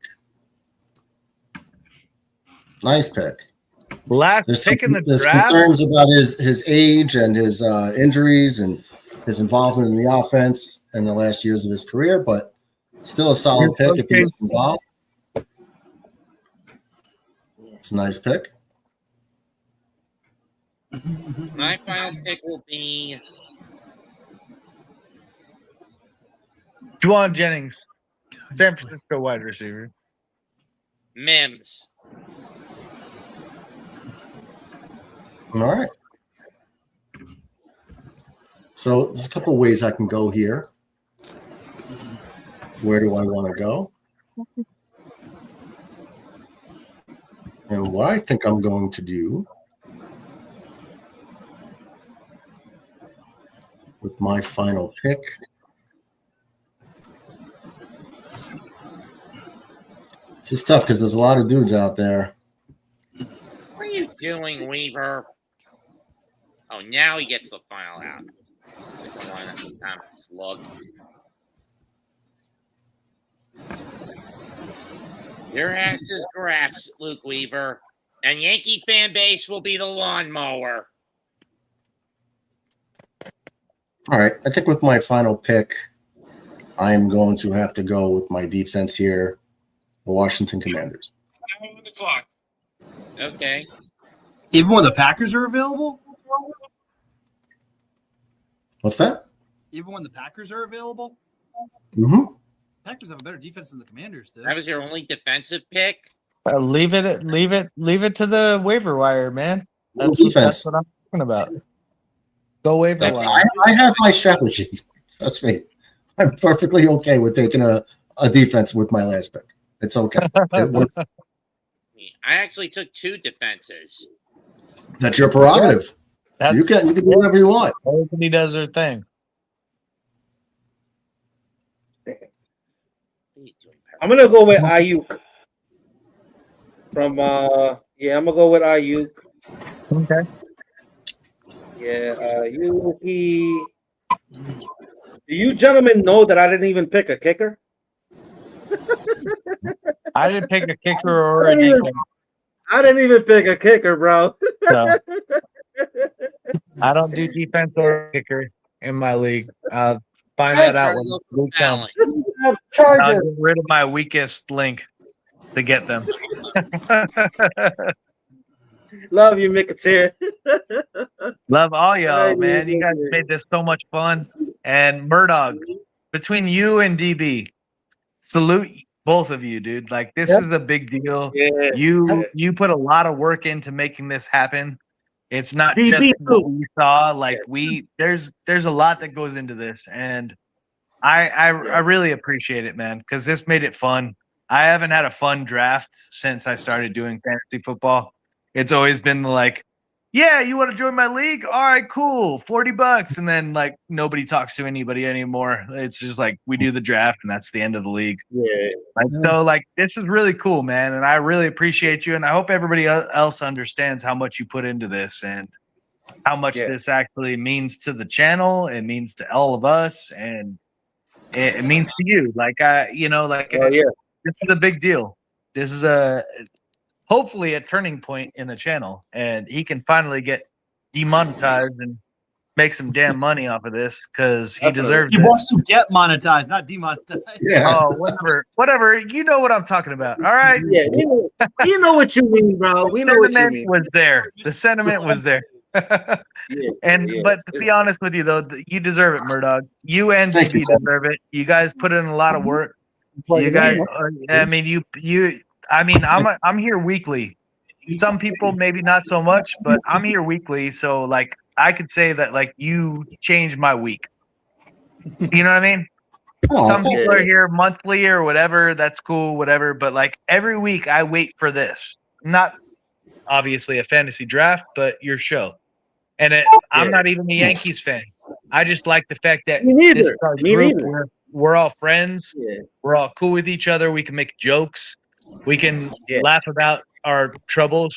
Nice pick. Last There's pick in the there's draft. concerns about his age and his injuries and his involvement in the offense in the last years of his career, but still a solid pick if he gets involved. It's a nice pick. My final pick will be Juwan Jennings, San Francisco wide receiver. Mims. All right. So there's a couple ways I can go here. Where do I want to go? And what I think I'm going to do with my final pick. This is tough because there's a lot of dudes out there. What are you doing, Weaver? Oh, now he gets the final out. Slug. Your ass is grass, Luke Weaver. And Yankee fan base will be the lawnmower. All right. I think with my final pick, I am going to have to go with my defense here, the Washington Commanders. On the clock. Okay. Even when the Packers are available? What's that? Even when the Packers are available? Mm-hmm. Packers have a better defense than the Commanders do. That was your only defensive pick? Leave it to the waiver wire, man. That's Defense. what I'm talking about. Go waiver wire. I have my strategy. That's me. I'm perfectly okay with taking a defense with my last pick. It's okay. It works. I actually took 2 defenses. That's your prerogative. You can do whatever you want. Everybody does their thing. I'm gonna go with Ayuk. I'm gonna go with Ayuk. Okay. Yeah, Ayuk. Do you gentlemen know that I didn't even pick a kicker? I didn't pick a kicker or a defense. I didn't even pick a kicker, bro. So, I don't do defense or kicker in my league. Find that out when we come. I'll get rid of my weakest link to get them. Love you, Mikatir. Love all y'all, man. You guys made this so much fun. And Murdoch, between you and DB, salute both of you, dude. Like, this is a big deal. Yeah. You put a lot of work into making this happen. It's not DB just what we saw. Like, there's a lot that goes into this, and I really appreciate it, man, because this made it fun. I haven't had a fun draft since I started doing fantasy football. It's always been like, yeah, you want to join my league? All right, cool, $40, and then like nobody talks to anybody anymore. It's just like we do the draft, and that's the end of the league. Yeah. So like this is really cool, man, and I really appreciate you, and I hope everybody else understands how much you put into this and how much this actually means to the channel. It means to all of us, and it means to you. Like this is a big deal. This is hopefully a turning point in the channel, and he can finally get demonetized and make some damn money off of this because he deserves it. He wants to get monetized, not demonetized. Yeah. Oh, whatever. You know what I'm talking about. All right. Yeah, we know what you mean, bro. We know what you mean. Was there. The sentiment was there. But to be honest with you, though, you deserve it, Murdoch. You and DB deserve it. You guys put in a lot of work. You guys, I'm here weekly. Some people maybe not so much, but I'm here weekly. So like I could say that like you changed my week. You know what I mean? Some people are here monthly or whatever. That's cool, whatever. But like every week I wait for this. Not obviously a fantasy draft, but your show. And I'm not even a Yankees fan. I just like the fact that we're all friends. Yeah. We're all cool with each other. We can make jokes. We can laugh about our troubles.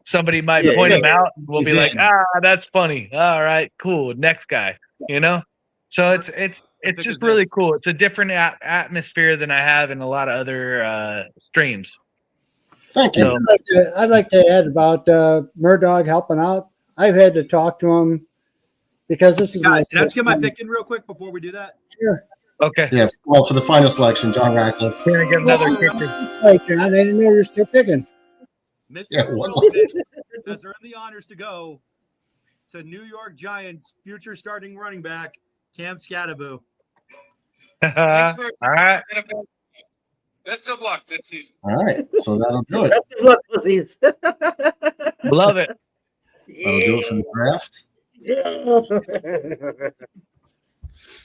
Somebody might point them out, and we'll be like, that's funny. All right, cool. Next guy, you know? So it's just really cool. It's a different atmosphere than I have in a lot of other streams. Thank you. I'd like to add about Murdoch helping out. I've had to talk to him because this is guys. Can I just get my pick in real quick before we do that? Sure. Okay. Yeah. Well, for the final selection, John Ratcliffe. Can I get another kicker? Wait, John, I didn't know you're still picking. Mr. Does earn the honors to go to New York Giants future starting running back Cam Scatterbo. All right. Best of luck this season. All right, so that'll do it. Best of luck this season. Love it. That'll do it for the draft.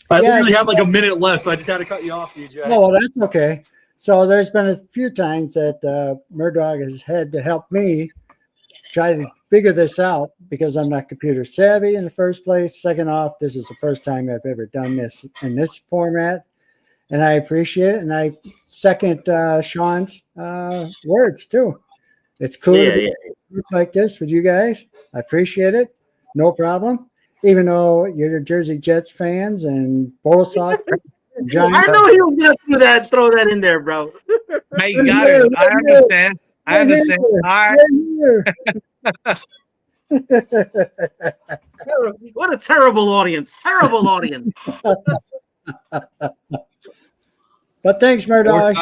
I Yeah, literally have like a minute left, so I just had to cut you off, DJ. Oh, well, that's okay. So there's been a few times that Murdoch has had to help me try to figure this out because I'm not computer savvy in the first place. Second off, this is the first time I've ever done this in this format, and I appreciate it. And I second Sean's words too. It's cool to be like this with you guys. I appreciate it. No problem. Even though you're Jersey Jets fans and Bull Sox. I know he was gonna do that. Throw that in there, bro. I got it. I understand. I understand. All right. What a terrible audience. Terrible audience. But thanks, Murdoch.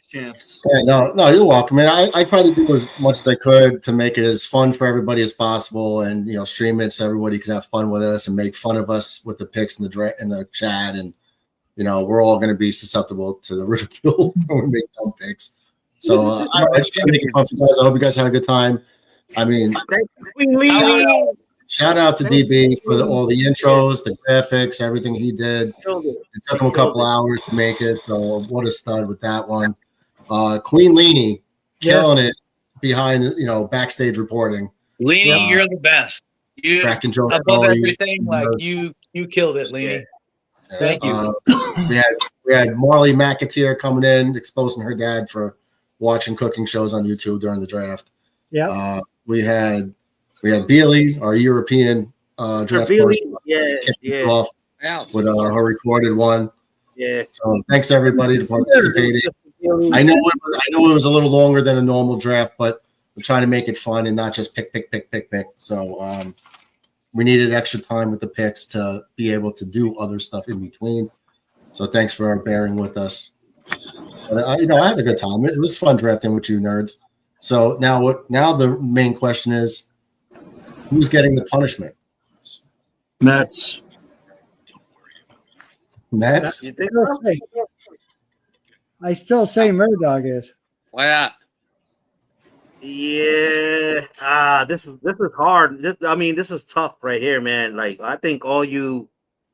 Champs. Yeah, no, you're welcome, man. I tried to do as much as I could to make it as fun for everybody as possible, and stream it so everybody could have fun with us and make fun of us with the picks in the chat, and we're all going to be susceptible to the ridicule when we make dumb picks. So I just trying to make it fun for you guys. I hope you guys had a good time. I mean, shout out to DB for all the intros, the graphics, everything he did. It took him a couple hours to make it, so what a stud with that one. Queen Leanie killing it behind, backstage reporting. Leanie, you're the best. You cracking joke above everything. Like you killed it, Leanie. Thank you. We had Marley McAteer coming in, exposing her dad for watching cooking shows on YouTube during the draft. Yeah. We had Bealey, our European draft person, off with her recorded one. Yeah. So thanks to everybody to participating. I know it was a little longer than a normal draft, but we're trying to make it fun and not just pick. So we needed extra time with the picks to be able to do other stuff in between. So thanks for bearing with us. But I had a good time. It was fun drafting with you nerds. So now the main question is, who's getting the punishment? Mets. I still say Murdoch is. Why not? Yeah. This is hard. This is tough right here, man. Like I think all you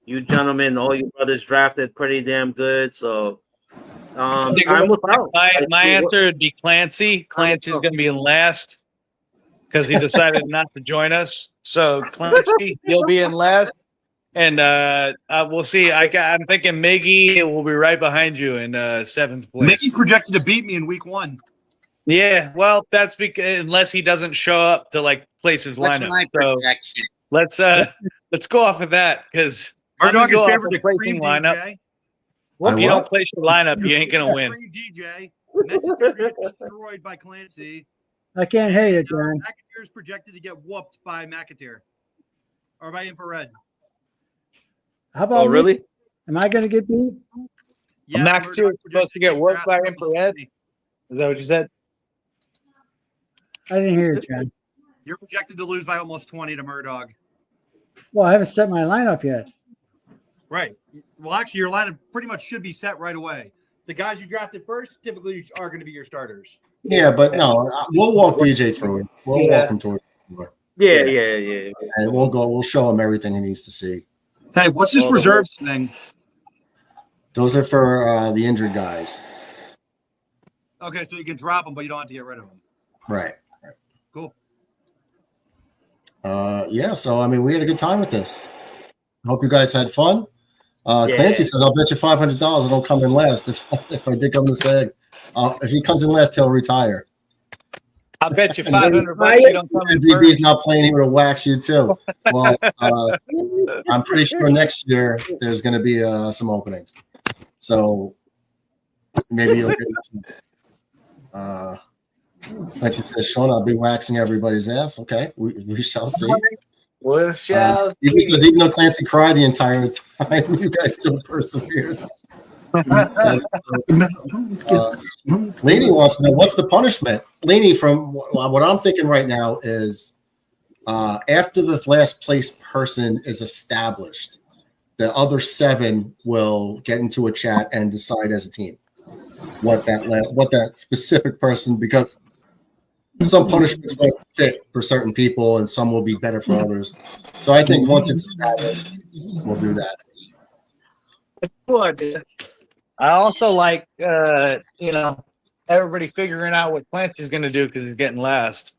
gentlemen, all you brothers drafted pretty damn good. So time will tell. My answer would be Clancy. Clancy's going to be in last because he decided not to join us. So Clancy, you'll be in last. And we'll see. I'm thinking Miggy will be right behind you in 7th place. Miggy's projected to beat me in week 1. Yeah, well, that's because unless he doesn't show up to place his lineup. My projection. Let's go off of that because Murdoch is favored to cream lineup. DJ. If you don't place your lineup, you ain't gonna win. DJ. Mets is favored to get destroyed by Clancy. I can't hear you, John. McAteer is projected to get whooped by McAteer or by Infrared. How about me? Really? Am I going to get beat? Yeah, McAteer is supposed to get worked by Infrared. Is that what you said? I didn't hear you, John. You're projected to lose by almost 20 to Murdoch. Well, I haven't set my lineup yet. Right. Well, actually, your lineup pretty much should be set right away. The guys you drafted first typically are going to be your starters. Yeah, but no, we'll walk DJ through it. We'll walk him towards it. Yeah. And we'll show him everything he needs to see. Hey, what's this reserves thing? Those are for the injured guys. Okay, so you can drop them, but you don't have to get rid of them. Right. Cool. Yeah, so we had a good time with this. Hope you guys had fun. Clancy says, I'll bet you $500 I don't come in last if I did come to say. If he comes in last, he'll retire. I'll bet you $500 you don't come in DB's first. not playing, he would have waxed you too. Well, I'm pretty sure next year there's going to be some openings. So maybe you'll get like you said, Sean, I'll be waxing everybody's ass. Okay, we shall see. We shall see. He says, even though Clancy cried the entire time, you guys still persevered. Laney wants to know, what's the punishment? Laney, from what I'm thinking right now is after the last place person is established, the other 7 will get into a chat and decide as a team what that specific person, because some punishments won't fit for certain people, and some will be better for others. So I think once it's established, we'll do that. Cool idea. I also like, everybody figuring out what Clancy's going to do because he's getting last.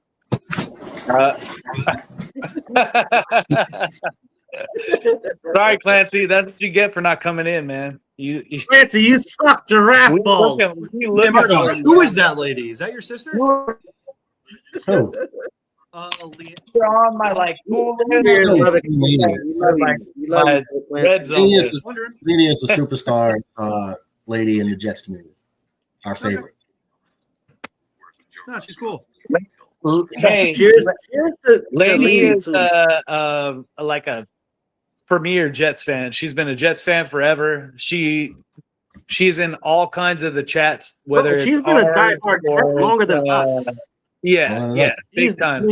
Sorry, Clancy. That's what you get for not coming in, man. You Clancy, you suck giraffe balls. Who is that lady? Is that your sister? Who? You're on my red zone. Lady is the superstar lady in the Jets community. Our favorite. No, she's cool. Hey, cheers to Lady is too. like a premier Jets fan. She's been a Jets fan forever. She's in all kinds of the chats, whether she's it's been a ours diehard Jet longer than us. Yeah, big time.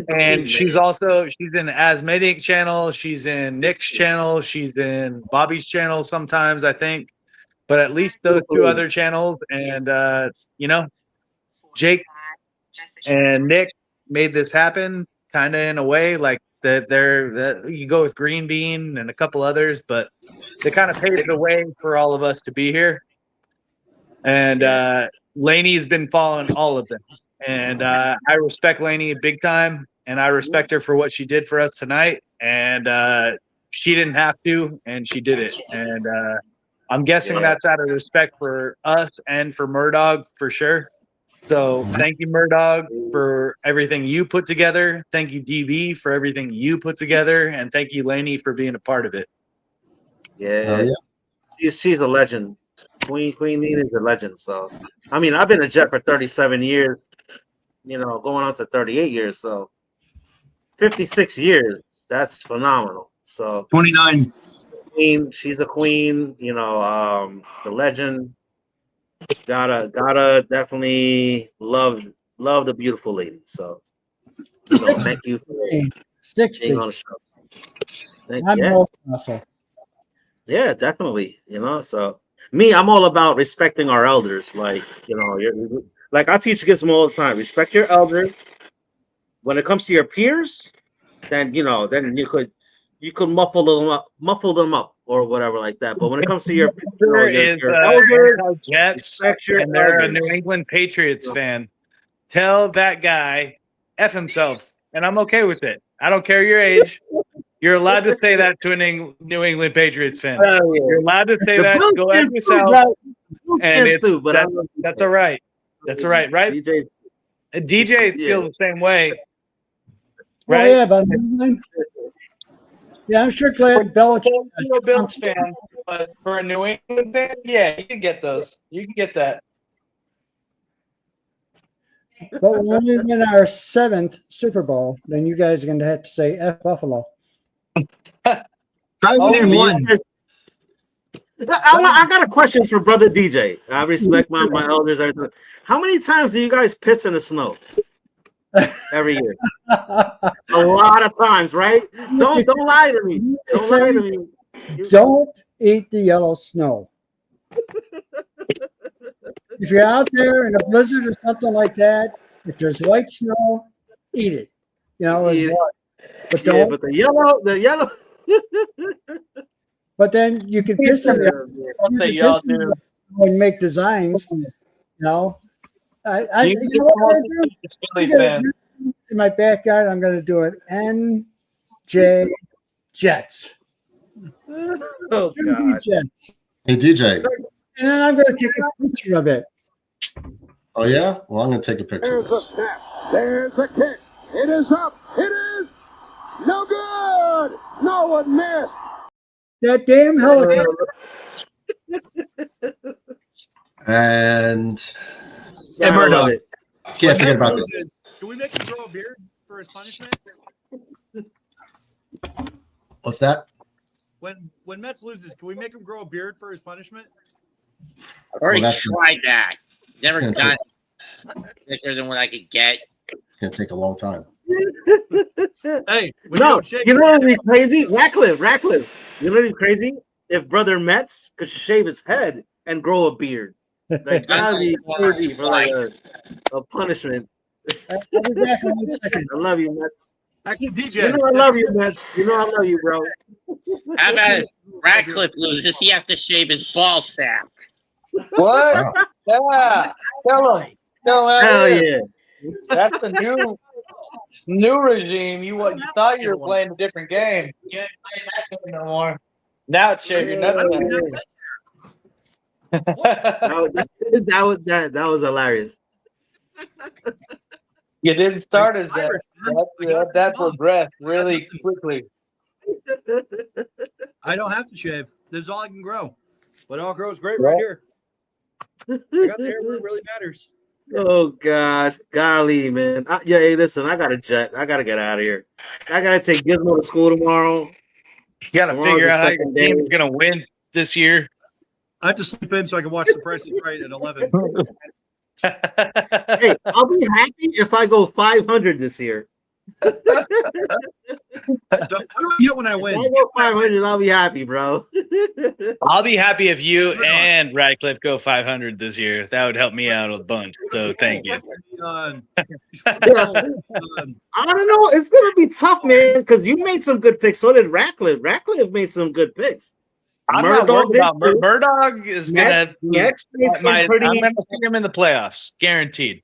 And she's she's in Asmedic channel, she's in Nick's channel, she's in Bobby's channel sometimes, I think. But at least those two other channels, and Jake and Nick made this happen, kind of in a way, like that. You go with Green Bean and a couple others, but they kind of paved the way for all of us to be here. And Lainey's been following all of them, and I respect Lainey big time, and I respect her for what she did for us tonight. And she didn't have to, and she did it. And I'm guessing that's out of respect for us and for Murdoch for sure. So thank you, Murdoch, for everything you put together. Thank you, DB, for everything you put together. And thank you, Lainey, for being a part of it. Yeah. She's a legend. Queen Nina is a legend. So, I mean, I've been a Jet for 37 years, going on to 38 years. So, 56 years. That's phenomenal. So, 29. Queen, she's a queen, the legend. Gotta definitely love the beautiful lady. So, thank you for 60. being on the show. I'm old also. Yeah, definitely. So I'm all about respecting our elders. Like, like I teach kids all the time. Respect your elders. When it comes to your peers, then then you could muffle them up or whatever like that. But when it comes to your elders, Jets, respect your and they're a elders. New England Patriots fan. Tell that guy F himself, and I'm okay with it. I don't care your age. You're allowed to say that to a New England Patriots fan. You're allowed to say that. Go F yourself. And that's all right. That's all right, right? DJ feels the same way. Right? Oh, yeah, but I'm sure glad Belichick. I'm a Bills fan, but for a New England fan, yeah, you can get those. You can get that. But when we win our 7th Super Bowl, then you guys are going to have to say F Buffalo. Try winning one. I got a question for brother DJ. I respect my elders. How many times do you guys piss in the snow? Every year. A lot of times, right? Don't lie to me. Don't lie to me. Don't eat the yellow snow. If you're out there in a blizzard or something like that, if there's white snow, eat it. It's water. But don't. But the yellow. But then you can piss in there and make designs. I know what I'm gonna do? In my backyard, I'm going to do it. NJ Jets. Oh, God. Jets. Hey, DJ. And then I'm going to take a picture of it. Oh, yeah? Well, I'm going to take a picture of There's a this. snap. There's a kick. It is up. It is no good. No one missed. That damn helicopter. And Murdoch. Can't forget about this. Can we make him grow a beard for his punishment? What's that? When Mets loses, can we make him grow a beard for his punishment? I've already Well, that's- tried that. Never gonna done it. Thicker than what I could get. It's going to take a long time. Hey, No, you know what would be crazy? Ratcliffe. You know what would be crazy? If brother Metz could shave his head and grow a beard. Like, that would be crazy for like a punishment. I'll be back in 1 second. I love you, Mets. Actually, DJ. You know I love you, Mets. You know I love you, bro. How about if Radcliffe loses? He has to shave his ball sack. What? Yeah. Tell him. Tell him. Hell yeah. That's the new regime. You thought you were playing a different game. You ain't playing that game no more. Now it's shaving nothing. That was hilarious. You didn't start as that. That progressed really quickly. I don't have to shave. This is all I can grow. But it all grows great right here. I got the hair where it really matters. Oh God, golly, man. Yeah, hey, listen, I got a jet. I gotta get out of here. I gotta take Gizmo to school tomorrow. You gotta figure out how your team is gonna win this year. I have to sleep in so I can watch The Price is Right at 11. Hey, I'll be happy if I go 500 this year. What do I get when I win? If I go 500, I'll be happy, bro. I'll be happy if you and Radcliffe go 500 this year. That would help me out a bunch. So thank you. I don't know. It's gonna be tough, man, because you made some good picks. So did Radcliffe. Radcliffe made some good picks. I'm not worried about Murdoch is gonna. I'm gonna see him in the playoffs, guaranteed.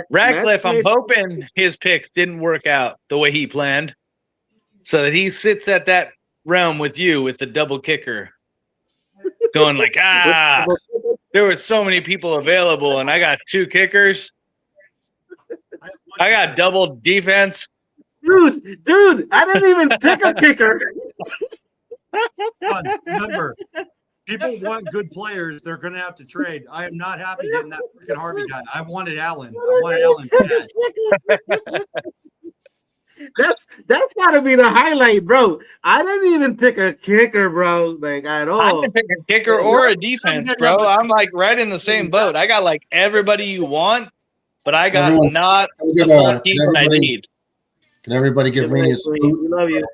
Radcliffe, I'm hoping his pick didn't work out the way he planned, so that he sits at that realm with you with the double kicker, going like, there were so many people available, and I got 2 kickers. I got double defense. Dude, I didn't even pick a kicker. Remember, people want good players. They're going to have to trade. I am not happy getting that freaking Harvey guy. I wanted Allen. That's got to be the highlight, bro. I didn't even pick a kicker, bro, like at all. I didn't pick a kicker or a defense, bro. I'm like right in the same boat. I got like everybody you want, but I got not the team I need. Can everybody give Leany a salute? We love you.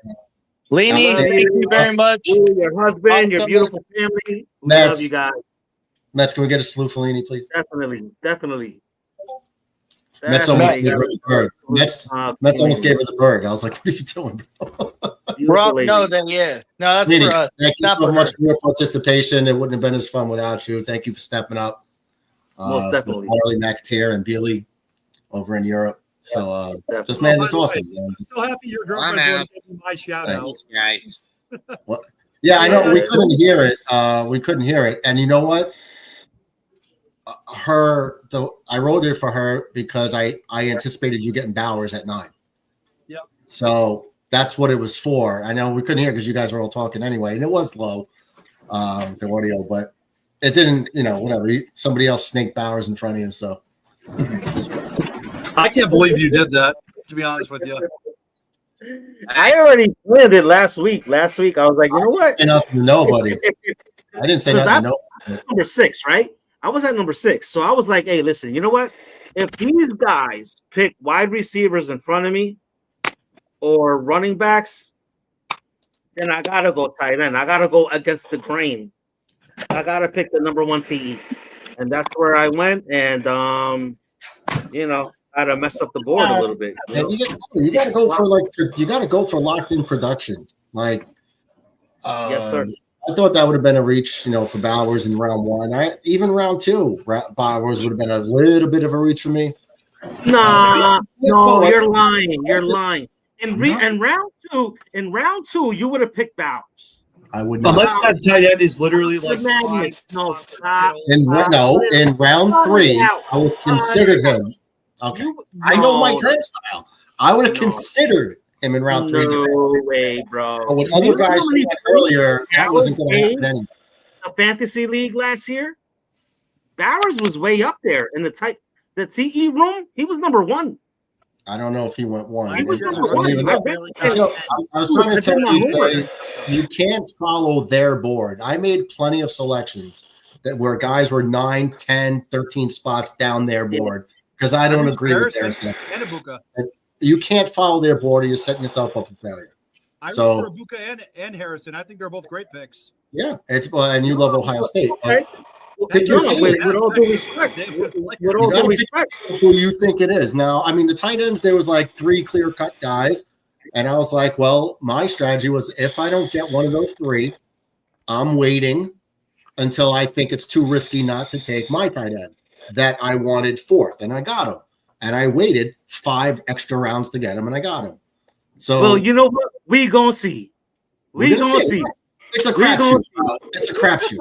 Leany, thank you very much. Your husband, your beautiful family. We love you guys. Mets, can we get a salute for Leany, please? Definitely. Mets almost gave her the bird. Mets almost gave her the bird. I was like, what are you doing, bro? No, that's Leany, for us. thank you so much for your participation. It wouldn't have been as fun without you. Thank you for stepping up. Most definitely. Harley McAteer and Billy over in Europe. So this man is awesome. I'm so happy your girlfriend's going to give me my shout out. Guys. What? Yeah, I know. We couldn't hear it. And you know what? I wrote it for her because I anticipated you getting Bowers at 9. Yep. So that's what it was for. I know we couldn't hear because you guys were all talking anyway, and it was low, the audio, but it didn't. Whatever. Somebody else snaked Bowers in front of you, so. I can't believe you did that, to be honest with you. I already planned it last week. Last week, I was like, you know what? Nothing to nobody. I didn't say nothing to nobody. Number 6, right? I was at number 6. So I was like, hey, listen, you know what? If these guys pick wide receivers in front of me or running backs, then I got to go tight end. I got to go against the grain. I got to pick the number 1 TE. And that's where I went. And, I had to mess up the board a little bit. You got to go for locked in production. Like, yes, sir. I thought that would have been a reach, for Bowers in round 1. Even round 2, Bowers would have been a little bit of a reach for me. No, you're lying. You're lying. In round two, you would have picked Bowers. I would not. Unless that tight end is literally like in round 3, I would consider him. Okay, I know my draft style. I would have considered him in round 3. No way, bro. But with other guys said earlier, that wasn't going to happen anyway. The fantasy league last year, Bowers was way up there in the TE room. He was number 1. I don't know if he went 1. He was number 1. I was trying to tell you, you can't follow their board. I made plenty of selections where guys were 9, 10, 13 spots down their board because I don't agree with their selection. You can't follow their board or you're setting yourself up for failure. I root for Ibuka and Harrison. I think they're both great picks. Yeah, and you love Ohio State. Pick your team. With all due respect. With all You due gotta respect. pick who you think it is. Now, I mean, the tight ends, there was like 3 clear-cut guys. And I was like, well, my strategy was if I don't get one of those 3, I'm waiting until I think it's too risky not to take my tight end that I wanted 4th. And I got him. And I waited 5 extra rounds to get him, and I got him. So, Well, you know what? We gonna see. We gonna see. It's a crapshoot. It's a crapshoot.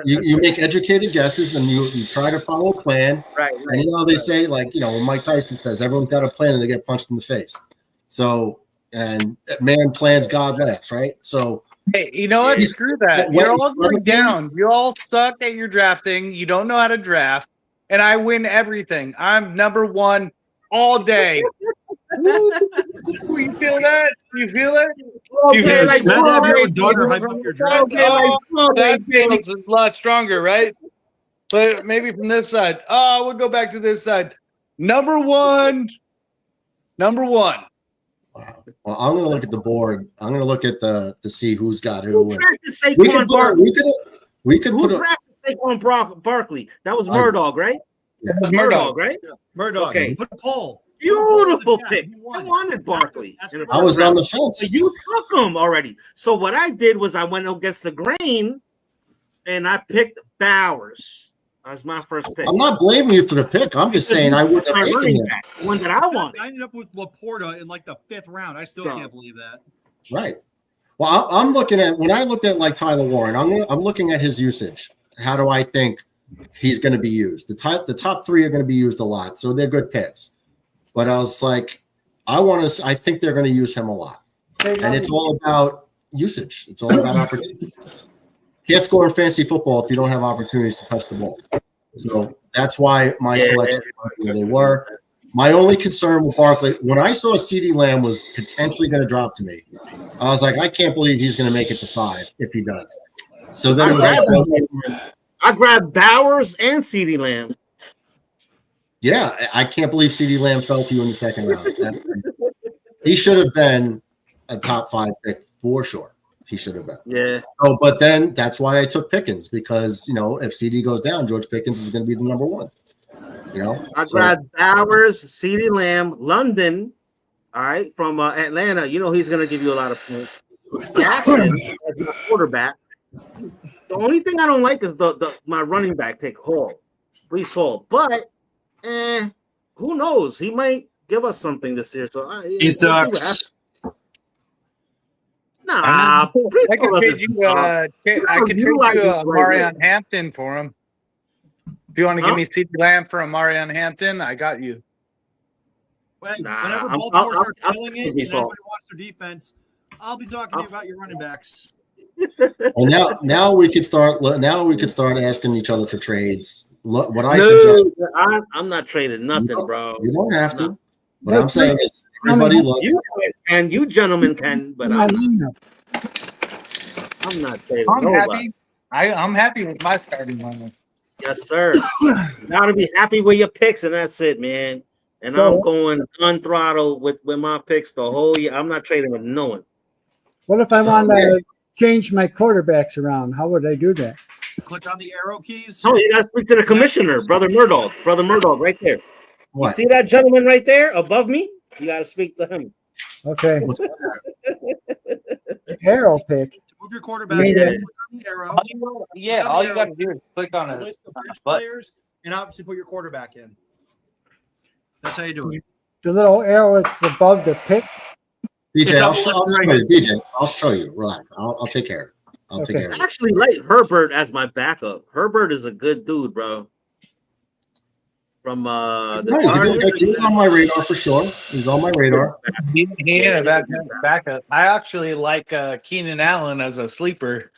You make educated guesses and you try to follow a plan. Right. And you know they say, like, you know, when Mike Tyson says everyone's got a plan and they get punched in the face. So, and man plans, God laughs, right? So, hey, you know what? Screw that. You're all going down. You all suck at your drafting. You don't know how to draft, and I win everything. I'm number 1 all day. You feel that? You feel it? You feel like your daughter hype up your draft. That feels a lot stronger, right? But maybe from this side. Oh, we'll go back to this side. Number 1. Wow. Well, I'm gonna look at the board. I'm gonna look at to see who's got who. Who drafted Saquon Barkley? We could Who put drafted Saquon Barkley? That was Murdoch, right? That was Murdoch, right? Murdoch. Okay. Put a poll. Beautiful pick. I wanted Barkley. I was on the fence. You took him already. So what I did was I went against the grain, and I picked Bowers. That was my first pick. I'm not blaming you for the pick. I'm just saying I wouldn't have taken him. The one that I wanted. I ended up with Laporta in like the 5th round. I still can't believe that. Right. Well, I'm looking at when I looked at like Tyler Warren. I'm looking at his usage. How do I think he's going to be used? The top 3 are going to be used a lot, so they're good picks. But I was like, I think they're going to use him a lot, and it's all about usage. It's all about opportunity. Can't score in fantasy football if you don't have opportunities to touch the ball. So that's why my selections were where they were. My only concern with Barkley, when I saw CeeDee Lamb was potentially going to drop to me, I was like, I can't believe he's going to make it to 5 if he does. So then I grabbed Bowers and CeeDee Lamb. Yeah, I can't believe CeeDee Lamb fell to you in the 2nd round. He should have been a top 5 pick for sure. He should have been. Yeah. Oh, but then that's why I took Pickens because, you know, if CD goes down, George Pickens is going to be the number 1. You know, I grabbed Bowers, CeeDee Lamb, London, all right, from Atlanta. You know he's going to give you a lot of points. Jackson as my quarterback. The only thing I don't like is my running back pick, Hall, Breece Hall. But who knows? He might give us something this year. So he sucks. Nah, I could trade you Marion Hampton for him. If you want to give me CeeDee Lamb for Marion Hampton, I got you. Whenever Baltimore starts killing it and everybody wants their defense, I'll be talking to you about your running backs. And now we could start. Now we could start asking each other for trades. What I suggest. I'm not trading nothing, bro. You don't have to. What I'm saying is, everybody loves you, and you gentlemen can, but I'm not trading. I'm happy with my starting lineup. Yes, sir. You gotta be happy with your picks, and that's it, man. And I'm going gun throttle with my picks the whole year. I'm not trading with no one. What if I want to change my quarterbacks around? How would I do that? Click on the arrow keys. Oh, you gotta speak to the commissioner, Brother Murdoch. Brother Murdoch, right there. What? You see that gentleman right there above me? You gotta speak to him. Okay. Arrow pick. Move your quarterback. Click on the arrow. All you gotta do is click on it. List of bench players, and obviously put your quarterback in. That's how you do it. The little arrow that's above the pick. DJ, I'll show you. Relax. I'll take care of it. I'll take care of it. I actually like Herbert as my backup. Herbert is a good dude, bro. From he was on my radar for sure. He's on my radar. He had a backup. I actually like Keenan Allen as a sleeper,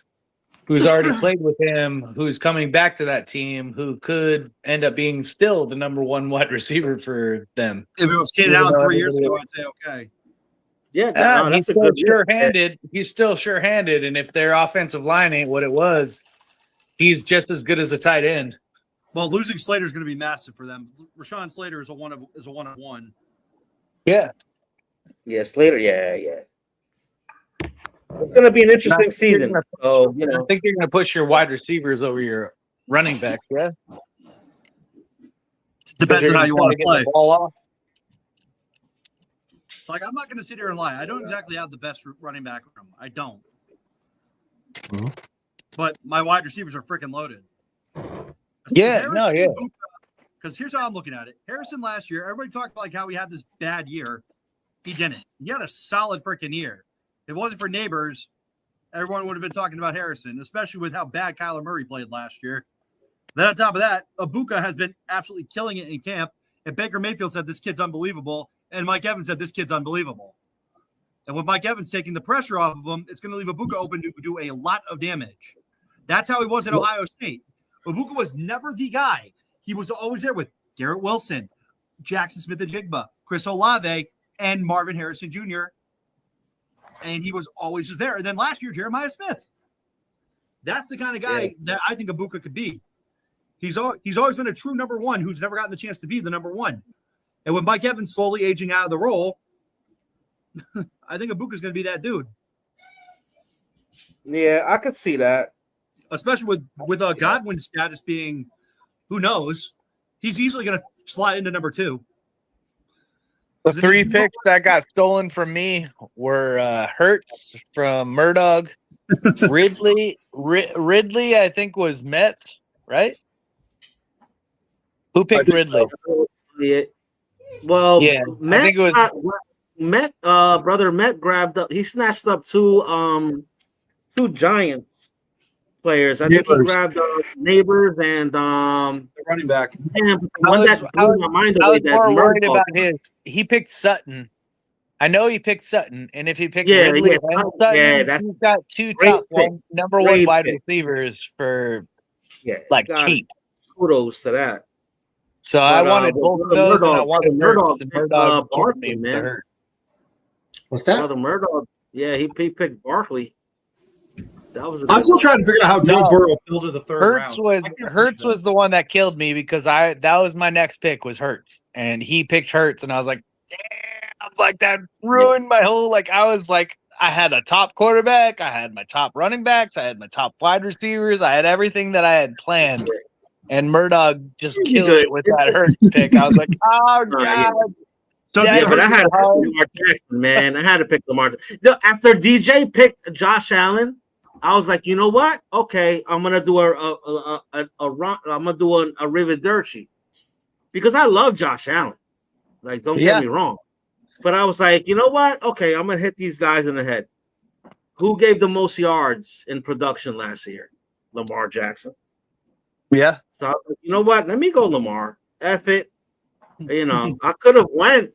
who's already played with him, who's coming back to that team, who could end up being still the number 1 wide receiver for them. If it was Keenan Allen 3 years ago, I'd say okay. Yeah, he's still sure-handed. He's still sure-handed, and if their offensive line ain't what it was, he's just as good as a tight end. Well, losing Slater is going to be massive for them. Rashawn Slater is a one of one. Yeah. Yeah, Slater. Yeah. It's going to be an interesting season. So, I think you're going to push your wide receivers over your Running backs, yeah. Depends on how you want to play. Ball off. Like, I'm not going to sit here and lie. I don't exactly have the best running back room. I don't. Mhm. But my wide receivers are freaking loaded. Yeah, no, yeah. Because here's how I'm looking at it. Harrison last year, everybody talked like how he had this bad year. He didn't. He had a solid freaking year. If it wasn't for Neighbors, everyone would have been talking about Harrison, especially with how bad Kyler Murray played last year. Then on top of that, Ibuka has been absolutely killing it in camp. And Baker Mayfield said, this kid's unbelievable. And Mike Evans said, this kid's unbelievable. And with Mike Evans taking the pressure off of him, it's going to leave Ibuka open to do a lot of damage. That's how he was at Ohio State. Ibuka was never the guy. He was always there with Garrett Wilson, Jackson Smith-Njigba, Chris Olave, and Marvin Harrison Jr. And he was always just there. And then last year, Jeremiah Smith. That's the kind of guy that I think Ibuka could be. He's always been a true number one who's never gotten the chance to be the number one. And with Mike Evans slowly aging out of the role, I think Ibuka's going to be that dude. Yeah, I could see that. Especially with Godwin's status being, who knows, he's easily going to slide into number two. The 3 picks that got stolen from me were Hurt from Murdoch, Ridley, I think was Met, right? Who picked Ridley? Yeah. Well, yeah, Met, I think it was brother Met grabbed up. He snatched up two Giants players. I think he grabbed Neighbors and running back. I was more worried about his. He picked Sutton. I know he picked Sutton, and if he picked Ridley and Sutton, he's got two top number one wide receivers for cheap. Kudos to that. So I wanted both of those, and I wanted Murdoch. Barkley, man. What's that? Brother Murdoch. Yeah, he picked Barkley. That was. I'm still trying to figure out how Joe Burrow filled to the third round. Hurts was the one that killed me because that was my next pick was Hurts, and he picked Hurts, and I was like, damn, like that ruined my whole. Like I was like, I had a top quarterback, I had my top running backs, I had my top wide receivers, I had everything that I had planned. And Murdoch just killed it with that Hurts pick. I was like, oh, God. So, but I had to pick Lamar Jackson, man. I had to pick Lamar. After DJ picked Josh Allen, I was like, you know what? Okay, I'm gonna do a Rividerci because I love Josh Allen. Like, don't get me wrong. But I was like, you know what? Okay, I'm gonna hit these guys in the head. Who gave the most yards in production last year? Lamar Jackson. Yeah. So I was like, you know what? Let me go Lamar. F it. You know, I could have went.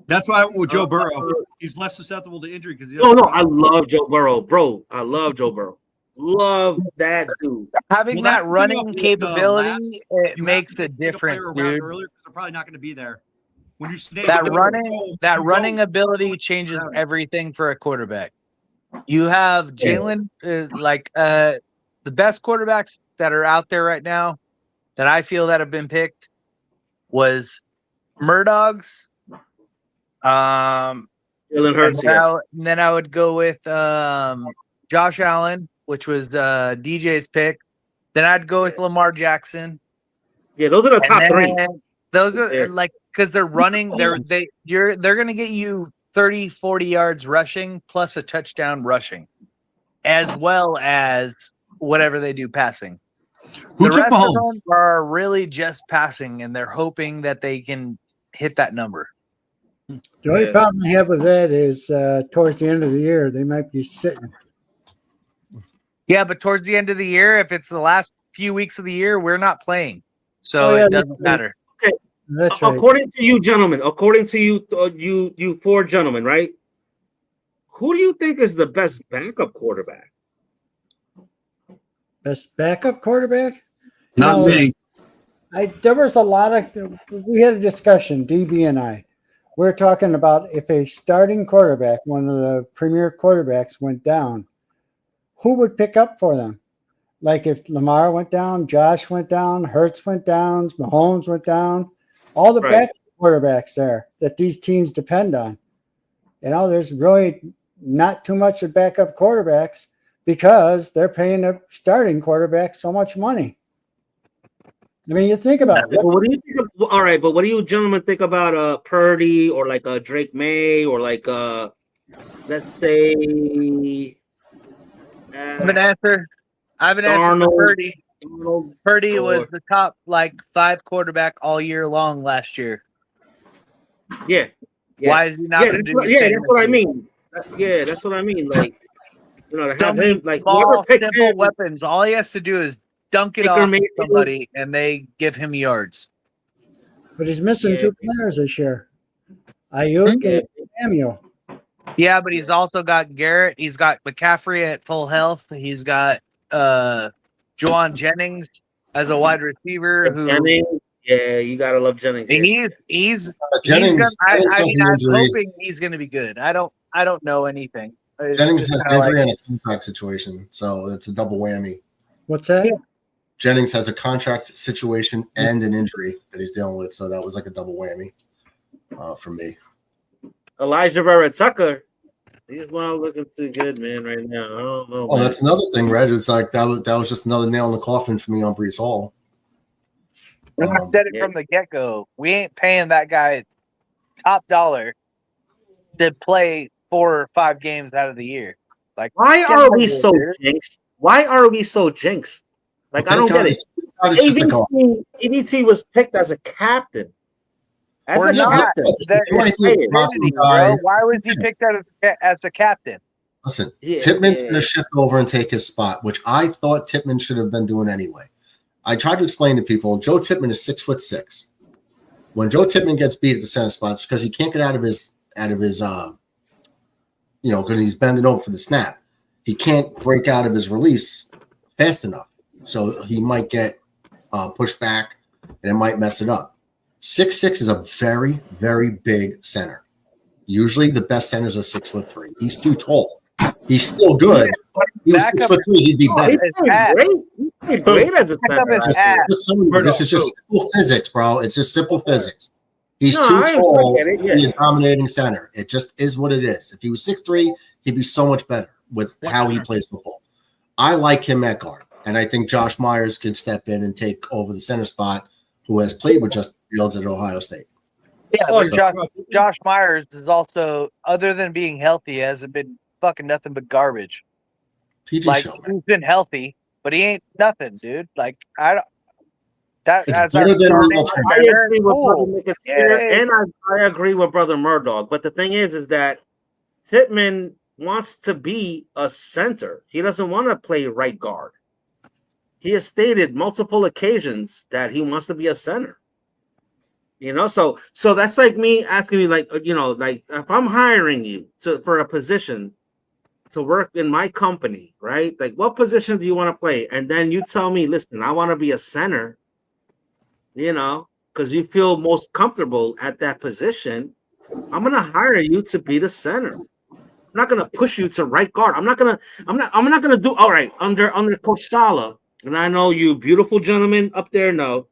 That's why I went with Joe Burrow. He's less susceptible to injury because no, I love Joe Burrow, bro. I love Joe Burrow. Love that dude. Having that running capability, it makes a difference, dude. Earlier, they're probably not going to be there. When you that running ability changes everything for a quarterback. You have Jalen, the best quarterbacks that are out there right now that I feel that have been picked was Murdoch's. Jalen Hurts. And then I would go with Josh Allen, which was DJ's pick. Then I'd go with Lamar Jackson. Yeah, those are the top three. Those are because they're running. They're going to get you 30, 40 yards rushing plus a touchdown rushing, as well as whatever they do passing. Who the took rest Mahomes? of them are really just passing, and they're hoping that they can hit that number. The only problem I have with that is towards the end of the year, they might be sitting. Yeah, but towards the end of the year, if it's the last few weeks of the year, we're not playing. So it doesn't matter. Okay. That's right. According to you, gentlemen, you four gentlemen, right? Who do you think is the best backup quarterback? Best backup quarterback? Not me. There was a lot of – we had a discussion, DB and I. We're talking about if a starting quarterback, one of the premier quarterbacks, went down, who would pick up for them? Like if Lamar went down, Josh went down, Hurts went down, Mahomes went down, all the backup quarterbacks there that these teams depend on. You know, there's really not too much of backup quarterbacks because they're paying the starting quarterback so much money. I mean, you think about it. What do you think of, all right, but what do you gentlemen think about Purdy or like Drake May or like let's say I have an answer. I have an answer for Darnold, Purdy. Purdy was or- the top 5 quarterback all year long last year. Yeah. Why is he not? Yeah, that's what I mean. Yeah, that's what I mean. Like, to have him like whoever small, picked simple him, weapons. All he has to do is dunk it Baker off to Mayfield. somebody, and they give him yards. But he's missing 2 players this year. Ayuk and Samuel. Yeah, but he's also got Garrett. He's got McCaffrey at full health. He's got Juwan Jennings as a wide receiver. Jennings, yeah, you gotta love Jennings. Yeah. He's Jennings. I Jennings has mean, an I'm injury. hoping he's going to be good. I don't know anything. It's Jennings just has an kinda injury like- and a contract situation, so it's a double whammy. What's that? Jennings has a contract situation and an injury that he's dealing with, so that was like a double whammy for me. Elijah Vera Tucker, he's not looking too good, man, right now. I don't know. Oh, man. that's another thing, Red. It's like that was just another nail in the coffin for me on Brees Hall. I said it from the get-go. We ain't paying that guy top dollar to play 4 or 5 games out of the year. Like, Why get are over we it, so dude. jinxed? Why are we so jinxed? Like, I don't get it. AVT was picked as a captain. As We're a not. captain. Bro. Why was he picked out as the captain? Listen, Tippmann's going to shift over and take his spot, which I thought Tippmann should have been doing anyway. I tried to explain to people, Joe Tippmann is 6'6". When Joe Tippmann gets beat at the center spot, it's because he can't get out of his because he's bending over for the snap. He can't break out of his release fast enough. So he might get pushed back and it might mess it up. 6'6" is a very, very big center. Usually the best centers are 6'3". He's too tall. He's still good. He was 6'3", he'd be better. He's great as a center. This is just simple physics, bro. It's just simple physics. He's No, too I tall get it, to be a dominating center. It just is what it is. If he was 6'3", he'd be so much better with how he plays football. I like him at guard, and I think Josh Myers can step in and take over the center spot, who has played with Justin Fields at Ohio State. Yeah, but Josh Myers is also, other than being healthy, hasn't been fucking nothing but garbage. PG like, show, he's been healthy, but he ain't nothing, dude. Like, I don't. That, It's as better our than starting the I center, agree with cool. Brother McIntyre, and I agree with Brother Murdoch. But the thing is that Tippmann wants to be a center. He doesn't want to play right guard. He has stated multiple occasions that he wants to be a center. So that's like me asking you, like if I'm hiring you for a position to work in my company, right? Like, what position do you want to play? And then you tell me, listen, I want to be a center. Because you feel most comfortable at that position, I'm gonna hire you to be the center. I'm not gonna push you to right guard. I'm not gonna do all right under Coach Sala. And I know you beautiful gentlemen up there know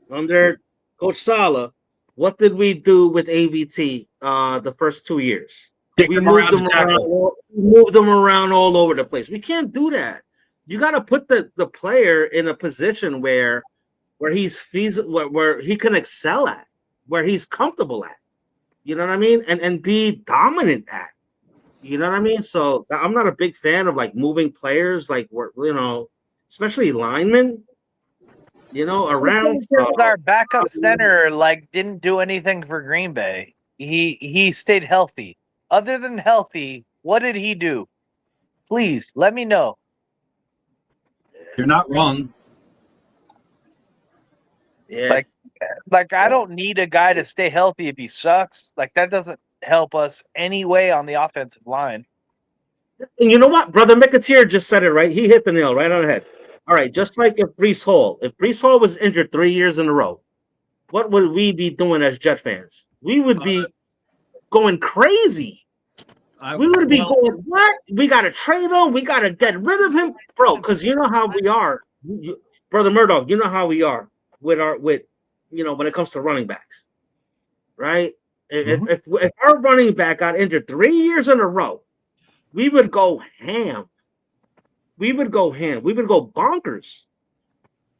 under Coach Sala, what did we do with AVT the first 2 years? We moved them around all over the place. We can't do that. You got to put the player in a position where he's feasible, where he can excel at, where he's comfortable at. You know what I mean? And be dominant at. You know what I mean? So I'm not a big fan of like moving players, like especially linemen. Around. Our backup center didn't do anything for Green Bay. He stayed healthy. Other than healthy, what did he do? Please let me know. You're not wrong. Yeah. Like I don't need a guy to stay healthy if he sucks. Like that doesn't help us any way on the offensive line. And you know what? Brother McIntyre just said it right. He hit the nail right on the head. All right, just like if Brees Hall was injured 3 years in a row, what would we be doing as Jet fans? We would be going crazy. We would be going, what? We got to trade him. We got to get rid of him, bro. Because you know how we are, Brother Murdoch. You know how we are when it comes to running backs, right? If our running back got injured 3 years in a row, we would go ham. We would go bonkers,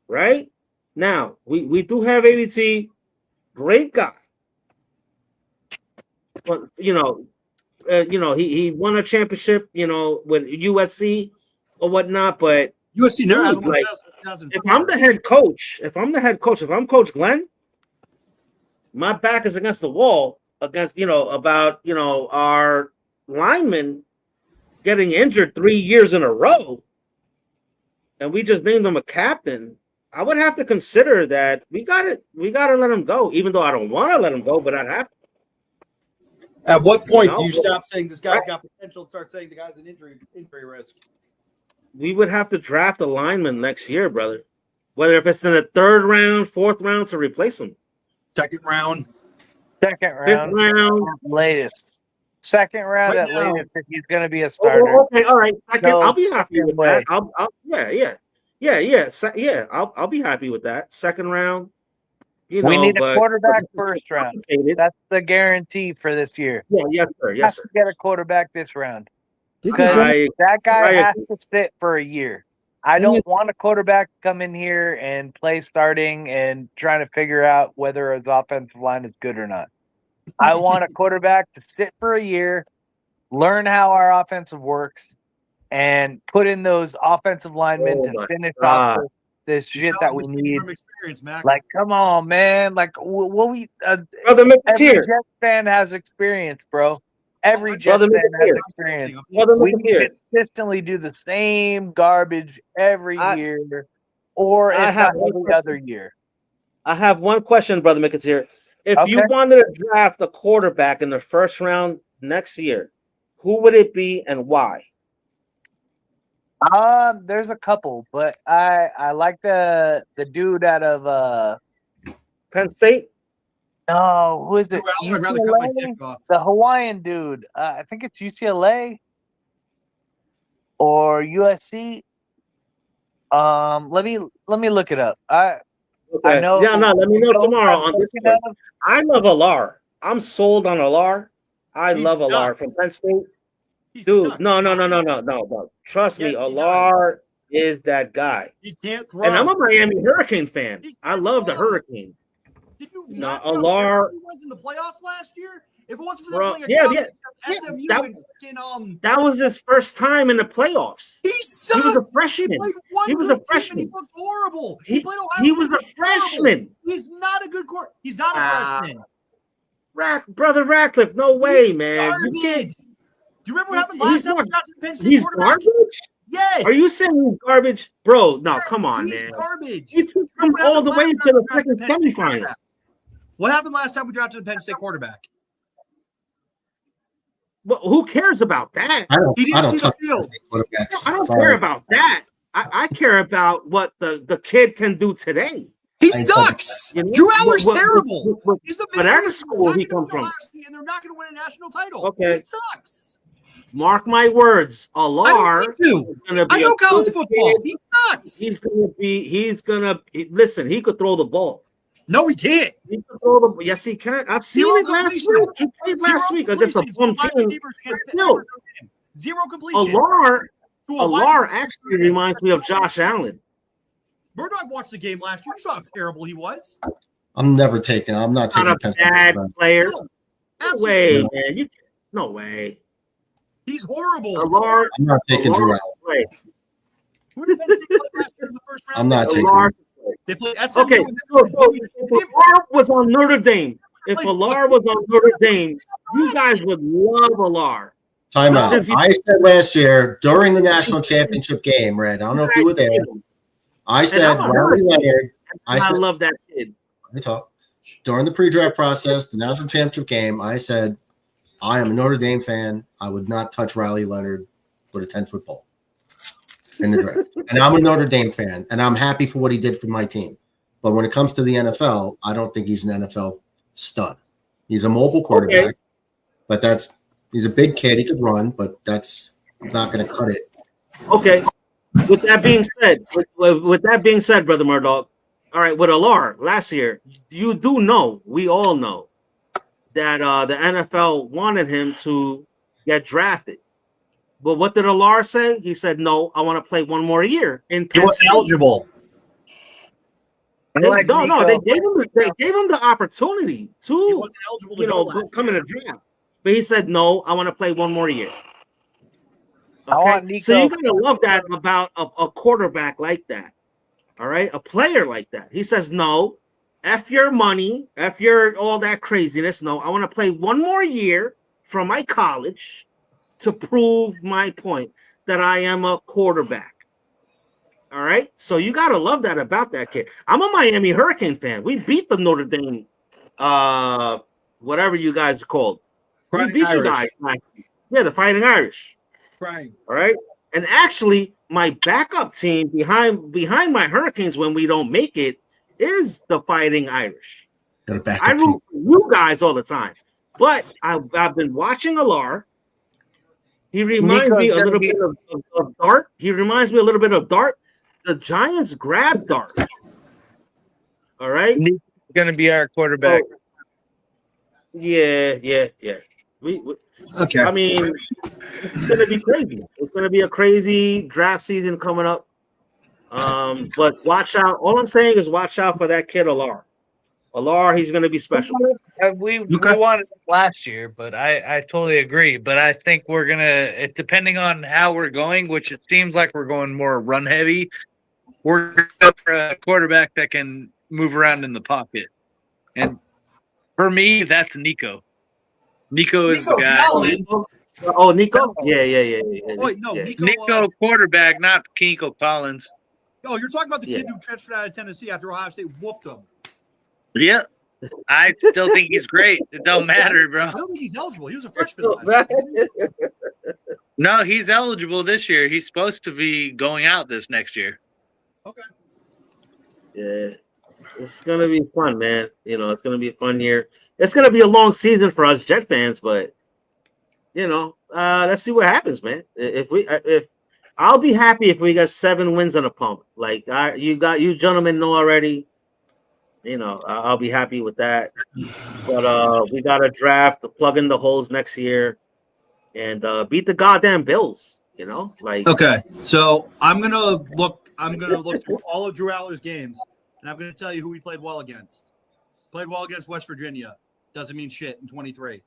right? Now we do have ABT, great guy, but he won a championship, with USC or whatnot. But USC never has dude, one like, since if I'm the head coach, if I'm Coach Glenn, my back is against the wall against about our linemen getting injured 3 years in a row, and we just named him a captain. I would have to consider that we got to let him go, even though I don't want to let him go, but I'd have to. At what point do you stop saying this guy's got potential and start saying the guy's an injury risk? We would have to draft a lineman next year, brother. Whether if it's in the 3rd round, 4th round to replace him. Second round, 5th round, latest. Second round Right at now. latest if he's going to be a starter. Okay, all right. Second, No I'll be happy with way. that. I'll be happy with that. Second round, We need a but quarterback first round. That's the guarantee for this year. Yeah, yes, sir. Have Yes, to sir. get a quarterback this round. Did you Because draft- that guy I has agree. to sit for a year. I Didn't you- don't want a quarterback to come in here and play starting and trying to figure out whether his offensive line is good or not. I want a quarterback to sit for a year, learn how our offensive works, and put in those offensive linemen Oh to my finish God. off this shit that we need. from experience, Mac. Like, come on, man. Like, what we Brother every McAteer. Jets fan has experience, bro. Every Jets Brother fan has McAteer. experience. Brother We McAteer. consistently do the same garbage every year, or I if have not one every question. other year. I have one question, Brother McAteer. If you Okay. wanted to draft a quarterback in the 1st round next year, who would it be and why? There's a couple, but I like the dude out of Penn State. no, who is it? I'd rather cut my UCLA? dick off. The Hawaiian dude. I think it's UCLA or USC. Let me look it up. I know. Yeah, no, let me know tomorrow on this. Discord. I love Alar. I'm sold on Alar. I He love Alar sucks. from Penn State. He Dude, sucks. no. Trust me, Yes, he Alar is that guy. He can't throw. And I'm a Miami Hurricane fan. I love the throw. Hurricane. Did you No, not see how Alar. terrible he was in the playoffs last year? If it wasn't for them Bro, playing a yeah, college, yeah. SMU That- and freaking That was his first time in the playoffs. he He sucked. was a freshman. He played one He was good a team and freshman. he looked horrible. He- played Ohio he State, was a looked horrible. freshman. He's not a good court. He's not a Ah, freshman. Brother Ratcliffe, no way, He's man. You can't. garbage. Do you remember what happened He's last time we not- drafted Penn State He's quarterback? garbage? Yes. Are you saying he's garbage? Bro, no, come on, He's man. garbage. He took Remember him what all happened the last way time to we the drafted second Penn State semifinals. quarterback? What happened last time we drafted a Penn State quarterback? Well, who cares about that? I don't. He didn't I don't see the touch field. quarterbacks. I don't Sorry. care about that. I care about what the kid can do today. He I- sucks. You know? Drew Aller's What- terrible. what- He's the whatever biggest school he come from. and they're not going to win a national title. Okay. He sucks. Mark my words, I Alar don't need to. is gonna be I know a college good football. kid. He sucks. Listen, he could throw the ball. No, he can't. He could throw the yes, he can. I've seen Zero it last week. completions. He played Zero last week against a completions. bum Wide team. receivers But against still, Zero completions. Alar To a wide actually reminds me of Josh Allen. Murdoch watched the game last year. You saw how terrible he was. I'm never taking. I'm not taking Not a Penn State bad quarterback. player. No, No way, No. man. No way. He's horrible. Alar, I'm not taking Drew Allen. play. Who did Penn State play last year in the first round? I'm not taking. Alar. They played SMU. Okay, and so if Alar was on Notre Dame, if Alar was on Notre Dame, you guys would love Alar. Time out. Since he- I said last year during the national championship game, Red. I don't know if you were there. I said I'm a Riley Hurricane. Leonard. I said love that kid. let me talk. During the pre-draft process, the national championship game, I said I am a Notre Dame fan. I would not touch Riley Leonard with a 10-foot ball in the draft. And I'm a Notre Dame fan, and I'm happy for what he did for my team. But when it comes to the NFL, I don't think he's an NFL stud. He's a mobile quarterback, but he's a big kid. He could run, but that's not going to cut it. Okay. With that being said, Brother Murdoch, all right, with Alar last year, you do know, we all know, that the NFL wanted him to get drafted. But what did Alar say? He said, no, I want to play one more year. He wasn't eligible. No, they gave him the opportunity to eligible to go last come in a draft, but he said no. I want to play one more year. I want Okay, Nico. so you gotta love that about a quarterback like that. All right, a player like that. He says no. F your money, F your all that craziness. No, I want to play one more year from my college to prove my point that I am a quarterback. All right, so you gotta love that about that kid. I'm a Miami Hurricane fan. We beat the Notre Dame, whatever you guys are called. We beat you guys. Yeah, the Fighting Irish. Right. All right, and actually, my backup team behind my Hurricanes when we don't make it is the Fighting Irish. Got a backup I team. root for you guys all the time, but I've been watching Alar. He reminds me a little bit of Dart. He reminds me a little bit of Dart. The Giants grabbed Dart. All right, He's going to be our quarterback. So, yeah. We okay. I mean, it's gonna be crazy. It's gonna be a crazy draft season coming up. But watch out. All I'm saying is watch out for that kid Alar. Alar, he's gonna be special. We wanted it last year, but I totally agree. But I think we're gonna, depending on how we're going, which it seems like we're going more run heavy. We're going to go for a quarterback that can move around in the pocket, and for me, that's Nico. Nico is the guy. Oh, Nico? Yeah. Wait, no, yeah. Nico quarterback, not Nico Collins. Oh, you're talking about the kid who transferred out of Tennessee after Ohio State whooped him. Yeah, I still think he's great. It don't matter, bro. I don't think he's eligible. He was a freshman last year. No, he's eligible this year. He's supposed to be going out this next year. Okay. Yeah. It's gonna be fun, man. It's gonna be a fun year. It's gonna be a long season for us Jet fans, but let's see what happens, man. If I'll be happy if we got 7 wins on a pump. Like you gentlemen know already. I'll be happy with that. But we got to draft to plug in the holes next year and beat the goddamn Bills. Okay, so I'm gonna look through all of Drew Aller's games, and I'm gonna tell you who we played well against. Played well against West Virginia. Doesn't mean shit in 23.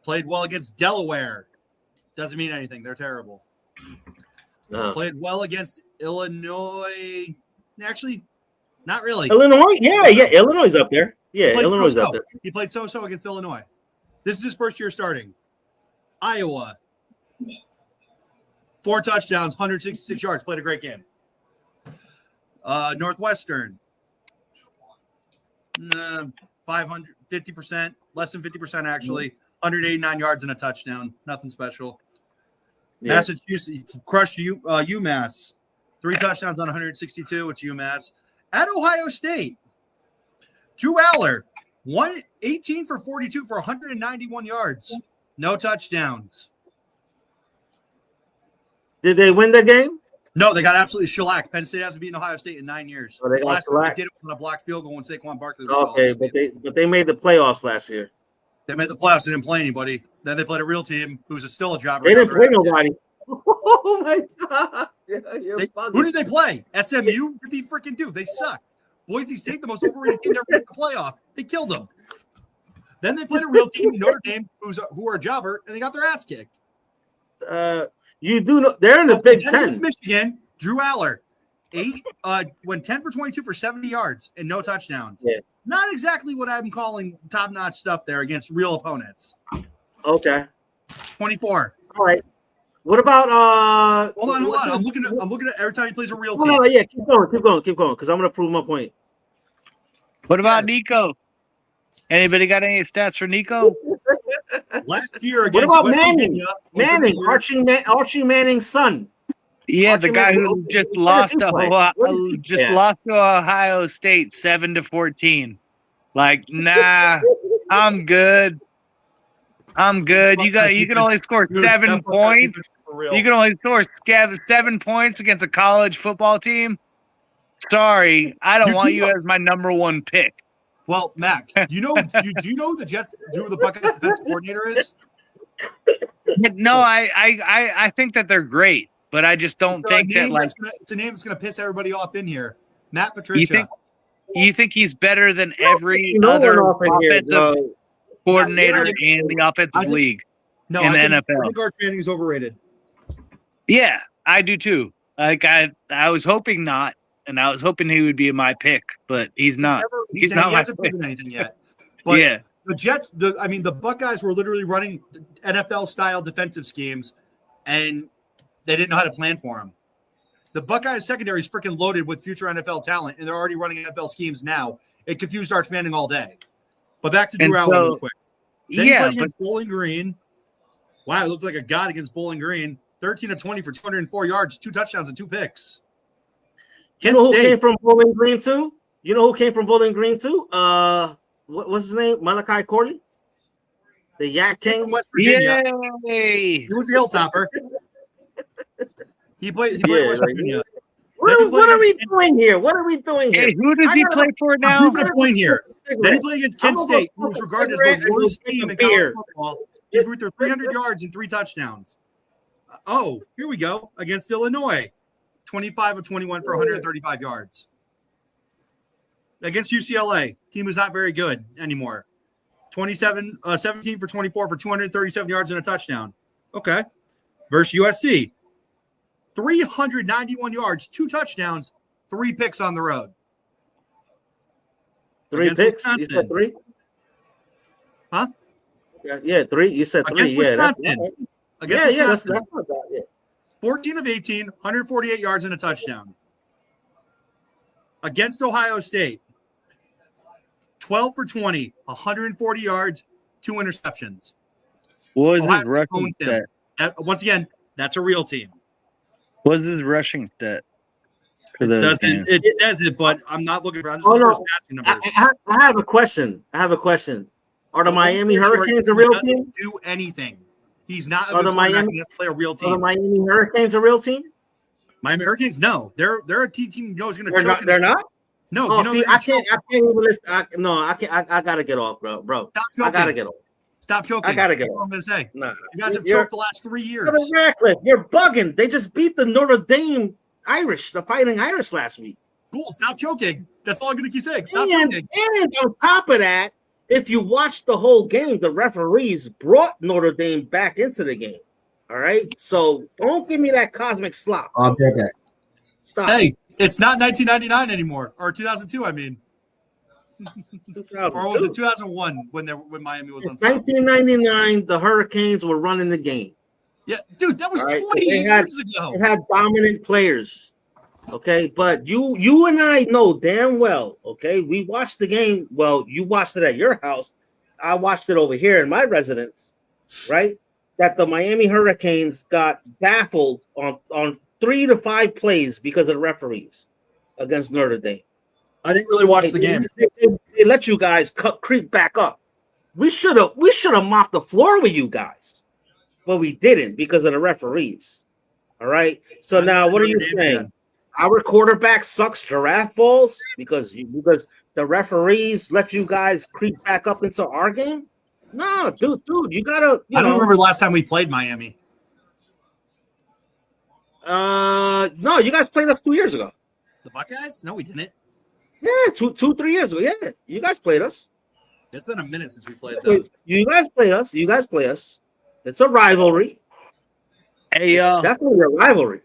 Played well against Delaware. Doesn't mean anything. They're terrible. No. Played well against Illinois. Actually, not really. Illinois? Yeah. Illinois is up there. Yeah, Illinois is up there. He played so-so against Illinois. This is his first year starting. Iowa. 4 touchdowns, 166 yards. Played a great game. Northwestern. 50%, less than 50% actually. 189 yards and a touchdown. Nothing special. Yeah. Massachusetts crushed UMass. 3 touchdowns on 162. It's UMass. At Ohio State, Drew Aller, 18 for 42 for 191 yards. No touchdowns. Did they win the game? No, they got absolutely shellacked. Penn State hasn't beaten Ohio State in 9 years. Oh, they got last time they shellacked? did it on a blocked field goal when Saquon Barkley was Okay, but they made the playoffs last year. They made the playoffs. They didn't play anybody. Then they played a real team who's still a jobber. They didn't play nobody. Oh my god! Yeah, who did they play? SMU? What did they freaking do? They suck. Boise State, the most overrated team ever made the playoff. They killed them. Then they played a real team, Notre Dame, who are a jobber, and they got their ass kicked. You do know they're in the Big Ten. Michigan, Drew Aller, went 10 for 22 for 70 yards and no touchdowns. Yeah. Not exactly what I'm calling top-notch stuff there against real opponents. Okay. 24. All right. What about Hold on. I'm looking at every time he plays a real team. No, yeah, keep going, because I'm gonna prove my point. What about Nico? Anybody got any stats for Nico? Last year What against about West Manning? Virginia, Archie Manning's son. Yeah, Archie the guy Manning. who just What lost does he play? lost to Ohio State 7-14. Like, nah, I'm good. You can only score 7 points. You can only score 7 points against a college football team. Sorry, I don't want you as my number 1 pick. Well, Mac, do you know who the Jets, who the Buckeyes defense coordinator is? No, I think that they're great, but I just don't think that it's a name that's going to piss everybody off in here. Matt Patricia. You think? You think he's better than every No one other off in here, offensive bro. coordinator I in the offensive league No, in the I NFL? think Arch Manning is overrated. Yeah, I do too. Like I was hoping not, and I was hoping he would be my pick, but he's not. He's not He my hasn't pick. proven anything yet. But Yeah. the Jets, the Buckeyes were literally running NFL style defensive schemes, and they didn't know how to plan for them. The Buckeyes secondary is freaking loaded with future NFL talent, and they're already running NFL schemes now. It confused Arch Manning all day. But back to Drew Allen real quick. Then he played against Bowling Green. Wow, it looks like a god against Bowling Green. 13 of 20 for 204 yards, 2 touchdowns, and 2 picks. You know who came from Bowling Green too? You know who came from Bowling Green too? What's his name? Malachi Corley, the Yak King from West Virginia. Yay. He was a hilltopper. He played at West Virginia. What are we doing here? What are we doing here? Hey, who does he play for now? I'm proving a point here. Then he played against Kent State, who was regarded as the worst team in college football. He threw 300 yards and 3 touchdowns. Oh, here we go. Against Illinois, 25 of 21 for 135 yards. Against UCLA, team who's not very good anymore. 17 for 24 for 237 yards and a touchdown. Okay. Versus USC, 391 yards, 2 touchdowns, 3 picks on the road. 3 picks? You said 3? Huh? Yeah, 3. You said 3. Against Wisconsin. That's not bad. Yeah. 14 of 18, 148 yards and a touchdown. Against Ohio State, 12 for 20, 140 yards, 2 interceptions. What was Ohio his rushing stat? Once again, that's a real team. What was his rushing stat? It says it, but I'm not looking for. I'm just Oh, looking no. for passing numbers. I have a question. Are the Miami Hurricanes a He real doesn't team? do anything. He's not a Are good the quarterback Miami- and has to play a real Are the team. Miami Hurricanes a real team? Miami Hurricanes, no. They're a team you know is going to They're choke. not. They're not. No. Oh, you know see, they're I gonna can't. choke. I can't even listen. I can't. I gotta get off, bro. Stop I choking. gotta get off. Stop choking. I gotta get That's what off. I'm going to say. Nah, You guys have you're- choked the last 3 years. Brother Ratcliffe, you're bugging. They just beat the Notre Dame Irish, the Fighting Irish, last week. Cool. Stop choking. That's all I'm going to keep saying. Stop And choking. on top of that, if you watch the whole game, the referees brought Notre Dame back into the game. All right, so don't give me that cosmic slop. I'll take it. Stop. Hey, it's not 1999 anymore, or 2002. I mean, 2002. or was it 2001 when Miami was on? 1999, the Hurricanes were running the game. Yeah, dude, that was All right, 20 years ago. They had dominant players. Okay, but you and I know damn well. Okay, we watched the game. Well, you watched it at your house. I watched it over here in my residence. Right, that the Miami Hurricanes got baffled on 3 to 5 plays because of the referees against Notre Dame. I didn't really watch the game. They let you guys creep back up. We should have mopped the floor with you guys, but we didn't because of the referees. All right. So now, what are you saying? Our quarterback sucks giraffe balls because the referees let you guys creep back up into our game? No, dude, you gotta. I don't remember the last time we played Miami. No, you guys played us 2 years ago. The Buckeyes? No, we didn't. Yeah, 3 years ago. Yeah, you guys played us. It's been a minute since we played them. You guys play us. It's a rivalry. Hey, y'all. Definitely a rivalry.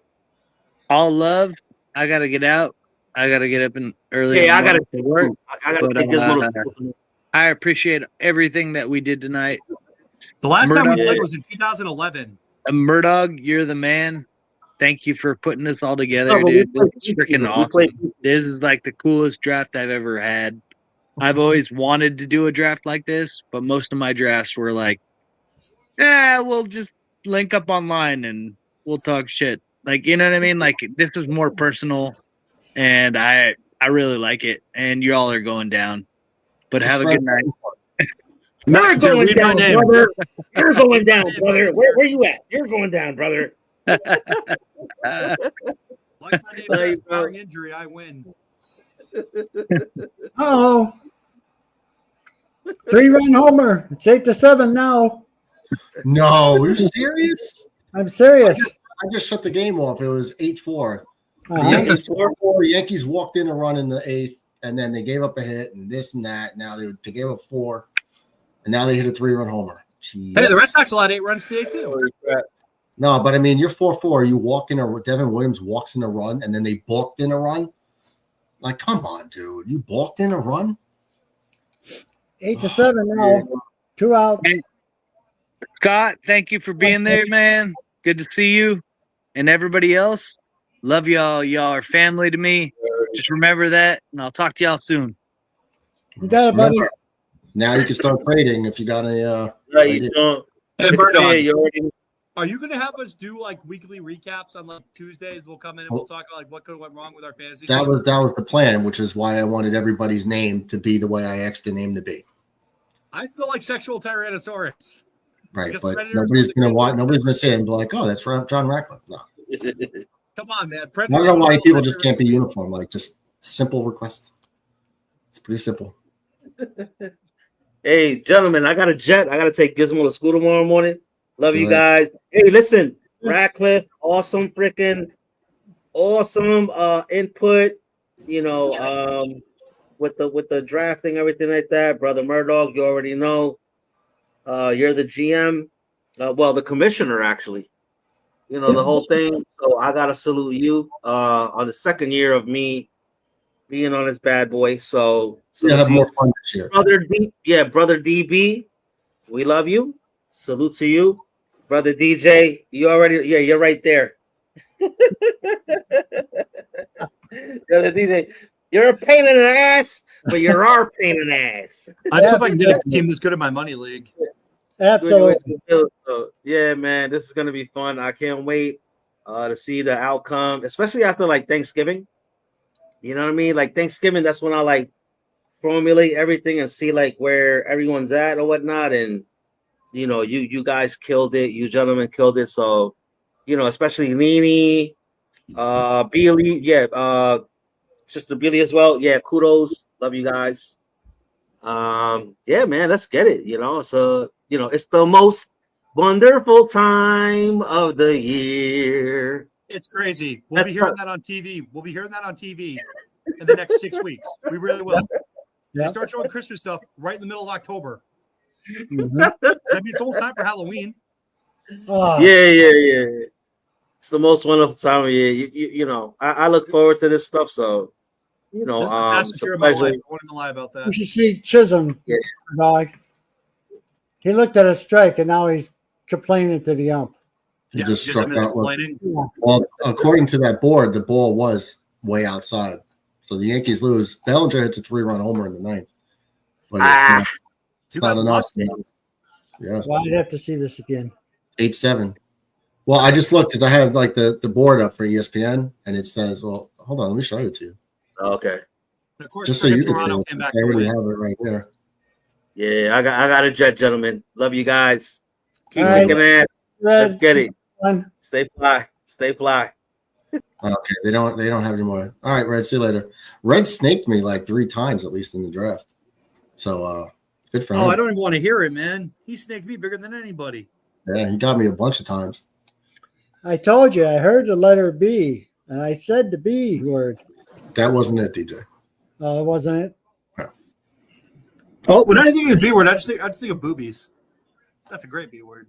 All love. I gotta get out. I gotta get up and early. Yeah, I gotta work. I gotta take this little. I appreciate everything that we did tonight. The last time we Murdoch- played was in 2011. Murdoch, you're the man. Thank you for putting this all together, No, but dude. we It's freaking awesome. This is like the coolest draft I've ever had. I've always wanted to do a draft like this, but most of my drafts were like, we'll just link up online and we'll talk shit. Like, you know what I mean? Like, this is more personal, and I really like it. And you all are going down. But have a good night. You're going down, brother. You're going down, brother. Where you at? You're going down, brother. Like my name, barring injury, I win. Oh, 3-run homer. It's 8-7 now. No, you're serious? I'm serious. I just shut the game off. It was 8-4. The Uh-huh. Yankees 4-4. Yankees walked in a run in the 8th. and then they gave up a hit and this and that. Now they gave up 4, and now they hit a 3-run homer. Jeez. Hey, the Red Sox allowed 8 runs today too. No, but I mean, you're 4-4. You walk in Devin Williams walks in a run, and then they balked in a run. Like, come on, dude. You balked in a run? 8-7 now. 2 outs. Scott, thank you for being there, man. Good to see you and everybody else. Love y'all. Y'all are family to me. Just remember that, and I'll talk to y'all soon. You got it, buddy. Now you can start trading if you got any. No, you don't. Hey, Murdoch, You already. are you going to have us do like weekly recaps on like Tuesdays? We'll come in and we'll talk about like what could have went wrong with our fantasy. That teams? was the plan, which is why I wanted everybody's name to be the way I asked the name to be. I still like sexual Tyrannosaurus. Right, Because but Predators nobody's really gonna good. watch. Nobody's gonna say it and be like, "Oh, that's John Ratcliffe." No, Come on, man. I Predators don't know why really people good. just can't be uniform. Like, just simple request. It's pretty simple. Hey, gentlemen, I got a jet. I got to take Gizmo to school tomorrow morning. Love See you you later. guys. Hey, listen, Ratcliffe, awesome input. You know, with the drafting, everything like that. Brother Murdoch, you already know. You're the GM. Well, the commissioner, actually. You know, the whole thing. So I gotta salute you on the second year of me being on this bad boy. So You'll have to more you. fun this year. Brother DB, we love you. Salute to you. Brother DJ, you're right there. Brother DJ, you're a pain in the ass, but you're our pain in the ass. I just hope I can get a team that's good in my money league. Absolutely. So, yeah, man, this is gonna be fun. I can't wait to see the outcome, especially after like Thanksgiving. You know what I mean? Like Thanksgiving, that's when I like formulate everything and see like where everyone's at or whatnot. And you know, you guys killed it, you gentlemen killed it. So, you know, especially Nene, Billy, Sister Billy as well. Yeah, kudos, love you guys. Yeah, man, let's get it. You know, so you know, it's the most wonderful time of the year. It's crazy. We'll be hearing that on TV. We'll be hearing that on TV in the next 6 weeks. We really will. They start showing Christmas stuff right in the middle of October. Mhm. That means it's almost time for Halloween. Ah, Yeah. It's the most wonderful time of year. You know, I look forward to this stuff. So, you know, This is the fastest it's a year of my pleasure. life. I won't even lie about that. you should see Chisholm, dog. He looked at a strike and now he's complaining to the ump. He Yeah, just just struck a minute out. With, complaining. well, according to that board, the ball was way outside. So the Yankees lose. Bellinger hits a 3-run homer in the 9th, but it's You not guys enough. lost it. Yeah, Well, I'd have to see this again. 8-7. Well, I just looked because I have like the board up for ESPN, and it says, "Well, hold on, let me show it to you." Okay. And of course, Just so you can see Toronto it. came back I to already win. have it right there. Yeah, I got a jet, gentlemen. Love you guys. Keep All right. kicking ass. Let's get it. One. Stay fly. Stay fly. Okay, they don't have any more. All right, Red, see you later. Red snaked me like 3 times at least in the draft. So good for him. Oh, I don't even want to hear it, man. He snaked me bigger than anybody. Yeah, he got me a bunch of times. I told you, I heard the letter B, and I said the B word. That wasn't it, DJ. Wasn't it? Oh, when I think of the B word, I just think of boobies. That's a great B word.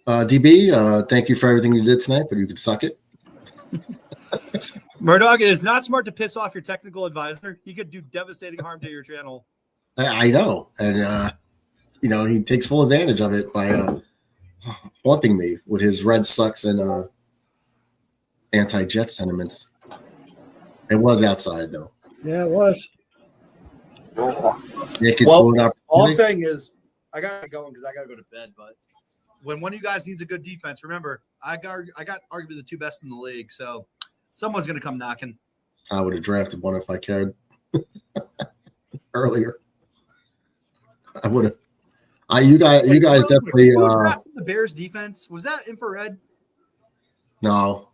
DB, thank you for everything you did tonight, but you could suck it. Murdoch, it is not smart to piss off your technical advisor. He could do devastating harm to your channel. I know, and you know, he takes full advantage of it by haunting me with his Red Sox and anti-Jet sentiments. It was outside though. Yeah, it was. Yankees Well, blew it up. all I'm saying is I got to go because I got to go to bed. But when one of you guys needs a good defense, remember, I got arguably the 2 best in the league. So someone's going to come knocking. I would have drafted one if I cared earlier. I would have. You guys definitely. The Bears defense, was that infrared? No,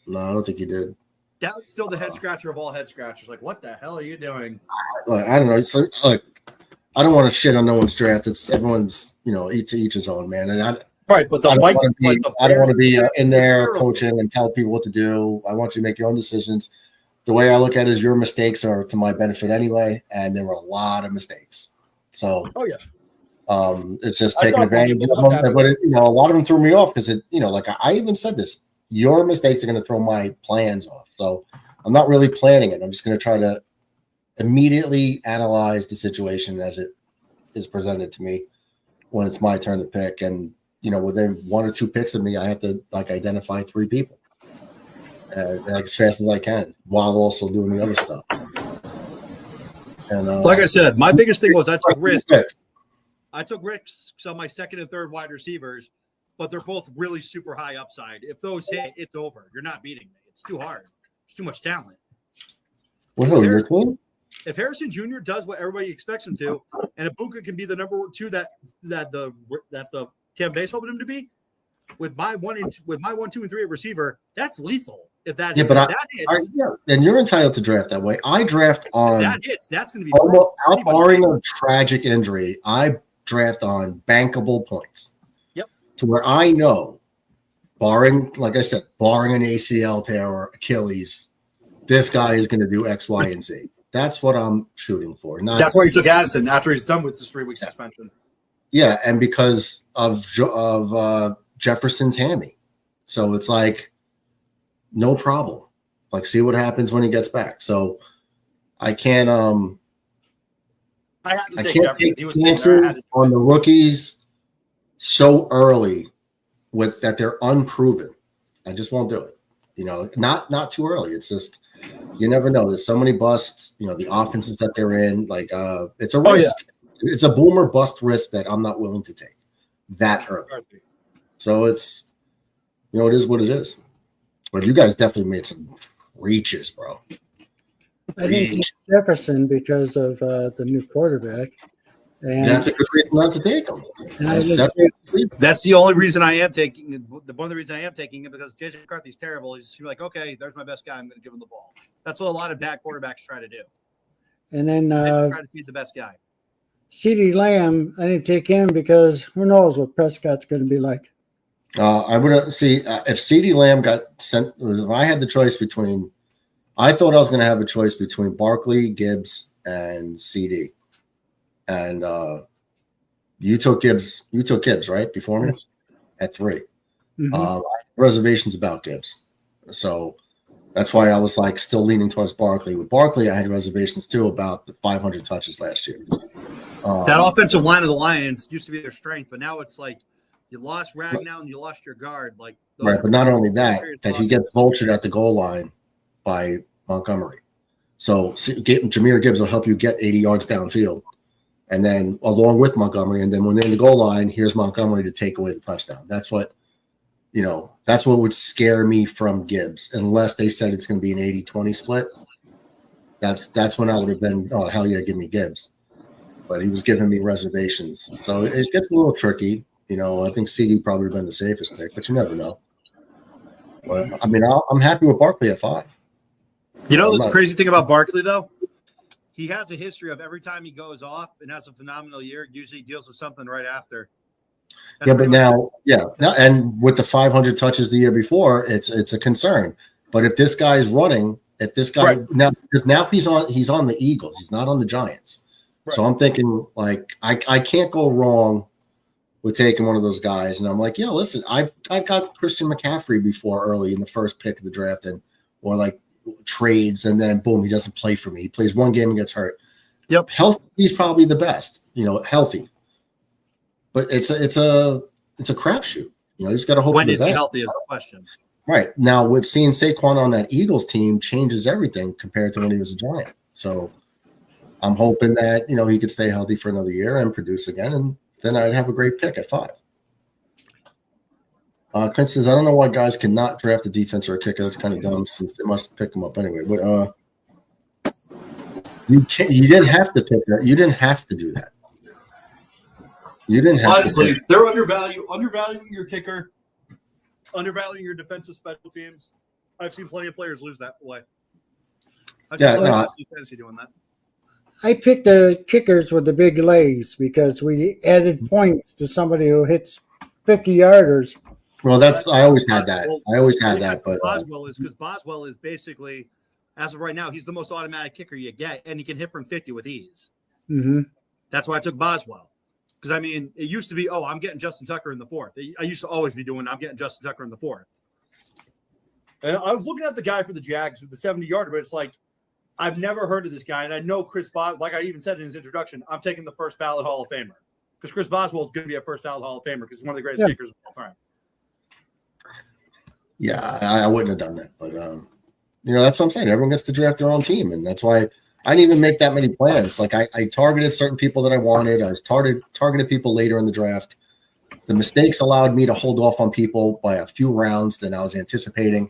I don't think you did. That was still the head scratcher of all head scratchers. Like, what the hell are you doing? Like, I don't know. So, like, I don't want to shit on no one's draft. It's everyone's, you know, each to each his own, man. And Right, but I don't want to be in there coaching and tell people what to do. I want you to make your own decisions. the way I look at it is your mistakes are to my benefit anyway, and there were a lot of mistakes. So, Oh yeah. It's just I taking saw advantage plenty of of them. stuff But a lot of them threw me off because like I even said this, your mistakes are going to throw my plans off. So I'm not really planning it. I'm just going to try to immediately analyze the situation as it is presented to me when it's my turn to pick. And within one or two picks of me, I have to identify three people as fast as I can while also doing the other stuff. And like I said, my biggest thing was I took risks. I took risks on my second and third wide receivers, but they're both really super high upside. If those hit, it's over. You're not beating me. It's too hard. There's too much talent. Your team? If Harrison Jr. does what everybody expects him to, and Ibuka can be the number two that the Tampa Bay's hoping him to be, with my 1, 2, and 3 at receiver, that's lethal. If that hits, and you're entitled to draft that way. I draft on that hits. That's going to be almost barring a tragic injury. I draft on bankable points. Yep. To where I know, barring an ACL tear or Achilles, this guy is going to do X, Y, and Z. That's what I'm shooting for. That's why you took Addison after he's done with this 3-week suspension. Yeah, and because of Jefferson's hammy, so it's like no problem. Like, see what happens when he gets back. So I can't take chances on the rookies so early with that they're unproven. I just won't do it. Not too early. It's just you never know. There's so many busts. The offenses that they're in, it's a risk. It's a boomer bust risk that I'm not willing to take that early. So it's it is what it is. But you guys definitely made some reaches, bro. I think Jefferson because of the new quarterback. And that's a good reason not to take him. That's the only reason I am taking it. One of the reasons I am taking it because JJ McCarthy's terrible. He's like, okay, there's my best guy. I'm going to give him the ball. That's what a lot of bad quarterbacks try to do. And then they try to feed the best guy. CeeDee Lamb, I didn't take him because who knows what Prescott's going to be like. I would if CeeDee Lamb got sent. If I had the choice between, I thought I was going to have a choice between Barkley, Gibbs, and CeeDee. And you took Gibbs. You took Gibbs, right? Before me at 3. Mm-hmm. I had reservations about Gibbs, so that's why I was still leaning towards Barkley. With Barkley, I had reservations too about the 500 touches last year. That offensive line of the Lions used to be their strength, but now it's like you lost Ragnow and you lost your guard. Right, but not only that he gets vultured at the goal line by Montgomery. So Jahmyr Gibbs will help you get 80 yards downfield. And then along with Montgomery, and then when they're in the goal line, here's Montgomery to take away the touchdown. That's what would scare me from Gibbs, unless they said it's going to be an 80-20 split. That's when I would have been, oh, hell yeah, give me Gibbs. But he was giving me reservations. So it gets a little tricky. I think CD probably would have been the safest pick, but you never know. But, I mean, I'm happy with Barkley at 5. The crazy thing about Barkley, though? He has a history of every time he goes off and has a phenomenal year, usually deals with something right after. And with the 500 touches the year before, it's a concern. But if this guy's running, now he's on the Eagles, he's not on the Giants. Right. So I'm thinking I can't go wrong with taking one of those guys. And I'm like, yeah, listen, I've got Christian McCaffrey before early in the first pick of the draft, or trades, and then boom, he doesn't play for me. He plays one game and gets hurt. Yep, healthy, he's probably the best. Healthy, but it's a crapshoot. You just got to hope. When is he healthy is the question. Right now, with seeing Saquon on that Eagles team changes everything compared to when he was a Giant. So I'm hoping that he could stay healthy for another year and produce again, and then I'd have a great pick at 5. Clint says, I don't know why guys cannot draft a defense or a kicker. That's kind of dumb since they must pick them up anyway. But you didn't have to pick that. You didn't have to do that. You didn't have Honestly, to. They're undervaluing your kicker, undervaluing your defensive special teams. I've seen plenty of players lose that way. I've seen fantasy doing that. I picked the kickers with the big legs because we added points to somebody who hits 50-yarders. Well, I always had that. But Boswell is because Boswell is basically as of right now, he's the most automatic kicker you get, and he can hit from 50 with ease. Mm-hmm. That's why I took Boswell. Because, I mean, it used to be, oh, I'm getting Justin Tucker in the fourth. I used to always be doing, I'm getting Justin Tucker in the fourth. And I was looking at the guy for the Jags with the 70-yarder, but it's like, I've never heard of this guy. And I know Chris Boswell, like I even said in his introduction, I'm taking the first ballot Hall of Famer. Because Chris Boswell is going to be a first ballot Hall of Famer because he's one of the greatest kickers of all time. Yeah, I wouldn't have done that. But, that's what I'm saying. Everyone gets to draft their own team. And that's why I didn't even make that many plans. Like I targeted certain people that I wanted. I was targeted people later in the draft. The mistakes allowed me to hold off on people by a few rounds than I was anticipating.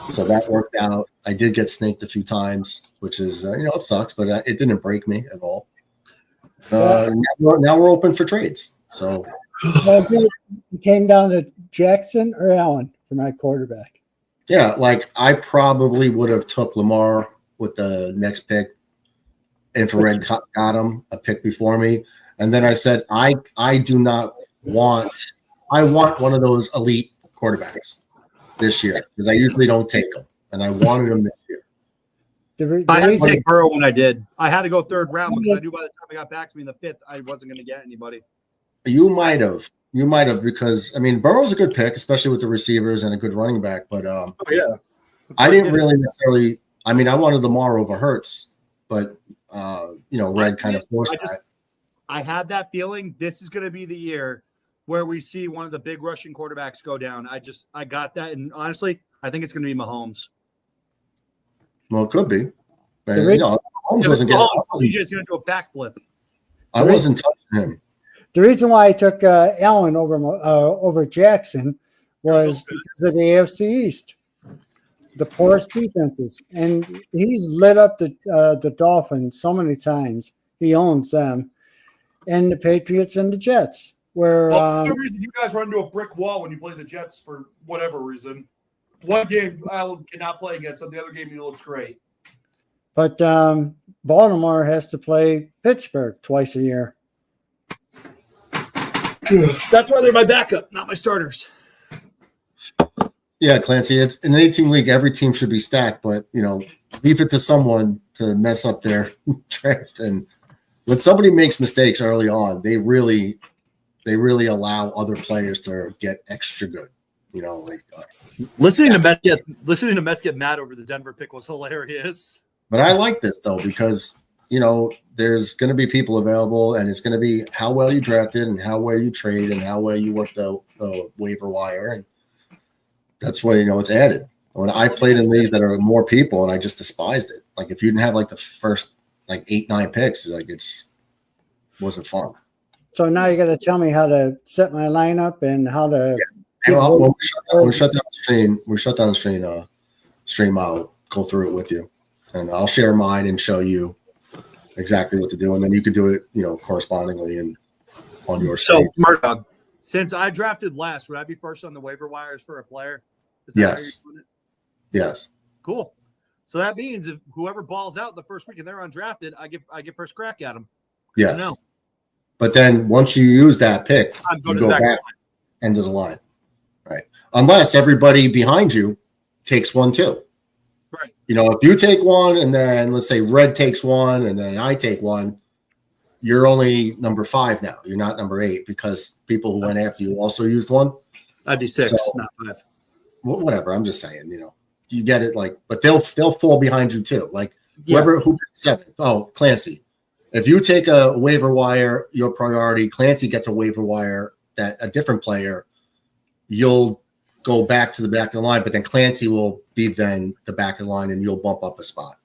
So that worked out. I did get snaked a few times, which is, it sucks, but it didn't break me at all. Now we're open for trades. So it came down to Jackson or Allen for my quarterback. Yeah, like I probably would have took Lamar with the next pick. Infrared got him a pick before me. And then I said, I want one of those elite quarterbacks this year because I usually don't take them. And I wanted them this year. I had to take Burrow when I did. I had to go third round because I knew by the time I got back to me in the fifth, I wasn't going to get anybody. You might have because, I mean, Burrow's a good pick, especially with the receivers and a good running back. But I didn't really necessarily – I mean, I wanted Lamar over Hurts, but – Red kind of forced that. I had that feeling this is going to be the year where we see one of the big rushing quarterbacks go down. I got that. And honestly, I think it's going to be Mahomes. Well, it could be. Mahomes wasn't getting – CJ's going to do a backflip. I wasn't touching him. The reason why I took Allen over Jackson was because of the AFC East. The poorest defenses, and he's lit up the Dolphins so many times. He owns them, and the Patriots and the Jets. Where for some reason you guys run into a brick wall when you play the Jets for whatever reason. One game Allen cannot play against them. The other game he looks great. But Baltimore has to play Pittsburgh twice a year. That's why they're my backup, not my starters. Yeah, Clancy, it's in an 18 league, every team should be stacked, but leave it to someone to mess up their draft. And when somebody makes mistakes early on, they really allow other players to get extra good. Listening to Mets get mad over the Denver pick was hilarious. But I like this though because there's going to be people available, and it's going to be how well you drafted and how well you trade and how well you work the waiver wire, and that's why it's added. When I played in leagues that are more people, and I just despised it. Like if you didn't have like the first 8-9 picks, wasn't fun. So now you got to tell me how to set my lineup and how to. Yeah. When we shut down the stream. I'll go through it with you, and I'll share mine and show you exactly what to do, and then you could do it, correspondingly and on your stream. So Murdoch. Since I drafted last, would I be first on the waiver wires for a player? Yes. Yes. Cool. So that means if whoever balls out the first week and they're undrafted, I get first crack at them. Yes. But then once you use that pick, you go back end of the line. Right. Unless everybody behind you takes one too. Right. If you take one and then let's say Red takes one and then I take one, you're only number 5 now. You're not number 8 because people who went after you also used one. I'd be 6, not 5. Whatever. I'm just saying, you get it. But they'll fall behind you too. Whoever who picks 7th. Oh, Clancy. If you take a waiver wire, your priority. Clancy gets a waiver wire that a different player. You'll go back to the back of the line, but then Clancy will be then the back of the line, and you'll bump up a spot.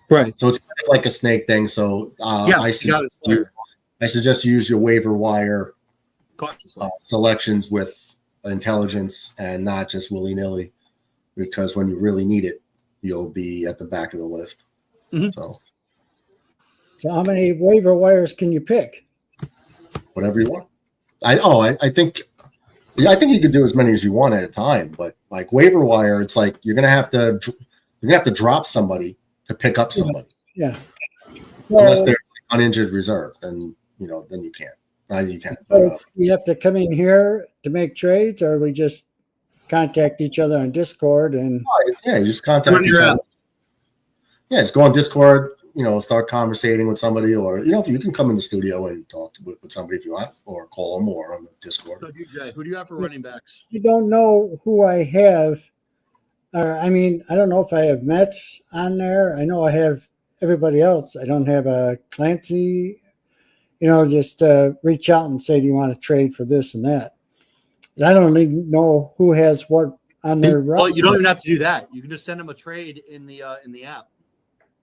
Right. So it's kind of like a snake thing. So I suggest you use your waiver wire selections with intelligence and not just willy-nilly, because when you really need it, you'll be at the back of the list. Mm-hmm. So how many waiver wires can you pick? Whatever you want. I think you could do as many as you want at a time, but waiver wire, it's you're gonna have to drop somebody to pick up somebody. Yeah. Unless they're uninjured reserve, then you can't. You can't. So you have to come in here to make trades, or we just contact each other on Discord and you just contact each other. Yeah, just go on Discord, start conversating with somebody, or, if you can come in the studio and talk with somebody if you want, or call them or on the Discord. So, DJ, who do you have for running backs? You don't know who I have. I don't know if I have Mets on there. I know I have everybody else. I don't have a Clancy. Just reach out and say, do you want to trade for this and that? And I don't even know who has what on their. Well, you don't even have to do that. You can just send them a trade in the app,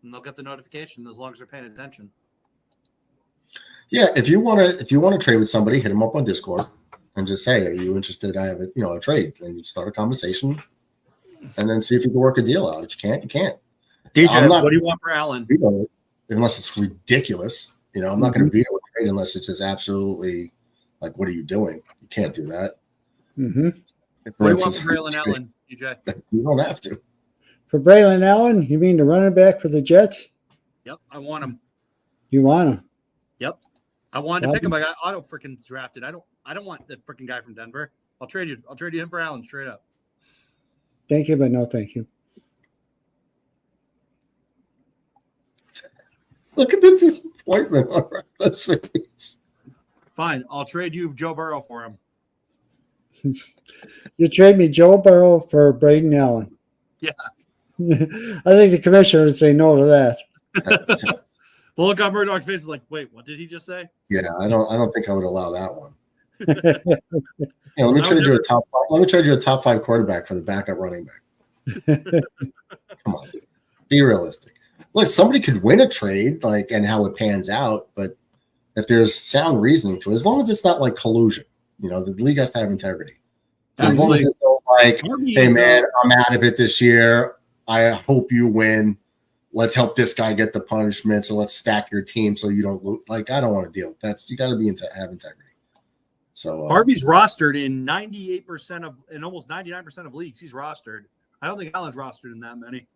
and they'll get the notification as long as they're paying attention. Yeah, if you want to trade with somebody, hit them up on Discord and just say, "Are you interested? I have a trade," and you start a conversation, and then see if you can work a deal out. If you can't, you can't. DJ, what do you want for Allen? Unless it's ridiculous, I'm not going to veto a trade unless it's just absolutely like, what are you doing? You can't do that. Mm-hmm. What do you want for Braylon Allen, DJ? You don't have to. For Braylon Allen, you mean the running back for the Jets? Yep, I want him. You want him? Yep, I wanted to pick him. I got auto freaking drafted. I don't want the freaking guy from Denver. I'll trade you him for Allen straight up. Thank you, but no thank you. Look at the disappointment on Reckless face. Fine, I'll trade you Joe Burrow for him. You trade me Joe Burrow for Braden Allen. Yeah. I think the commissioner would say no to that. Well, look on Murdoch's face like, wait, what did he just say? Yeah, I don't think I would allow that one. Let me trade you a top 5. Let me trade you a top 5 quarterback for the backup running back. Come on, dude. Be realistic. Look, somebody could win a trade, and how it pans out, but if there's sound reasoning to it, as long as it's not like collusion, the league has to have integrity. So as long as it's not like, hey man, I'm out of it this year. I hope you win. Let's help this guy get the punishment. So let's stack your team so you don't lose. I don't want to deal with that. You got to have integrity. So Harvey's rostered in 98% in almost 99% of leagues. He's rostered. I don't think Allen's rostered in that many.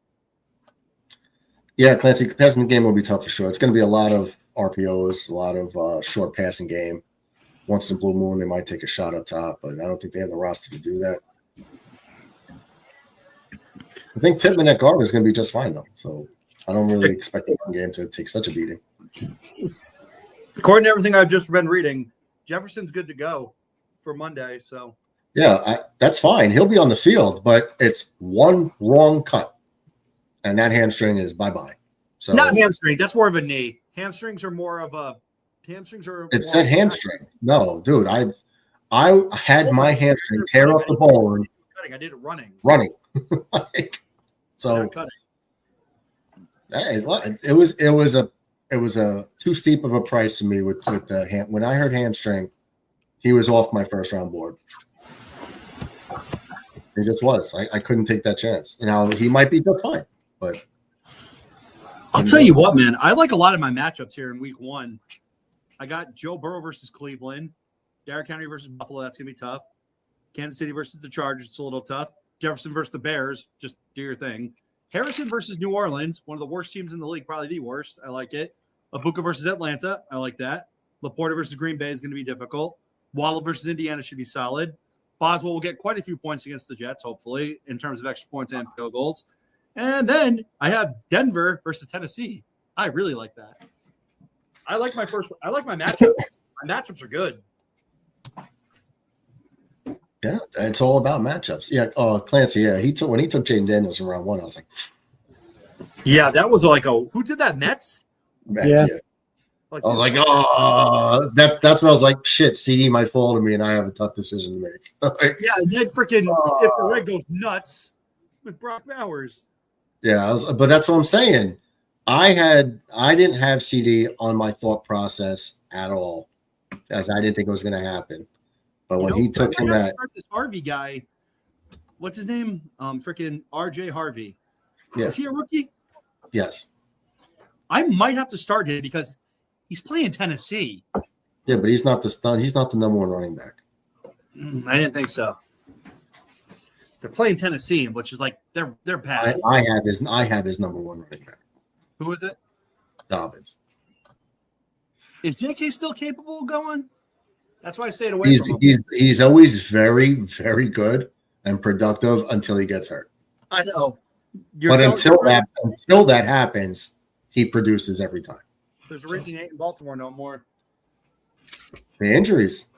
Yeah, Clancy, passing the game will be tough for sure. It's going to be a lot of RPOs, a lot of short passing game. Once in a blue moon, they might take a shot up top, but I don't think they have the roster to do that. I think Tippmann at guard is going to be just fine, though. So I don't really expect the game to take such a beating. According to everything I've just been reading, Jefferson's good to go for Monday. So yeah, that's fine. He'll be on the field, but it's one wrong cut, and that hamstring is bye-bye. So not hamstring. That's more of a knee. Hamstrings are more of a hamstrings are. It said hamstring. No, dude, I had my hamstring tear up the bone. I did it running. So it was a too steep of a price to me with the hand. When I heard hamstring, he was off my first round board. He just was. I couldn't take that chance. He might be just fine, but I'll tell you what, man. I like a lot of my matchups here in week 1. I got Joe Burrow versus Cleveland, Derrick Henry versus Buffalo. That's gonna be tough. Kansas City versus the Chargers. It's a little tough. Jefferson versus the Bears. Just do your thing. Harrison versus New Orleans. One of the worst teams in the league, probably the worst. I like it. Abuka versus Atlanta. I like that. Laporta versus Green Bay is going to be difficult. Waddle versus Indiana should be solid. Boswell will get quite a few points against the Jets, hopefully, in terms of extra points and field goals. And then I have Denver versus Tennessee. I really like that. I like my matchup. My matchups are good. Yeah, it's all about matchups. Yeah, Clancy. Yeah, when he took Jaden Daniels in round 1, I was like, yeah, that was like who did that? Mets. Yeah. I was like, oh, that's when I was like, shit, CD might fall to me, and I have a tough decision to make. Yeah, and then freaking if the leg goes nuts with Brock Bowers. Yeah, but that's what I'm saying. I didn't have CD on my thought process at all, as I didn't think it was going to happen. But when he took him at this Harvey guy, what's his name? Freaking RJ Harvey. Yeah. Is he a rookie? Yes. I might have to start him because he's playing Tennessee. Yeah, but he's not the number 1 running back. I didn't think so. They're playing Tennessee, which is like they're bad. I have his number 1 running back. Who is it? Dobbins. Is JK still capable of going? That's why I stayed away from him. He's always very, very good and productive until he gets hurt. I know. But until that happens, he produces every time. There's a reason he ain't in Baltimore no more. The injuries.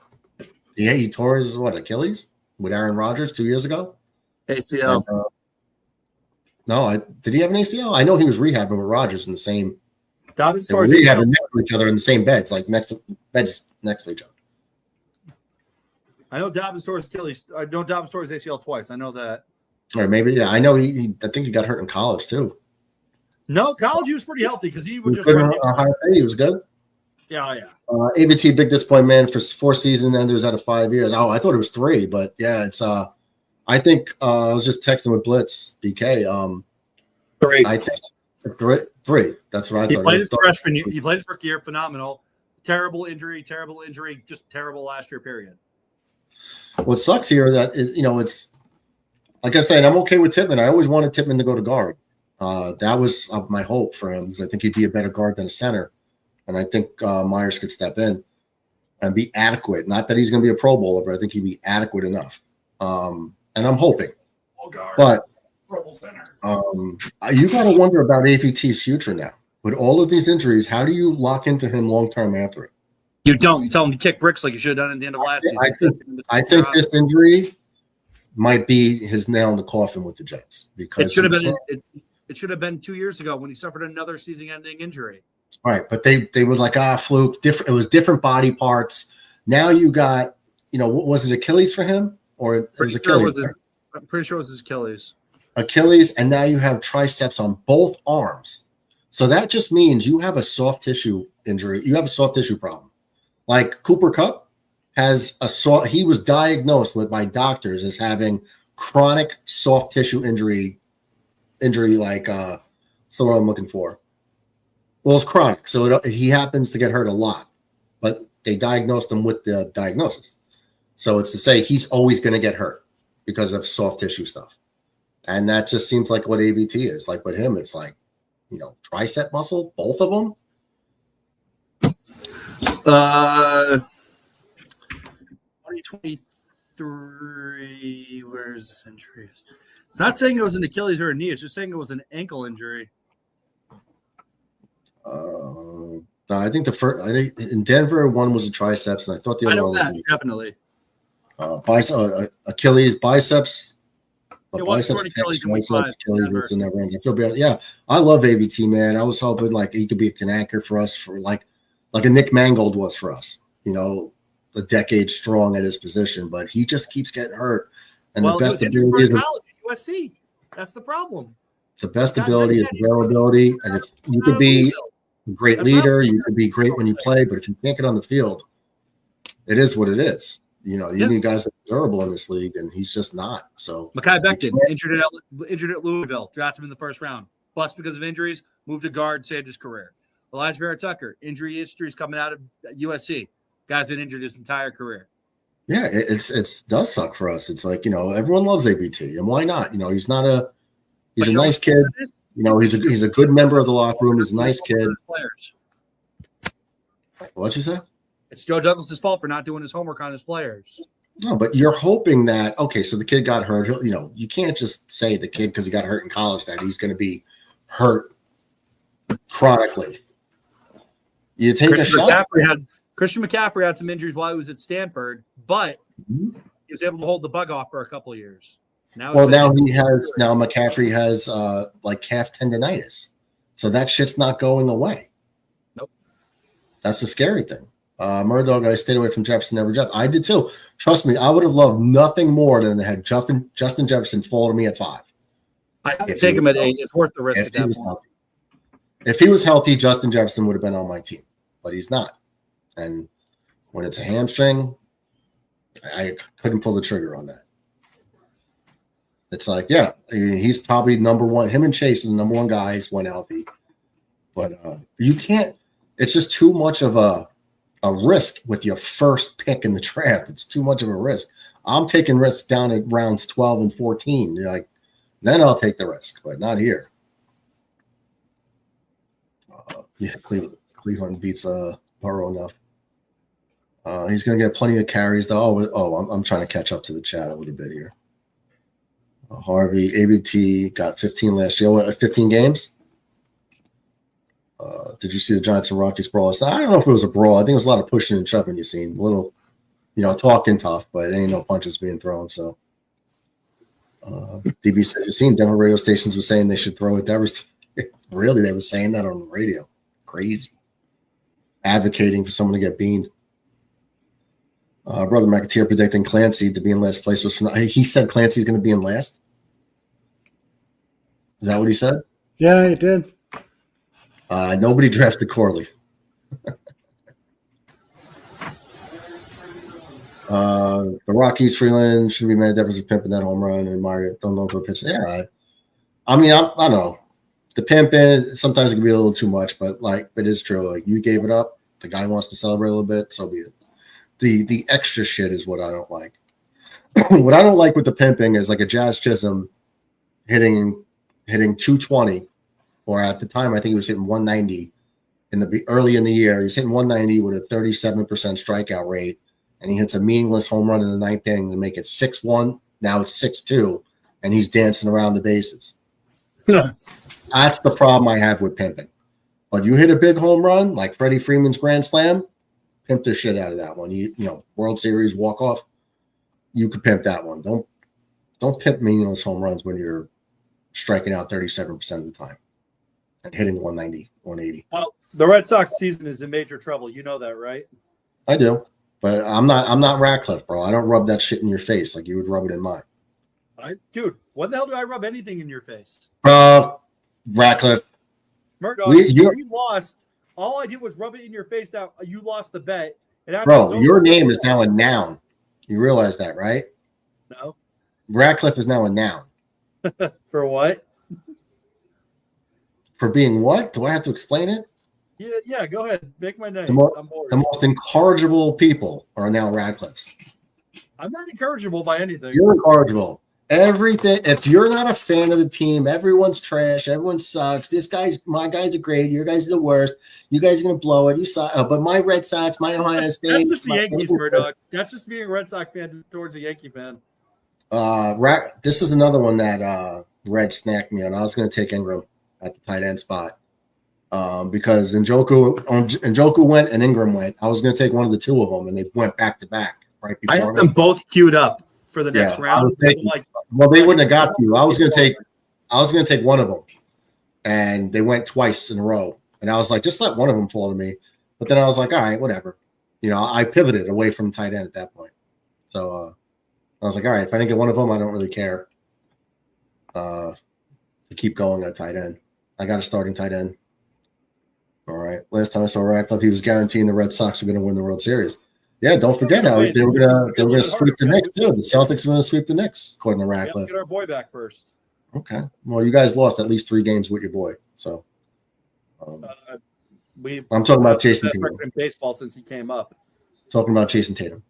Yeah, he tore his Achilles with Aaron Rodgers 2 years ago. ACL. And, did he have an ACL? I know he was rehabbing with Rodgers in the same. Dobbins they were rehabbing next to each other in the same beds, like next to each other. I know Dobbins tore his Achilles. I know Dobbins tore his ACL twice. I know that. Or maybe, yeah. I know I think he got hurt in college too. No, college he was pretty healthy because he would just. He was good. Yeah. ABT big disappointment for 4 season enders out of 5 years. Oh, I thought it was 3, but yeah, it's I think I was just texting with Blitz BK. 3. I think 3. That's what I thought. He played his freshman year. He played his rookie year. Phenomenal. Terrible injury. Just terrible last year. Period. What sucks here that is, it's like I'm saying, I'm okay with Tippmann. I always wanted Tippmann to go to guard. That was my hope for him, because I think he'd be a better guard than a center. And I think Myers could step in and be adequate. Not that he's going to be a Pro Bowler, but I think he'd be adequate enough. And I'm hoping. But you got to wonder about APT's future now. With all of these injuries, how do you lock into him long-term after it? You don't. You tell him to kick bricks like you should have done at the end of last season. I think this injury might be his nail in the coffin with the Jets, because it should have been. It should have been 2 years ago when he suffered another season-ending injury. All right, but they were like, fluke. Different. It was different body parts. Now you got, what was it, Achilles for him, or it was Achilles? I'm pretty sure it was his Achilles. Achilles, and now you have triceps on both arms. So that just means you have a soft tissue injury. You have a soft tissue problem. Like Cooper Kupp has he was diagnosed by doctors as having chronic soft tissue injury, like what's the word I'm looking for? Well, it's chronic. So he happens to get hurt a lot, but they diagnosed him with the diagnosis. So it's to say he's always going to get hurt because of soft tissue stuff. And that just seems like what ABT is. Like with him, it's like, tricep muscle, both of them. 2023, where's his injury? It's not saying it was an Achilles or a knee. It's just saying it was an ankle injury. No, I think in Denver, one was a triceps, and I thought the other one was definitely. Achilles, biceps. Biceps, Achilles, and everything. I feel bad. Yeah, I love ABT, man. I was hoping like he could be an anchor for us, for like a Nick Mangold was for us. A decade strong at his position, but he just keeps getting hurt. And the best ability is USC. That's the problem. The best ability is availability, and if you could be a great leader, you could be great when you play, but if you can't get on the field, it is what it is. You need guys that are durable in this league, and he's just not. So Mekhi Becton injured at Louisville, drafted him in the first round. Bust because of injuries, moved to guard, saved his career. Elijah Vera Tucker, injury histories coming out of USC. Guy's been injured his entire career. Yeah, it does suck for us. It's like, everyone loves ABT, and why not? He's a nice kid. He's a good member of the locker room. He's a nice kid. What'd you say? It's Joe Douglas's fault for not doing his homework on his players. No, but you're hoping that, okay, so the kid got hurt. You can't just say the kid, because he got hurt in college, that he's going to be hurt chronically. You take a shot. Christian McCaffrey had some injuries while he was at Stanford, but he was able to hold the bug off for a couple of years. Now McCaffrey has like calf tendonitis, so that shit's not going away. Nope. That's the scary thing. Murdog, I stayed away from Jefferson every job. I did too. Trust me, I would have loved nothing more than to have Justin Jefferson fall to me at 5. I have to take him at 8. It's worth the risk at that point. If he was healthy, Justin Jefferson would have been on my team, but he's not. And when it's a hamstring, I couldn't pull the trigger on that. It's like, yeah, he's probably number one. Him and Chase are the number one guys when healthy. But you can't – it's just too much of a risk with your first pick in the draft. It's too much of a risk. I'm taking risks down at rounds 12 and 14. Then I'll take the risk, but not here. Cleveland beats Burrow enough. He's going to get plenty of carries, though. I'm trying to catch up to the chat a little bit here. Harvey, ABT got 15 last year. What, 15 games? Did you see the Giants and Rockies brawl? I don't know if it was a brawl. I think it was a lot of pushing and shoving you seen. A little, talking tough, but ain't no punches being thrown. So DB said, you've seen Denver radio stations were saying they should throw at Devers. Really? They were saying that on the radio. Crazy. Advocating for someone to get beaned. Brother McAteer predicting Clancy to be in last place was he said Clancy's going to be in last. Is that what he said? Yeah, he did. Nobody drafted Corley. The Rockies, Freeland should be mad. Devers are pimping that home run and Margaret don't know if they're pitching. Yeah, I mean, I don't know. The pimping sometimes it can be a little too much, but it is true. Like you gave it up. The guy wants to celebrate a little bit, so be it. The extra shit is what I don't like. What I don't like with the pimping is like a Jazz Chisholm hitting 220, or at the time I think he was hitting 190 early in the year. He's hitting 190 with a 37% strikeout rate, and he hits a meaningless home run in the ninth inning to make it 6-1. Now it's 6-2, and he's dancing around the bases. That's the problem I have with pimping. But you hit a big home run like Freddie Freeman's grand slam, pimp the shit out of that one. World Series walk off, you could pimp that one. Don't pimp meaningless home runs when you're striking out 37% of the time and hitting 190, 180. Well, the Red Sox season is in major trouble. You know that, right? I do, but I'm not Ratcliffe, bro. I don't rub that shit in your face like you would rub it in mine. Dude, when the hell do I rub anything in your face? Ratcliffe. Murdoch, you lost. All I did was rub it in your face that you lost the bet. And bro, your name is now a noun. You realize that, right? No. Ratcliffe is now a noun. For what? For being what? Do I have to explain it? Yeah, go ahead. Make my name. I'm bored. The most incorrigible people are now Ratcliffes. I'm not incorrigible by anything. You're incorrigible. Everything. If you're not a fan of the team, everyone's trash. Everyone sucks. My guys are great. Your guys are the worst. You guys are gonna blow it. You suck. But my Red Sox, my Ohio State. That's just the Yankees, Murdoch. That's just being a Red Sox fan towards a Yankee fan. This is another one that Red snacked me on. I was gonna take Ingram at the tight end spot because Njoku went and Ingram went. I was gonna take one of the two of them, and they went back to back right before. I had them both queued up for the next round. Well, they wouldn't have got you. I was going to take one of them, and they went twice in a row. And I was like, just let one of them fall to me. But then I was like, all right, whatever. I pivoted away from tight end at that point. So I was like, all right, if I didn't get one of them, I don't really care to keep going at tight end. I got a starting tight end. All right. Last time I saw Ratcliffe, he was guaranteeing the Red Sox were going to win the World Series. Yeah, don't forget how they were gonna sweep the Knicks too. The Celtics are gonna sweep the Knicks, according to Ratcliffe. Get our boy back first. Okay. Well, you guys lost at least 3 games with your boy, so I'm talking about Jason Tatum. In baseball since he came up. Talking about Jason Tatum.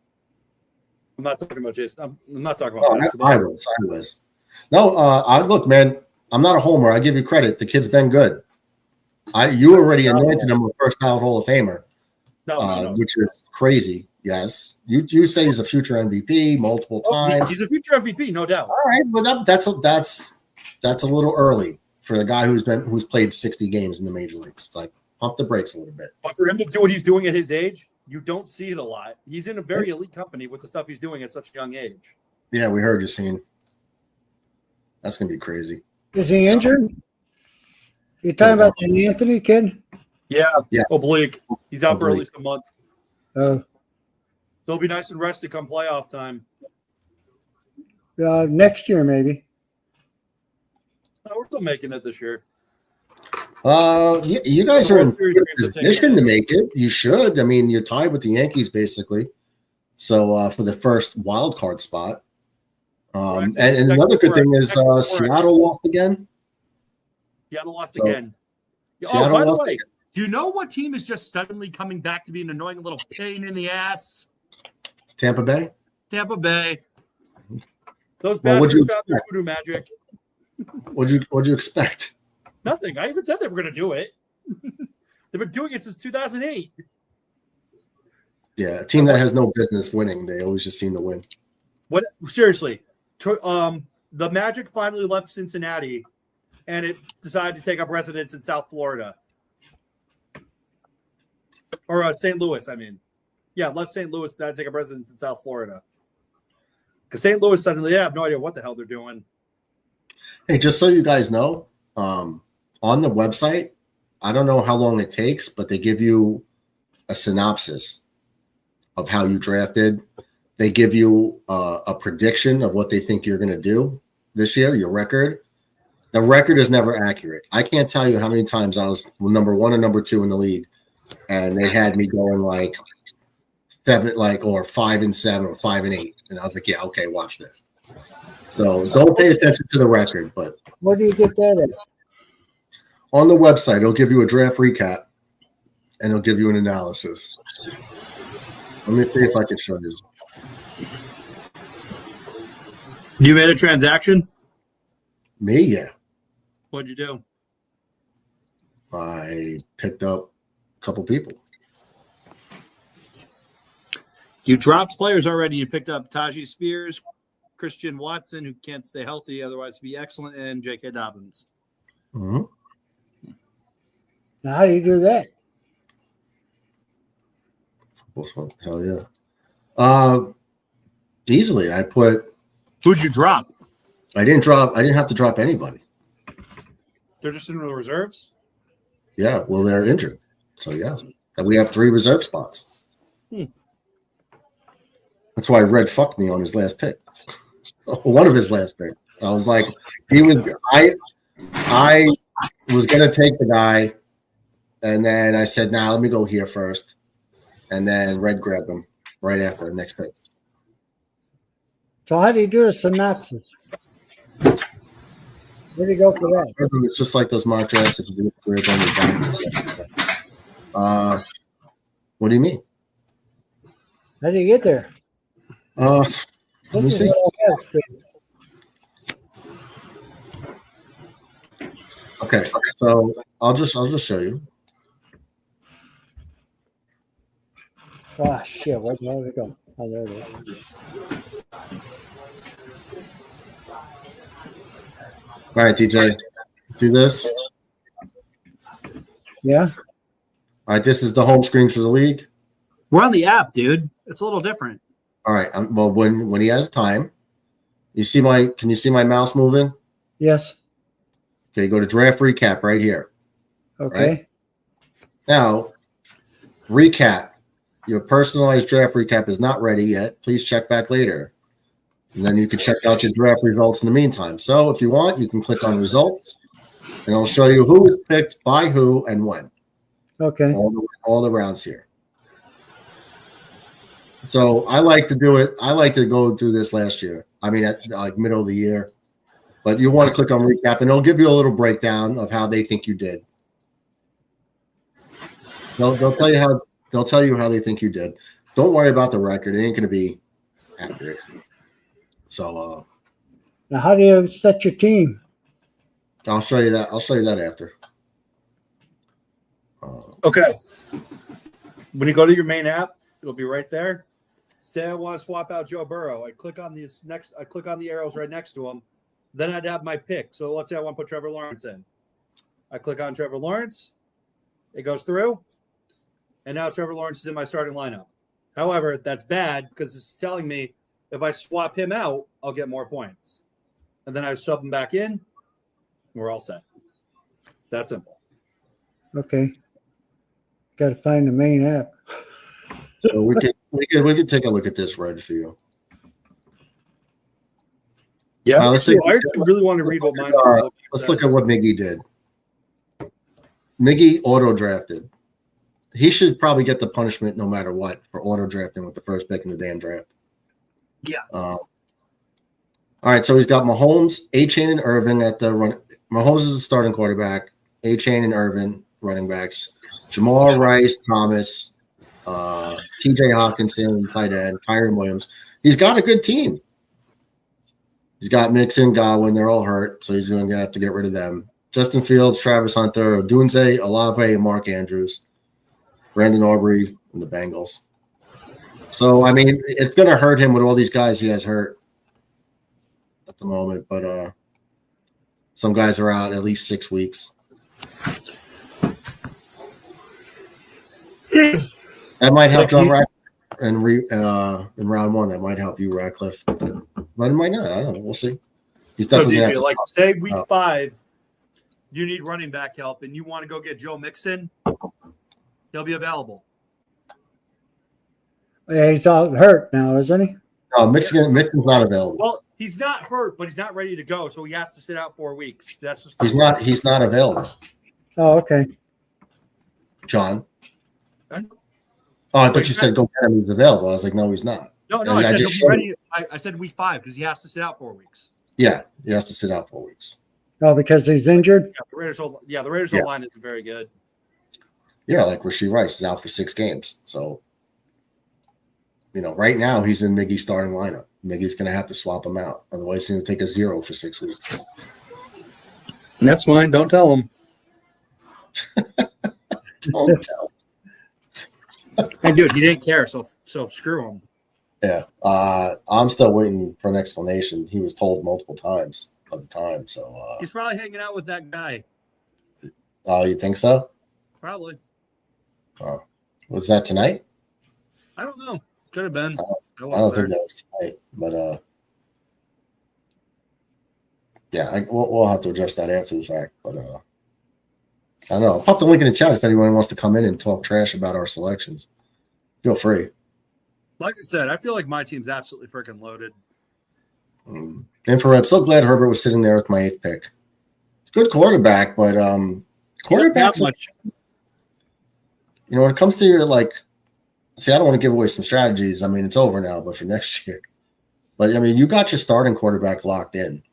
I'm not talking about Jason. I'm not talking about. I was. No, look, man. I'm not a homer. I give you credit. The kid's been good. You already anointed him a first ballot Hall of Famer, which is crazy. Yes, you say he's a future MVP multiple times. He's a future MVP, no doubt. All right, but that's a little early for a guy who's played 60 games in the major leagues. It's like pump the brakes a little bit. But for him to do what he's doing at his age, you don't see it a lot. He's in a very elite company with the stuff he's doing at such a young age. Yeah, we heard you, Scene. That's gonna be crazy. Is he injured? You talking about the Anthony kid? Yeah. Oblique. He's out for at least a month. He'll be nice and rested come playoff time. Next year, maybe. We're still making it this year. You guys are in good position to make it. You should. I mean, you're tied with the Yankees basically. So for the first wild card spot. And another good thing is Seattle lost again. Seattle lost again. Seattle by the lost way, again. do you know what team is just suddenly coming back to be an annoying little pain in the ass? Tampa Bay. Those bastards found their voodoo magic. What'd you expect? Nothing. I even said they were going to do it. They've been doing it since 2008. Yeah, a team that has no business winning, they always just seem to win. What? Seriously, The Magic finally left Cincinnati, and it decided to take up residence in South Florida. Or St. Louis, I mean. Yeah, left St. Louis, decided to take up residence in South Florida. Because St. Louis suddenly, they have no idea what the hell they're doing. Hey, just so you guys know, on the website, I don't know how long it takes, but they give you a synopsis of how you drafted. They give you a prediction of what they think you're going to do this year, your record. The record is never accurate. I can't tell you how many times I was number 1 and number 2 in the league, and they had me going like 7, or 5 and 7 or 5 and 8, and I was like, yeah, okay, watch this. So don't pay attention to the record, but Where do you get that at? on the website, it'll give you a draft recap, and it'll give you an analysis. Let me see if I can show you. You made a transaction? Me, yeah. What'd you do? I picked up a couple people. You dropped players already. You picked up Tajee Spears, Christian Watson, who can't stay healthy, otherwise be excellent, and J.K. Dobbins. Mm-hmm. Now, how do you do that? Hell yeah. Easily. I put. Who'd you drop? I didn't have to drop anybody. They're just in the reserves? Yeah, well, they're injured. So, yeah. And we have 3 reserve spots. That's why Red fucked me on his last pick. One of his last picks. I was like, I was going to take the guy, and then I said, nah, let me go here first. And then Red grabbed him right after the next pick. So how do you do a synopsis? Where do you go for that? It's just like those mock drafts. If you do it for it, what do you mean? How do you get there? Let me This is see. what I have, Steve. Okay, so I'll just show you. Oh, shit. Where the hell did it go? Oh, there it is. All right, DJ. See this? Yeah. All right, this is the home screen for the league. We're on the app, dude. It's a little different. All right. Well, when he has time, can you see my mouse moving? Yes. Okay, go to draft recap right here. Okay. Right? Now, recap. Your personalized draft recap is not ready yet. Please check back later. And then you can check out your draft results in the meantime. So if you want, you can click on results, and it'll show you who was picked by who and when. Okay. All the rounds here. So I like to do it. I like to go through this last year. I mean, at like middle of the year. But you want to click on recap, and it'll give you a little breakdown of how they think you did. They'll tell you how they think you did. Don't worry about the record; it ain't going to be accurate. So Now, how do you set your team? I'll show you that. I'll show you that after. Okay. When you go to your main app, it'll be right there. Say I want to swap out Joe Burrow. I click on the arrows right next to him. Then I'd have my pick. So let's say I want to put Trevor Lawrence in. I click on Trevor Lawrence. It goes through. And now Trevor Lawrence is in my starting lineup. However, that's bad because it's telling me if I swap him out, I'll get more points. And then I sub him back in, and we're all set. That's simple. Okay. Got to find the main app. So we could take a look at this right for you. Yeah, I really want to read what mine. Let's look at what Miggy did. Miggy auto drafted. He should probably get the punishment no matter what for auto drafting with the first pick in the damn draft. Yeah. All right, so he's got Mahomes, A-Chain, and Irvin at the run. Mahomes is the starting quarterback. A-Chain and Irvin running backs. Jamal Rice, Thomas, T.J. Hawkinson, tight end, Kyron Williams. He's got a good team. He's got Mixon, Godwin. They're all hurt, so he's going to have to get rid of them. Justin Fields, Travis Hunter, Odunze, Olave, and Mark Andrews. Brandon Aubrey and the Bengals. So, I mean, it's going to hurt him with all these guys he has hurt. at the moment, but some guys are out at least 6 weeks. That might help John Radcliffe in round one. That might help you, Radcliffe, but it might not. I don't know. We'll see. He's So, definitely DJ, like, say week Oh. 5, you need running back help, and you want to go get Joe Mixon, he'll be available. Yeah, he's all hurt now, isn't he? No, Mixon's not available. Well, he's not hurt, but he's not ready to go, so he has to sit out 4 weeks. That's just He's not available. Oh, okay. John. Oh, I thought you said go get him. He's available. I was like, no, he's not. No, I I said just he'll be ready. I said week 5 because he has to sit out 4 weeks. Yeah, he has to sit out 4 weeks. Oh, because he's injured? Yeah, the Raiders' Yeah. line isn't very good. Yeah, like Rashee Rice is out for 6 games. So, right now he's in Miggy's starting lineup. Miggy's going to have to swap him out. Otherwise, he's going to take a 0 for 6 weeks. That's fine. Don't tell him. Don't tell. And dude, he didn't care, so screw him. Yeah, I'm still waiting for an explanation. He was told multiple times at the time. So, He's probably hanging out with that guy. you think so? Probably. Was that tonight? I don't know. Could have been. I don't think that was tonight, but yeah, we'll have to address that after the fact. But I don't know. I'll pop the link in the chat if anyone wants to come in and talk trash about our selections. Feel free. Like I said, I feel like my team's absolutely freaking loaded. Infrared, so glad Herbert was sitting there with my 8th pick. It's a good quarterback, but quarterbacks, much. When it comes to your I don't want to give away some strategies. I mean, it's over now, but for next year. But I mean, you got your starting quarterback locked in.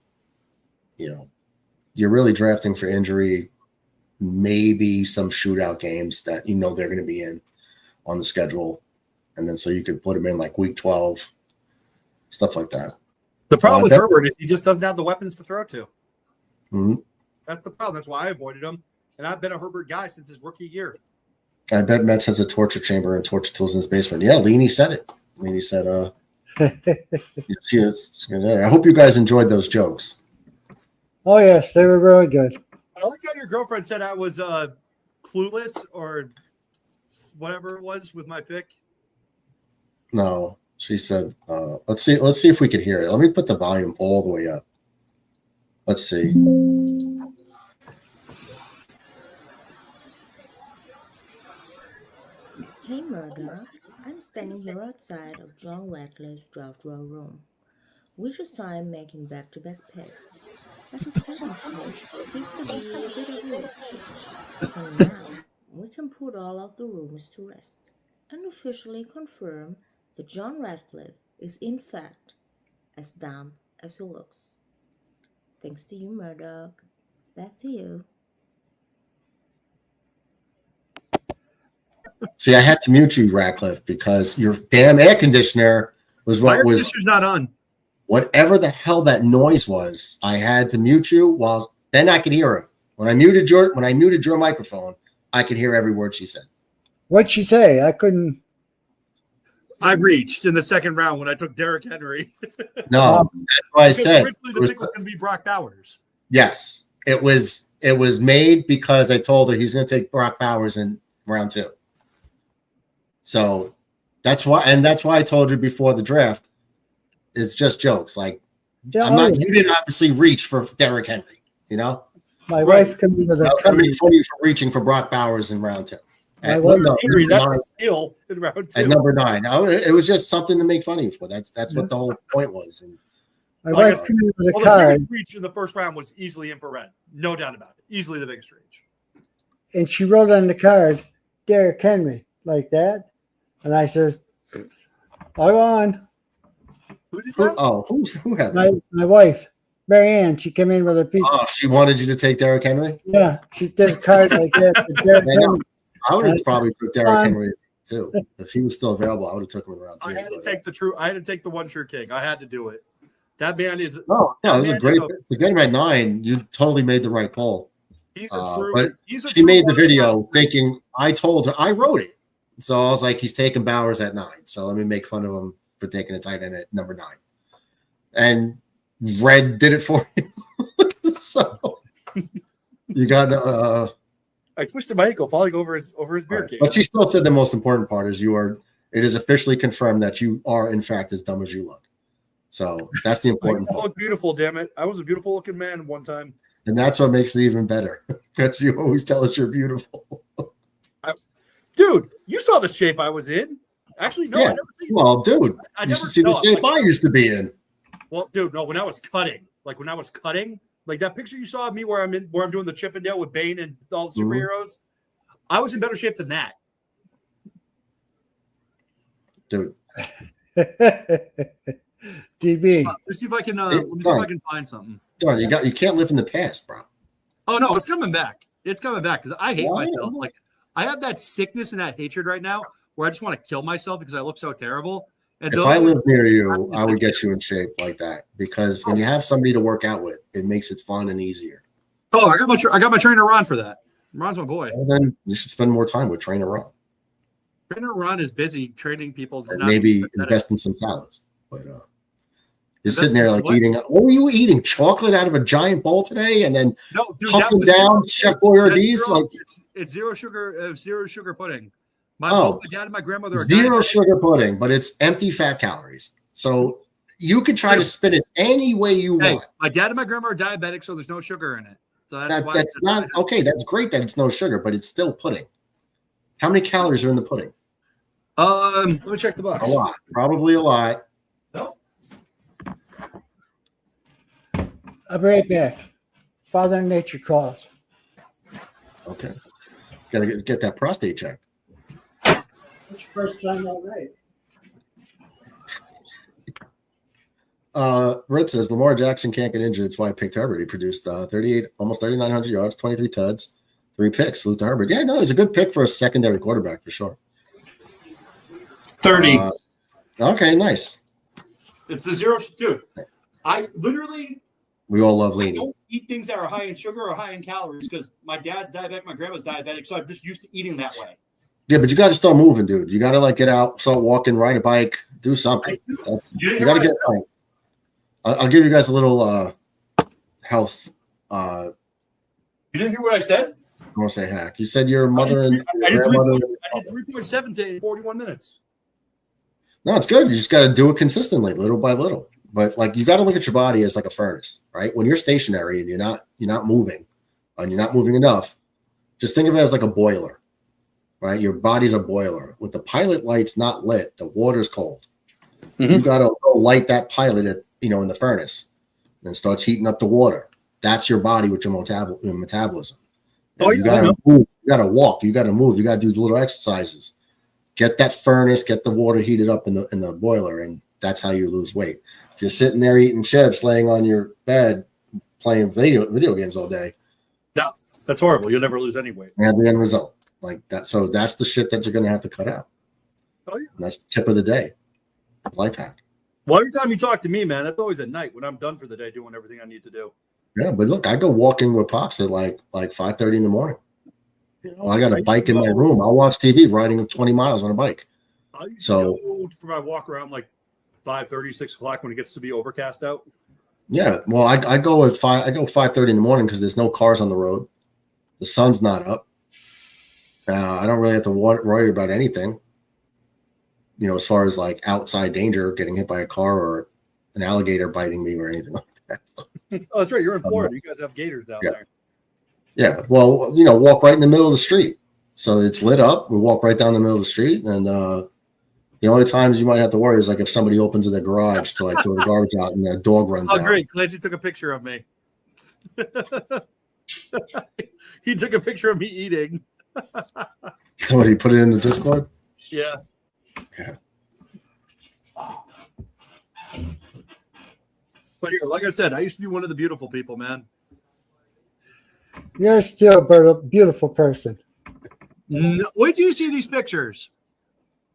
You're really drafting for injury, maybe some shootout games that they're going to be in on the schedule. And then so you could put him in like week 12, stuff like that. The problem with Herbert is he just doesn't have the weapons to throw to. Mm-hmm. That's the problem. That's why I avoided him. And I've been a Herbert guy since his rookie year. I bet Metz has a torture chamber and torture tools in his basement. Yeah, Leany said it. Leany said, I hope you guys enjoyed those jokes. Oh, yes, they were really good. I like how your girlfriend said I was clueless or whatever it was with my pick. No, she said, let's see if we could hear it. Let me put the volume all the way up. Let's see. Hey Murdoch, I'm standing here outside of John Radcliffe's draft room. We just saw him making back-to-back picks, but his second pick seems to be a bit of a reach. So now we can put all of the rumors to rest and officially confirm that John Radcliffe is in fact as dumb as he looks. Thanks to you, Murdoch. Back to you. See, I had to mute you, Radcliffe, because your damn air conditioner was what was. Air conditioner's not on. Whatever the hell that noise was, I had to mute you. While then I could hear her. When I muted your microphone, I could hear every word she said. What'd she say? I couldn't. I reached in the second round when I took Derrick Henry. No, that's what I said. Originally, the pick was going to be Brock Bowers. Yes, it was made because I told her he's going to take Brock Bowers in round 2. So that's why I told you before the draft. It's just jokes. Like you didn't obviously reach for Derrick Henry. My wife came into the coming for you for reaching for Brock Bowers in round 2. That's a steal in round 2. At number 9. It was just something to make fun of you for. That's what the whole point was. And my wife came into the card. The reach in the first round was easily infrared. No doubt about it. Easily the biggest reach. And she wrote on the card, Derrick Henry, like that. And I says, hold on. Who had that? My wife, Mary Ann, she came in with a piece. Oh, she wanted you to take Derrick Henry? Yeah, she did a card like that. For Derrick Henry. I would have probably took Derrick Henry too. If he was still available, I would have took him in round 2. I had to take the one true king. I had to do it. That man is. Oh, yeah, it was a great. To get him at 9, you totally made the right call. He's a true. But she made the video thinking I told her I wrote it. So I was like, he's taking Bowers at 9. So let me make fun of him for taking a tight end at number 9. And red did it for you. So you got I twisted my ankle falling over his beer can. But she still said the most important part is it is officially confirmed that you are in fact as dumb as you look. So that's the important I part. look beautiful, damn it. I was a beautiful looking man one time. And that's what makes it even better. Because you always tell us you're beautiful. Dude, you saw the shape I was in. Actually, no, Yeah. I never seen Well, dude, you should see the shape I used to be in. Well, dude, no, when I was cutting, like that picture you saw of me where I'm doing the Chippendale with Bane and all the superheroes, I was in better shape than that. Dude. DB. Let's see if I can find something. Darn, you can't live in the past, bro. Oh no, it's coming back. It's coming back because I hate myself. Like I have that sickness and that hatred right now where I just want to kill myself because I look so terrible. And If I lived near you, I would get you in shape like that because when you have somebody to work out with, it makes it fun and easier. Oh, I got my trainer Ron for that. Ron's my boy. Well, then you should spend more time with trainer Ron. Trainer Ron is busy training people. Or maybe invest in some salads. But you're sitting there like eating. What were you eating? Chocolate out of a giant bowl today, and then puffing down Chef Boyardee's like it's zero sugar pudding. My dad and my grandmother are zero sugar pudding, but it's empty fat calories. So you could try to spin it any way you want. My dad and my grandma are diabetic, so there's no sugar in it. So that's not okay. That's great that it's no sugar, but it's still pudding. How many calories are in the pudding? Let me check the box. A lot, probably a lot. No. I'll be right back. Father Nature calls. Okay, gotta get that prostate checked. It's your first time all right. Red says Lamar Jackson can't get injured. That's why I picked Herbert. He produced 38, almost 3,900 yards, 23 tuds, 3 picks. Salute to Herbert. Yeah, no, he's a good pick for a secondary quarterback for sure. 30. Okay, nice. It's the zero, dude. I literally We all love leaning. don't eat things that are high in sugar or high in calories because my dad's diabetic, my grandma's diabetic, so I'm just used to eating that way. Yeah, but you got to start moving, dude. You got to get out, start walking, ride a bike, do something. You got to get. I'll give you guys a little health. You didn't hear what I said? I want to say hack. You said your mother and I did grandmother. 3.7 in 41 minutes. No, it's good. You just got to do it consistently, little by little. But you got to look at your body as like a furnace, right? When you're stationary and you're not moving, and you're not moving enough, just think of it as like a boiler, right? Your body's a boiler. With the pilot lights not lit, the water's cold. You got to go light that pilot at in the furnace, and it starts heating up the water. That's your body with your metabolism. You got to move. You got to walk. You got to move. You got to do little exercises. Get that furnace. Get the water heated up in the boiler, and that's how you lose weight. If you're sitting there eating chips, laying on your bed, playing video games all day, no, that's horrible. You'll never lose any weight. and the end result like that. So that's the shit that you're going to have to cut out. Oh yeah, and that's the tip of the day. Life hack. Well, every time you talk to me, man, that's always at night when I'm done for the day doing everything I need to do. Yeah, but look, I go walking with Pops at like 5:30 in the morning. I got a bike in my room. I'll watch TV riding 20 miles on a bike. So go for my walk around like 5:30, 6 o'clock when it gets to be overcast out. Yeah, well, I go at 5. I go 5:30 in the morning because there's no cars on the road. The sun's not up. I don't really have to worry about anything. As far as like outside danger, getting hit by a car or an alligator biting me or anything like that. Oh, that's right. You're in Florida. You guys have gators down there. Yeah. Well, walk right in the middle of the street. So it's lit up. We walk right down the middle of the street. And the only times you might have to worry is like if somebody opens the garage to throw the garbage out and their dog runs out. Oh, great. Clancy took a picture of me. He took a picture of me eating. Somebody put it in the Discord? Yeah. Yeah. But here, like I said, I used to be one of the beautiful people, man. You're still a beautiful person. No, wait till you see these pictures.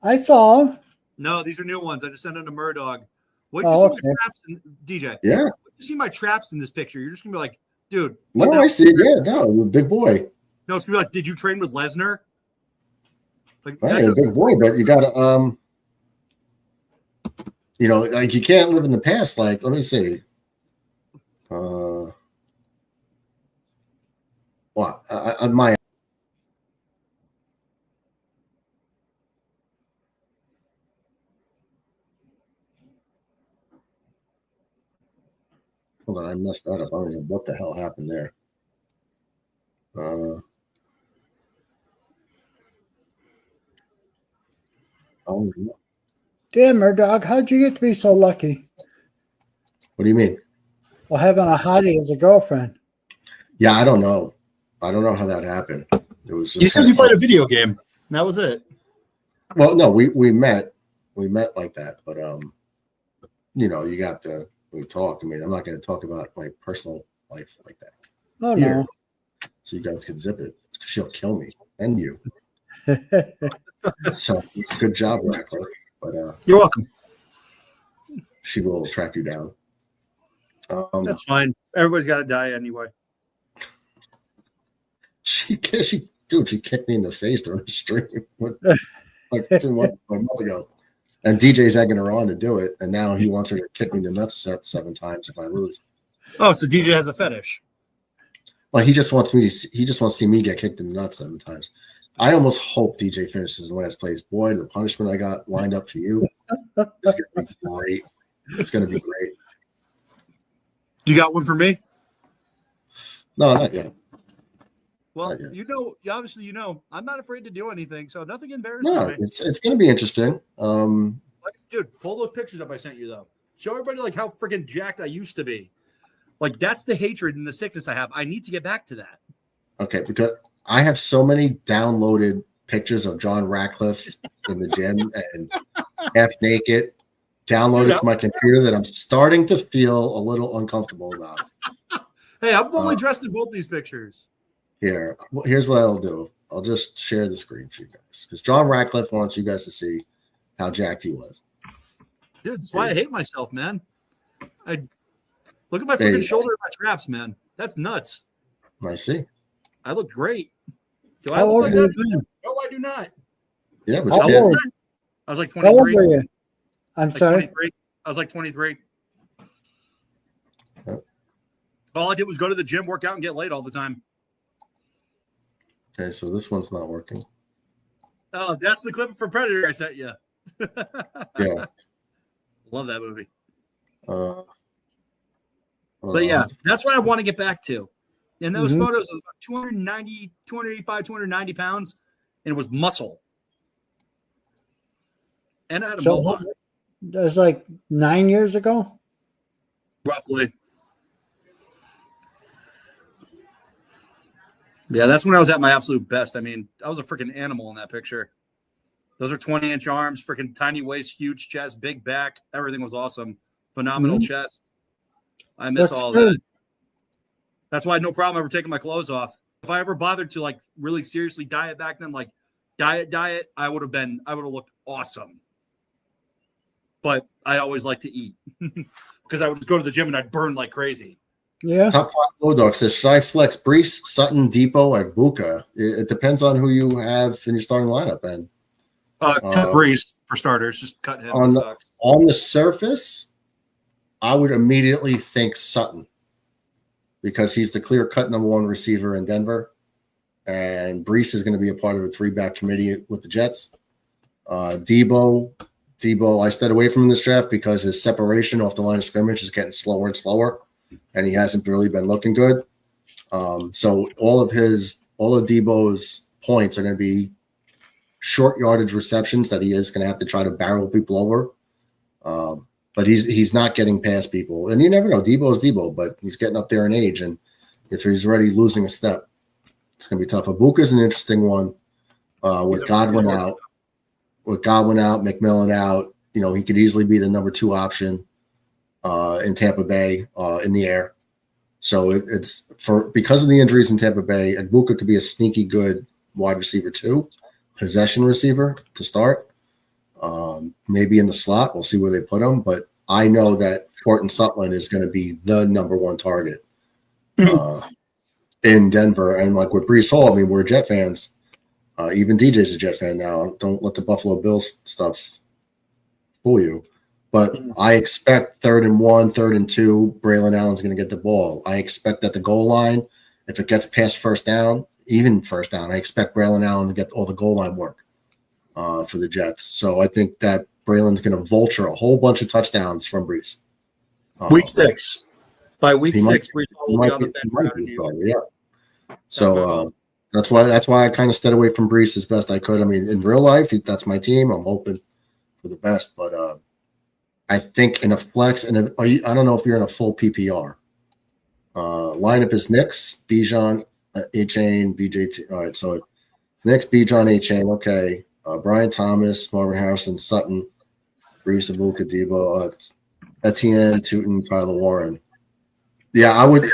I saw them. No, these are new ones. I just sent them to Murdog. Wait Oh, till you see my traps DJ. Yeah. Wait till you see my traps in this picture. You're just gonna be like, dude. No, I see it. Yeah, no, you're a big boy. No, it's gonna be like, did you train with Lesnar? Like, Oh, you're a big boy, but you gotta you can't live in the past. Like, let me see. What? My hold on, I messed that up. I don't know what the hell happened there. Oh, Damn, Murdoch, how'd you get to be so lucky? what do you mean? Well, having a hottie as a girlfriend. Yeah, I don't know. I don't know how that happened. It was just He says he played a video game. And that was it. Well, no, we met like that, but you know, you got to we talk. I mean, I'm not going to talk about my personal life like that. Oh here, no. so you guys can zip it. She'll kill me and you. So good job, Ratcliffe. But you're welcome. She will track you down. That's fine. Everybody's got to die anyway. She kicked me in the face during the stream like 2 months, a month ago. And DJ's egging her on to do it, and now he wants her to kick me in the nuts 7 times if I lose. Oh, so DJ has a fetish. Well, he just wants to see me get kicked in the nuts 7 times. I almost hope DJ finishes in last place. Boy, the punishment I got lined up for you is going to be great. It's going to be great. You got one for me? No, not yet. Well, not yet. Obviously, I'm not afraid to do anything, so nothing embarrassing. No, me. it's going to be interesting. Dude, pull those pictures up I sent you, though. Show everybody like how freaking jacked I used to be. Like, that's the hatred and the sickness I have. I need to get back to that. Okay, because I have so many downloaded pictures of John Ratcliffe's in the gym and half naked downloaded to my computer that I'm starting to feel a little uncomfortable about. Hey, I'm fully dressed in both these pictures. Here's what I'll do. I'll just share the screen for you guys because John Ratcliffe wants you guys to see how jacked he was. Dude, that's why I hate myself, man. I look at my freaking shoulder and my traps, man. That's nuts. I see. I look great. Do I How look old like are you that? then? No, I do not. Yeah, but How you old? can't. I was like How old 23. were you? I'm Like sorry. 23. I was like 23. Yep. All I did was go to the gym, work out, and get laid all the time. Okay, so this one's not working. Oh, that's the clip from Predator I sent you. Yeah. Love that movie. But yeah, that's what I want to get back to. In those Mhm. photos, it was about 290, 285, 290 pounds, and it was muscle. And I had a So mohawk, that's like 9 years ago. roughly. Yeah, that's when I was at my absolute best. I mean, I was a freaking animal in that picture. Those are 20-inch arms, freaking tiny waist, huge chest, big back. Everything was awesome. Phenomenal chest. I miss Looks all good. that. That's why I had no problem ever taking my clothes off. If I ever bothered to like really seriously diet back then, like diet, I would have looked awesome. But I always like to eat because I would just go to the gym and I'd burn like crazy. Yeah. Top 5 Low Dog says, should I flex Brees, Sutton, Depot, or Buka? It depends on who you have in your starting lineup. And Cut Brees for starters. Just cut him. on Sucks. the surface, I would immediately think Sutton because he's the clear-cut number 1 receiver in Denver, and Brees is going to be a part of a 3-back committee with the Jets. Debo, I stayed away from this draft because his separation off the line of scrimmage is getting slower and slower, and he hasn't really been looking good. So all of Debo's points are going to be short yardage receptions that he is going to have to try to barrel people over. But he's not getting past people. And you never know. Debo's Debo, but he's getting up there in age. And if he's already losing a step, it's going to be tough. Ibuka's an interesting one with Godwin out. With Godwin out, McMillan out, he could easily be the number 2 option in Tampa Bay in the air. So it's because of the injuries in Tampa Bay, Ibuka could be a sneaky good wide receiver 2, possession receiver to start. Maybe in the slot. We'll see where they put him. But I know that Thornton Sutton is going to be the number 1 target in Denver. And like with Brees Hall, I mean, we're Jet fans. Even DJ's a Jet fan now. Don't let the Buffalo Bills stuff fool you. But I expect 3rd and 1, 3rd and 2, Braylon Allen's going to get the ball. I expect at the goal line, if it gets past first down, even first down, I expect Braylon Allen to get all the goal line work for the Jets. So I think that Braylon's going to vulture a whole bunch of touchdowns from Brees. Week 6. By week he 6, might, Brees will be on the bench. So that's why I kind of stayed away from Brees as best I could. I mean, in real life, that's my team. I'm hoping for the best, but I think in a flex, and I don't know if you're in a full PPR. Lineup is Knicks, Bijan, A-Chain, BJT. All right, so Knicks, Bijan, A-Chain. Okay, Brian Thomas, Marvin Harrison, Sutton, Brees, Abuka, Debo, Etienne, Tootin, Tyler Warren. Yeah, I would.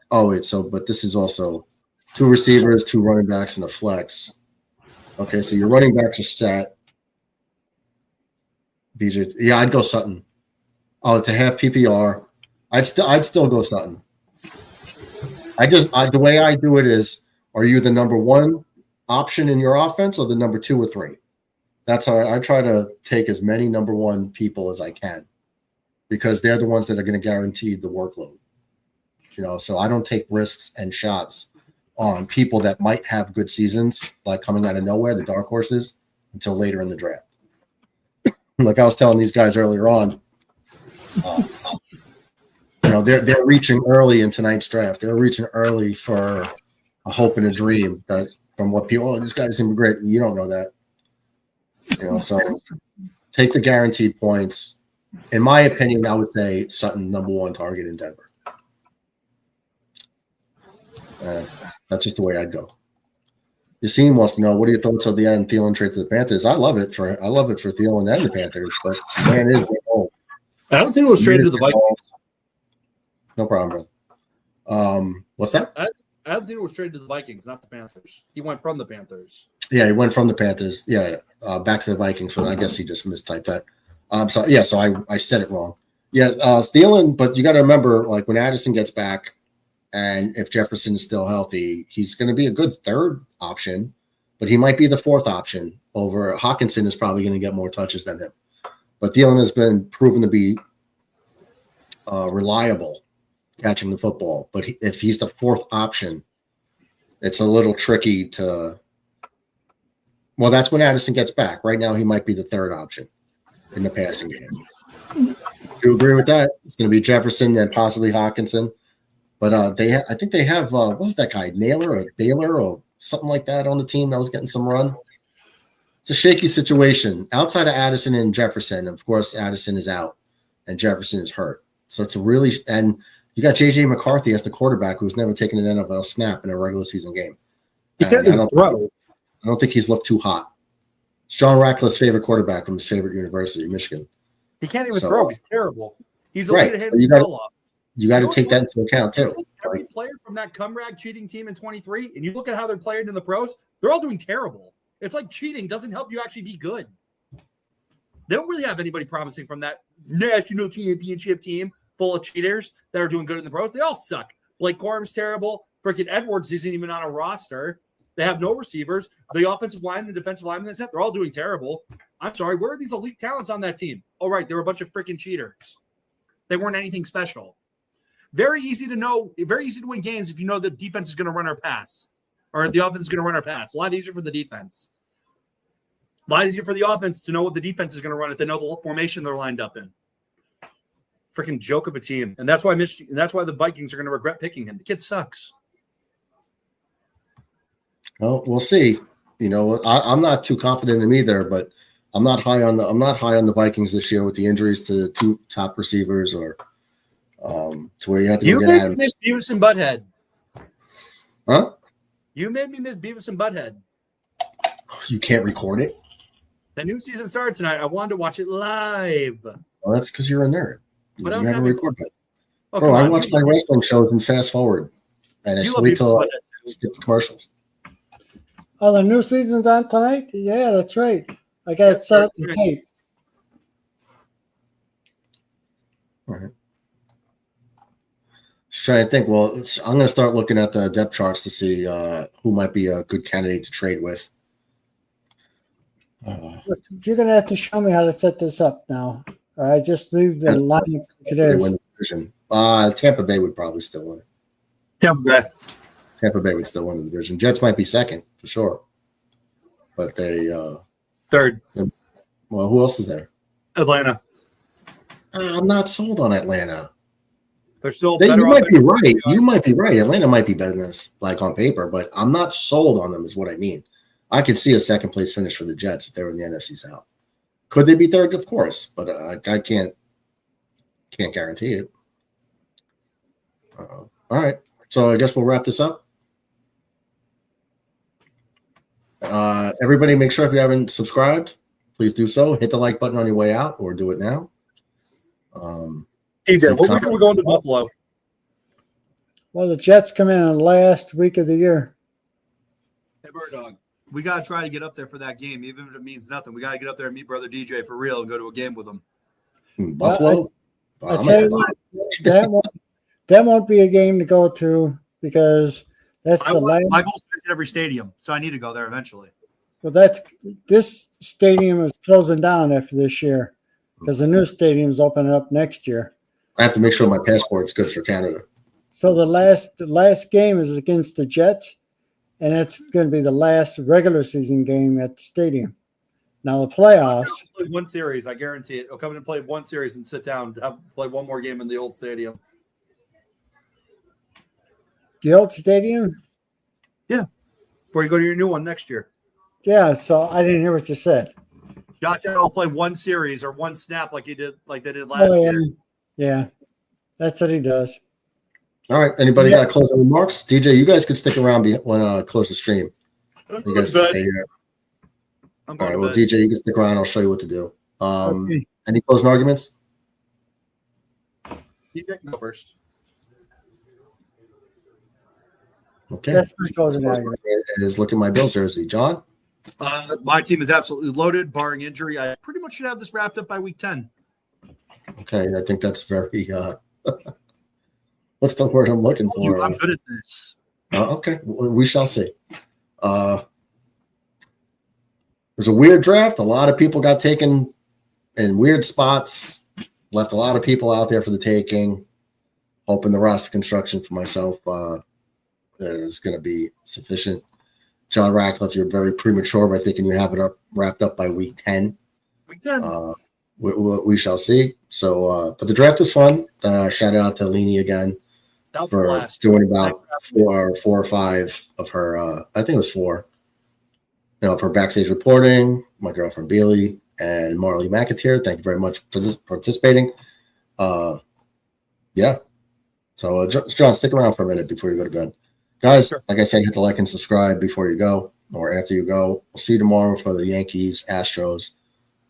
Oh wait, but this is also 2 receivers, 2 running backs, and a flex. Okay, so your running backs are set. BJ, yeah, I'd go Sutton. Oh, it's a half PPR. I'd still go Sutton. The way I do it is: are you the number 1 option in your offense, or the number 2 or 3? That's how I try to take as many number 1 people as I can, because they're the ones that are going to guarantee the workload. So I don't take risks and shots on people that might have good seasons, like coming out of nowhere, the dark horses, until later in the draft. Like I was telling these guys earlier on, they're reaching early in tonight's draft. They're reaching early for a hope and a dream that from what people, this guy's gonna be great. You don't know that. So take the guaranteed points. In my opinion, I would say Sutton number 1 target in Denver. That's just the way I'd go. Yassine wants to know, what are your thoughts on the Adam Thielen trade to the Panthers? I love it for Thielen and the Panthers, but man is old. I don't think it was traded to the Vikings. No problem, brother. What's that? I don't think it was traded to the Vikings, not the Panthers. He went from the Panthers. Yeah, he went from the Panthers. Yeah, back to the Vikings. I guess he just mistyped that. So I said it wrong. Yeah, Thielen, but you got to remember, like when Addison gets back, and if Jefferson is still healthy, he's going to be a good 3rd option, but he might be the 4th option over Hawkinson is probably going to get more touches than him. But Thielen has been proven to be reliable catching the football. But if he's the 4th option, it's a little tricky to – well, that's when Addison gets back. Right now, he might be the 3rd option in the passing game. Do you agree with that? It's going to be Jefferson and possibly Hawkinson. But I think they have what was that guy, Naylor or Baylor or something like that on the team that was getting some run. It's a shaky situation outside of Addison and Jefferson. Of course, Addison is out and Jefferson is hurt. So it's and you got JJ McCarthy as the quarterback who's never taken an NFL snap in a regular season game. I don't think he's looked too hot. It's John Ratcliffe's favorite quarterback from his favorite university, Michigan. He can't even throw. He's terrible. He's right. A So you got to take that into account too. Every player from that comeback cheating team in 23, and you look at how they're playing in the pros, they're all doing terrible. It's like cheating doesn't help you actually be good. They don't really have anybody promising from that national championship team full of cheaters that are doing good in the pros. They all suck. Blake Corum's terrible. Freaking Edwards isn't even on a roster. They have no receivers. The offensive line and defensive linemen, they're all doing terrible. I'm sorry. Where are these elite talents on that team? Oh, right. They were a bunch of freaking cheaters. They weren't anything special. Very easy to know, very easy to win games if you know the defense is going to run or pass, or the offense is going to run or pass. A lot easier for the defense. A lot easier for the offense to know what the defense is going to run if they know the formation they're lined up in. Freaking joke of a team, and that's why the Vikings are going to regret picking him. The kid sucks. Well, we'll see. I'm not too confident in him either, but I'm not high on the Vikings this year with the injuries to the 2 top receivers or. To where you have to You get made Adam. me miss Beavis and Butthead. Huh? You made me miss Beavis and Butthead. You can't record it? The new season started tonight. I wanted to watch it live. Well, that's because you're a nerd. But You never record it. Oh, Bro, I watch my wrestling shows and fast forward. And I just wait till I skip the commercials. Oh, the new season's on tonight? Yeah, that's right. I got it set up the tape. All right. Just trying to think. Well, I'm going to start looking at the depth charts to see who might be a good candidate to trade with. You're going to have to show me how to set this up now. I just leave the line it They is. win the division. Tampa Bay would probably still win. Tampa Bay would still win the division. Jets might be second for sure, but they third. Well, who else is there? Atlanta. I'm not sold on Atlanta. They're still You better. might be right. You might be right. Atlanta might be better than us, like on paper, but I'm not sold on them. Is what I mean. I could see a second place finish for the Jets if they were in the NFC South. Could they be third? Of course, but I can't guarantee it. All right, so I guess we'll wrap this up. Everybody, make sure if you haven't subscribed, please do so. Hit the like button on your way out, or do it now. TJ, what week are we going to Buffalo? Well, the Jets come in on the last week of the year. Hey, Bird Dog. We got to try to get up there for that game, even if it means nothing. We got to get up there and meet brother DJ for real and go to a game with him. Buffalo? I tell you what, that won't be a game to go to because that's the last. My goal is to visit every stadium, so I need to go there eventually. Well, this stadium is closing down after this year because the new stadium's opening up next year. I have to make sure my passport's good for Canada. So the last game is against the Jets, and it's going to be the last regular season game at the stadium. Now the playoffs. Play one series, I guarantee it. I'll come in and play one series and sit down, play one more game in the old stadium. The old stadium? Yeah. Before you go to your new one next year. Yeah, so I didn't hear what you said. Josh said I'll play one series or one snap like they did last yeah. year. Yeah. That's what he does. All right. Anybody got closing remarks? DJ, you guys can stick around when I close the stream. You guys stay here. All right. Well, DJ, you can stick around. I'll show you what to do. Okay. Any closing arguments? DJ, go first. Okay. That's my closing argument. Is look at my Bills jersey. John? My team is absolutely loaded, barring injury. I pretty much should have this wrapped up by week 10. Okay. I think that's very what's the word I'm looking for? I'm good at this. Okay. We shall see. There's a weird draft. A lot of people got taken in weird spots. Left a lot of people out there for the taking. Hoping the roster construction for myself is going to be sufficient. John Ratcliffe, you're very premature by thinking you have it wrapped up by week 10. Week 10. We shall see. So, but the draft was fun. Shout out to Leanie again for doing about four or five of her. I think it was 4. Of her backstage reporting. My girlfriend Bailey and Marley McAteer. Thank you very much for participating. Yeah. So, John, stick around for a minute before you go to bed. Guys, like I said, hit the like and subscribe before you go or after you go. We'll see you tomorrow for the Yankees, Astros,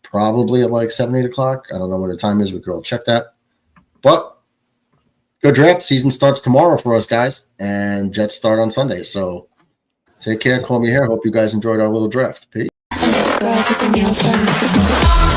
probably at like 7, 8 o'clock. I don't know when the time is. We could all check that. But good draft. Season starts tomorrow for us, guys, and Jets start on Sunday. So take care. Call me here. Hope you guys enjoyed our little draft. Peace. Girls with the nails done.